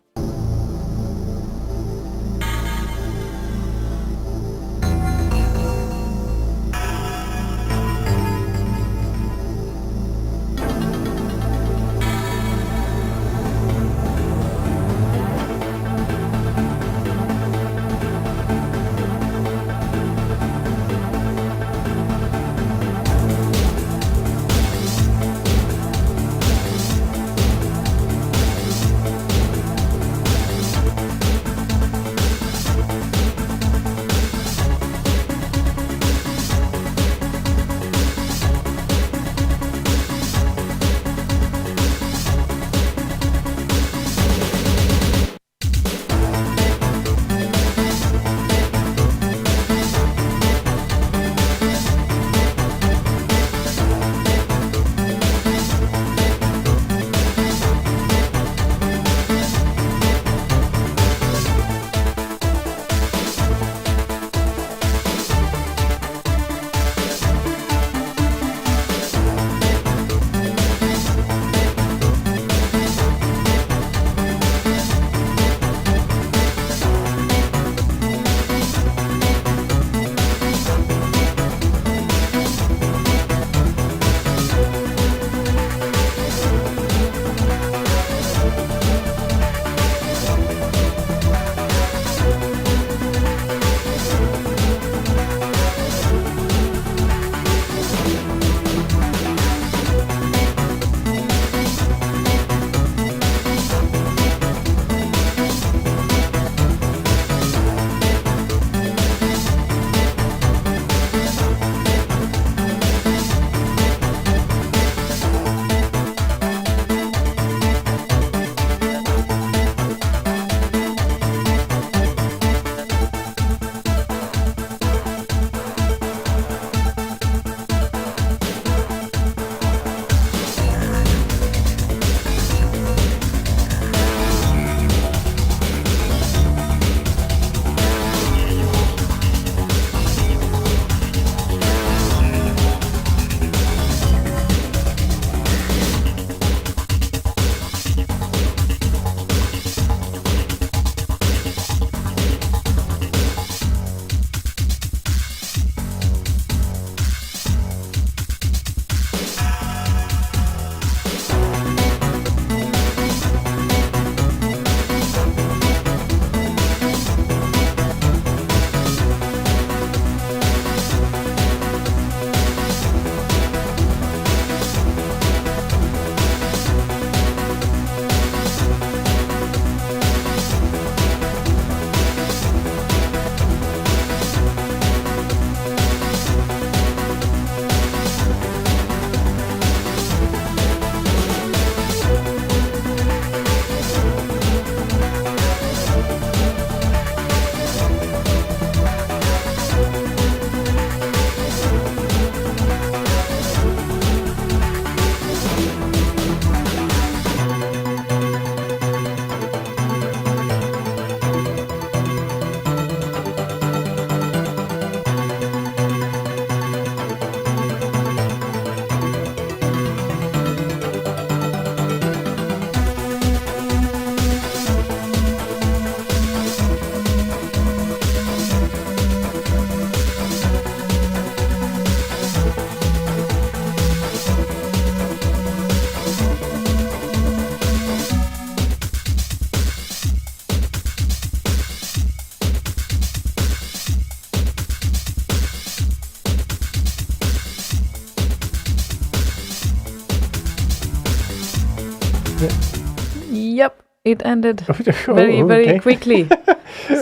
Yep, it ended very, very okay. quickly.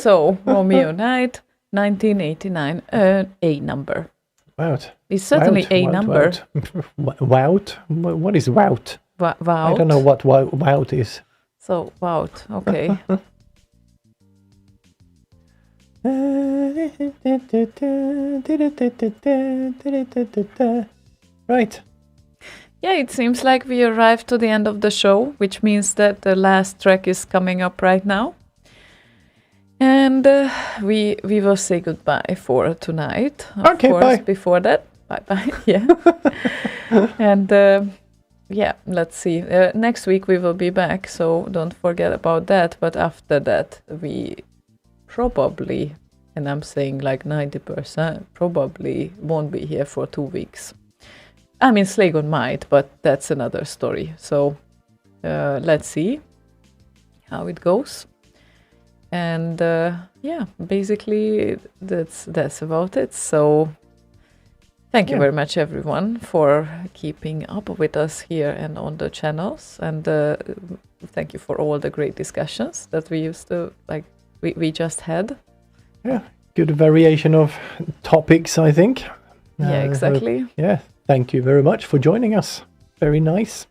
So, Romeo Knight, 1989, A number. Wout. It's certainly a number. Wout? What is wout? Wout. I don't know what wout is. So, Wout, okay. Right. Yeah, it seems like we arrived to the end of the show, which means that the last track is coming up right now. And we will say goodbye for tonight. Of course, bye. Before that, bye-bye. Yeah. And yeah, let's see. Next week we will be back, so don't forget about that. But after that, we probably, and I'm saying like 90%, probably won't be here for 2 weeks. I mean, Slaygon might, but that's another story. So let's see how it goes. And yeah, basically that's about it. So thank you very much, everyone, for keeping up with us here and on the channels. And thank you for all the great discussions that we used to we just had. Yeah, good variation of topics, I think. Yeah, exactly. Yeah, thank you very much for joining us. Very nice.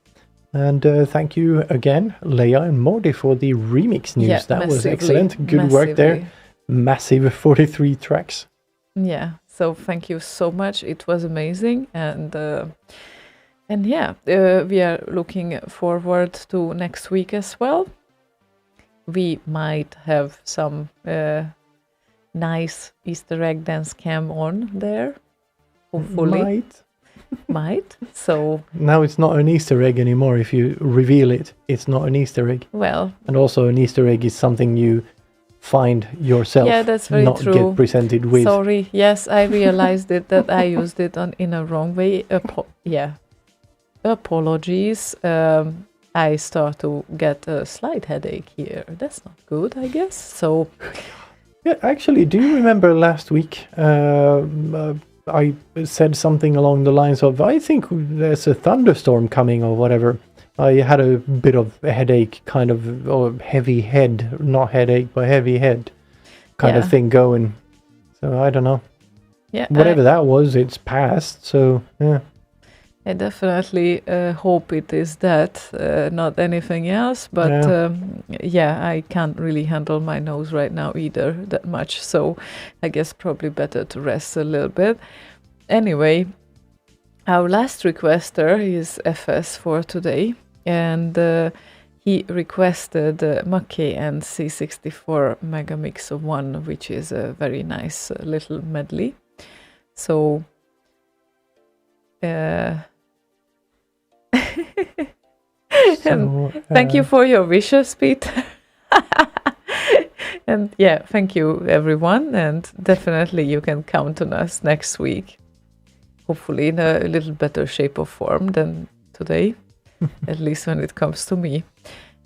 And thank you again, Leia and Mordy, for the remix news. Yeah, that was massively, excellent. Good work there. Massive 43 tracks. Yeah, so thank you so much. It was amazing. And yeah, we are looking forward to next week as well. We might have some nice Easter egg dance cam on there. Hopefully. Might. So now it's not an Easter egg anymore. If you reveal it, it's not an Easter egg. Well, and also an Easter egg is something you find yourself. Yeah, that's very not true. Get presented with. Sorry. Yes, I realized it that I used it in a wrong way. Yeah. Apologies. I start to get a slight headache here. That's not good, I guess. So. Yeah, actually, do you remember last week? I said something along the lines of, I think there's a thunderstorm coming or whatever. I had a bit of a headache, kind of, or heavy head, not headache, but heavy head kind of thing going. So I don't know. Yeah. Whatever that was, it's passed. So, yeah. I definitely hope it is that, not anything else. But yeah, I can't really handle my nose right now either that much. So I guess probably better to rest a little bit. Anyway, our last requester is FS for today. And he requested Mackey and C64 Megamix of 1, which is a very nice little medley. So... thank you for your wishes, Peter. And yeah, thank you everyone, and definitely you can count on us next week, hopefully in a little better shape or form than today, at least when it comes to me.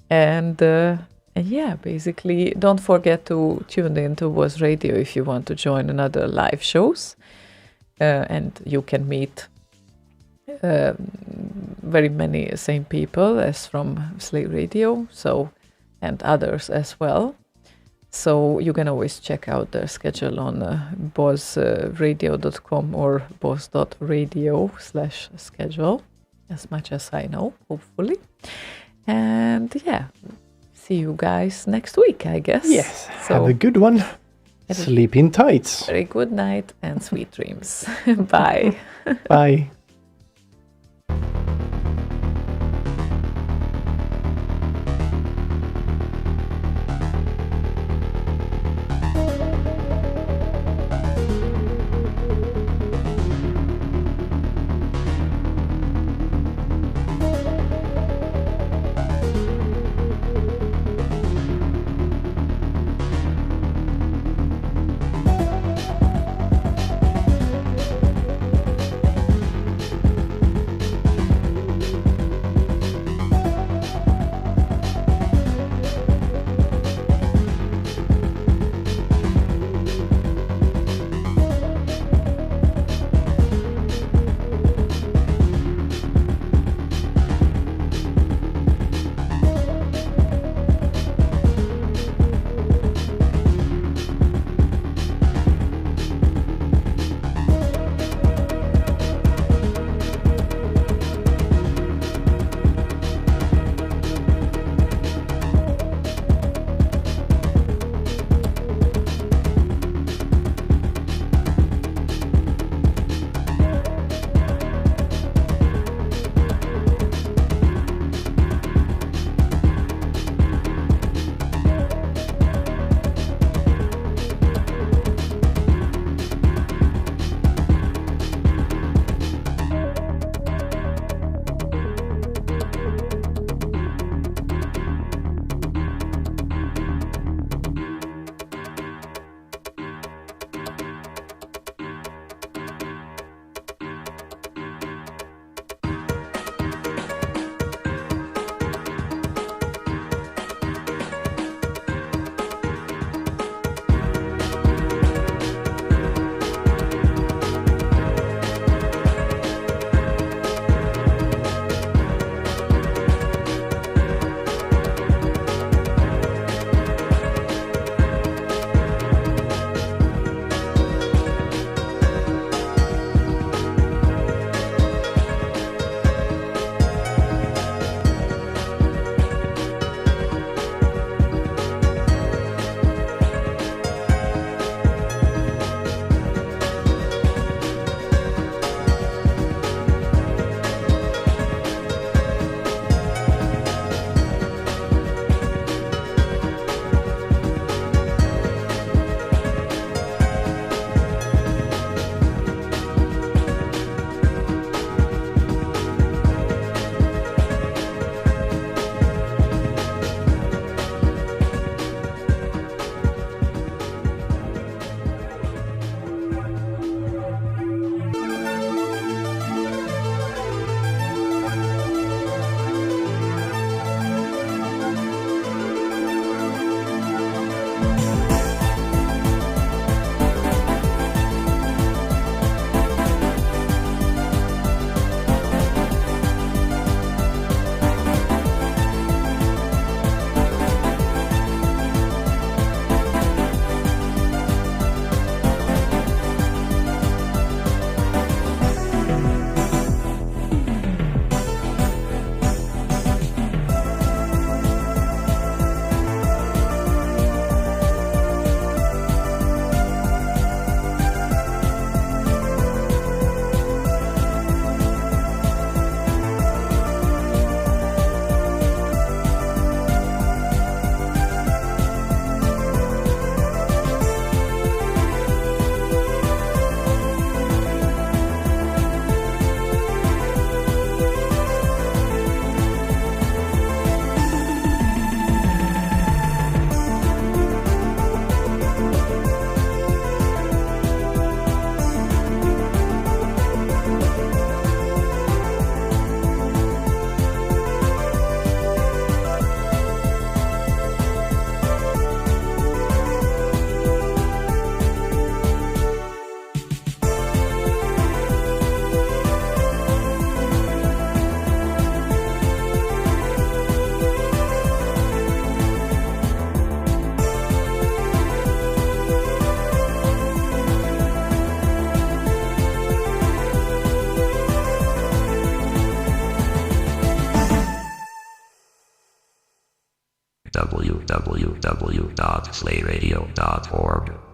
And yeah, basically don't forget to tune in to Was Radio if you want to join another live shows, and you can meet very many same people as from Slay Radio, so, and others as well. So you can always check out their schedule on bossradio.com or boss.radio/schedule, as much as I know, hopefully. And yeah, see you guys next week, I guess. Yes, so have a good one. Sleep in tights. Very good night and sweet dreams. Bye. Bye. www.slayradio.org.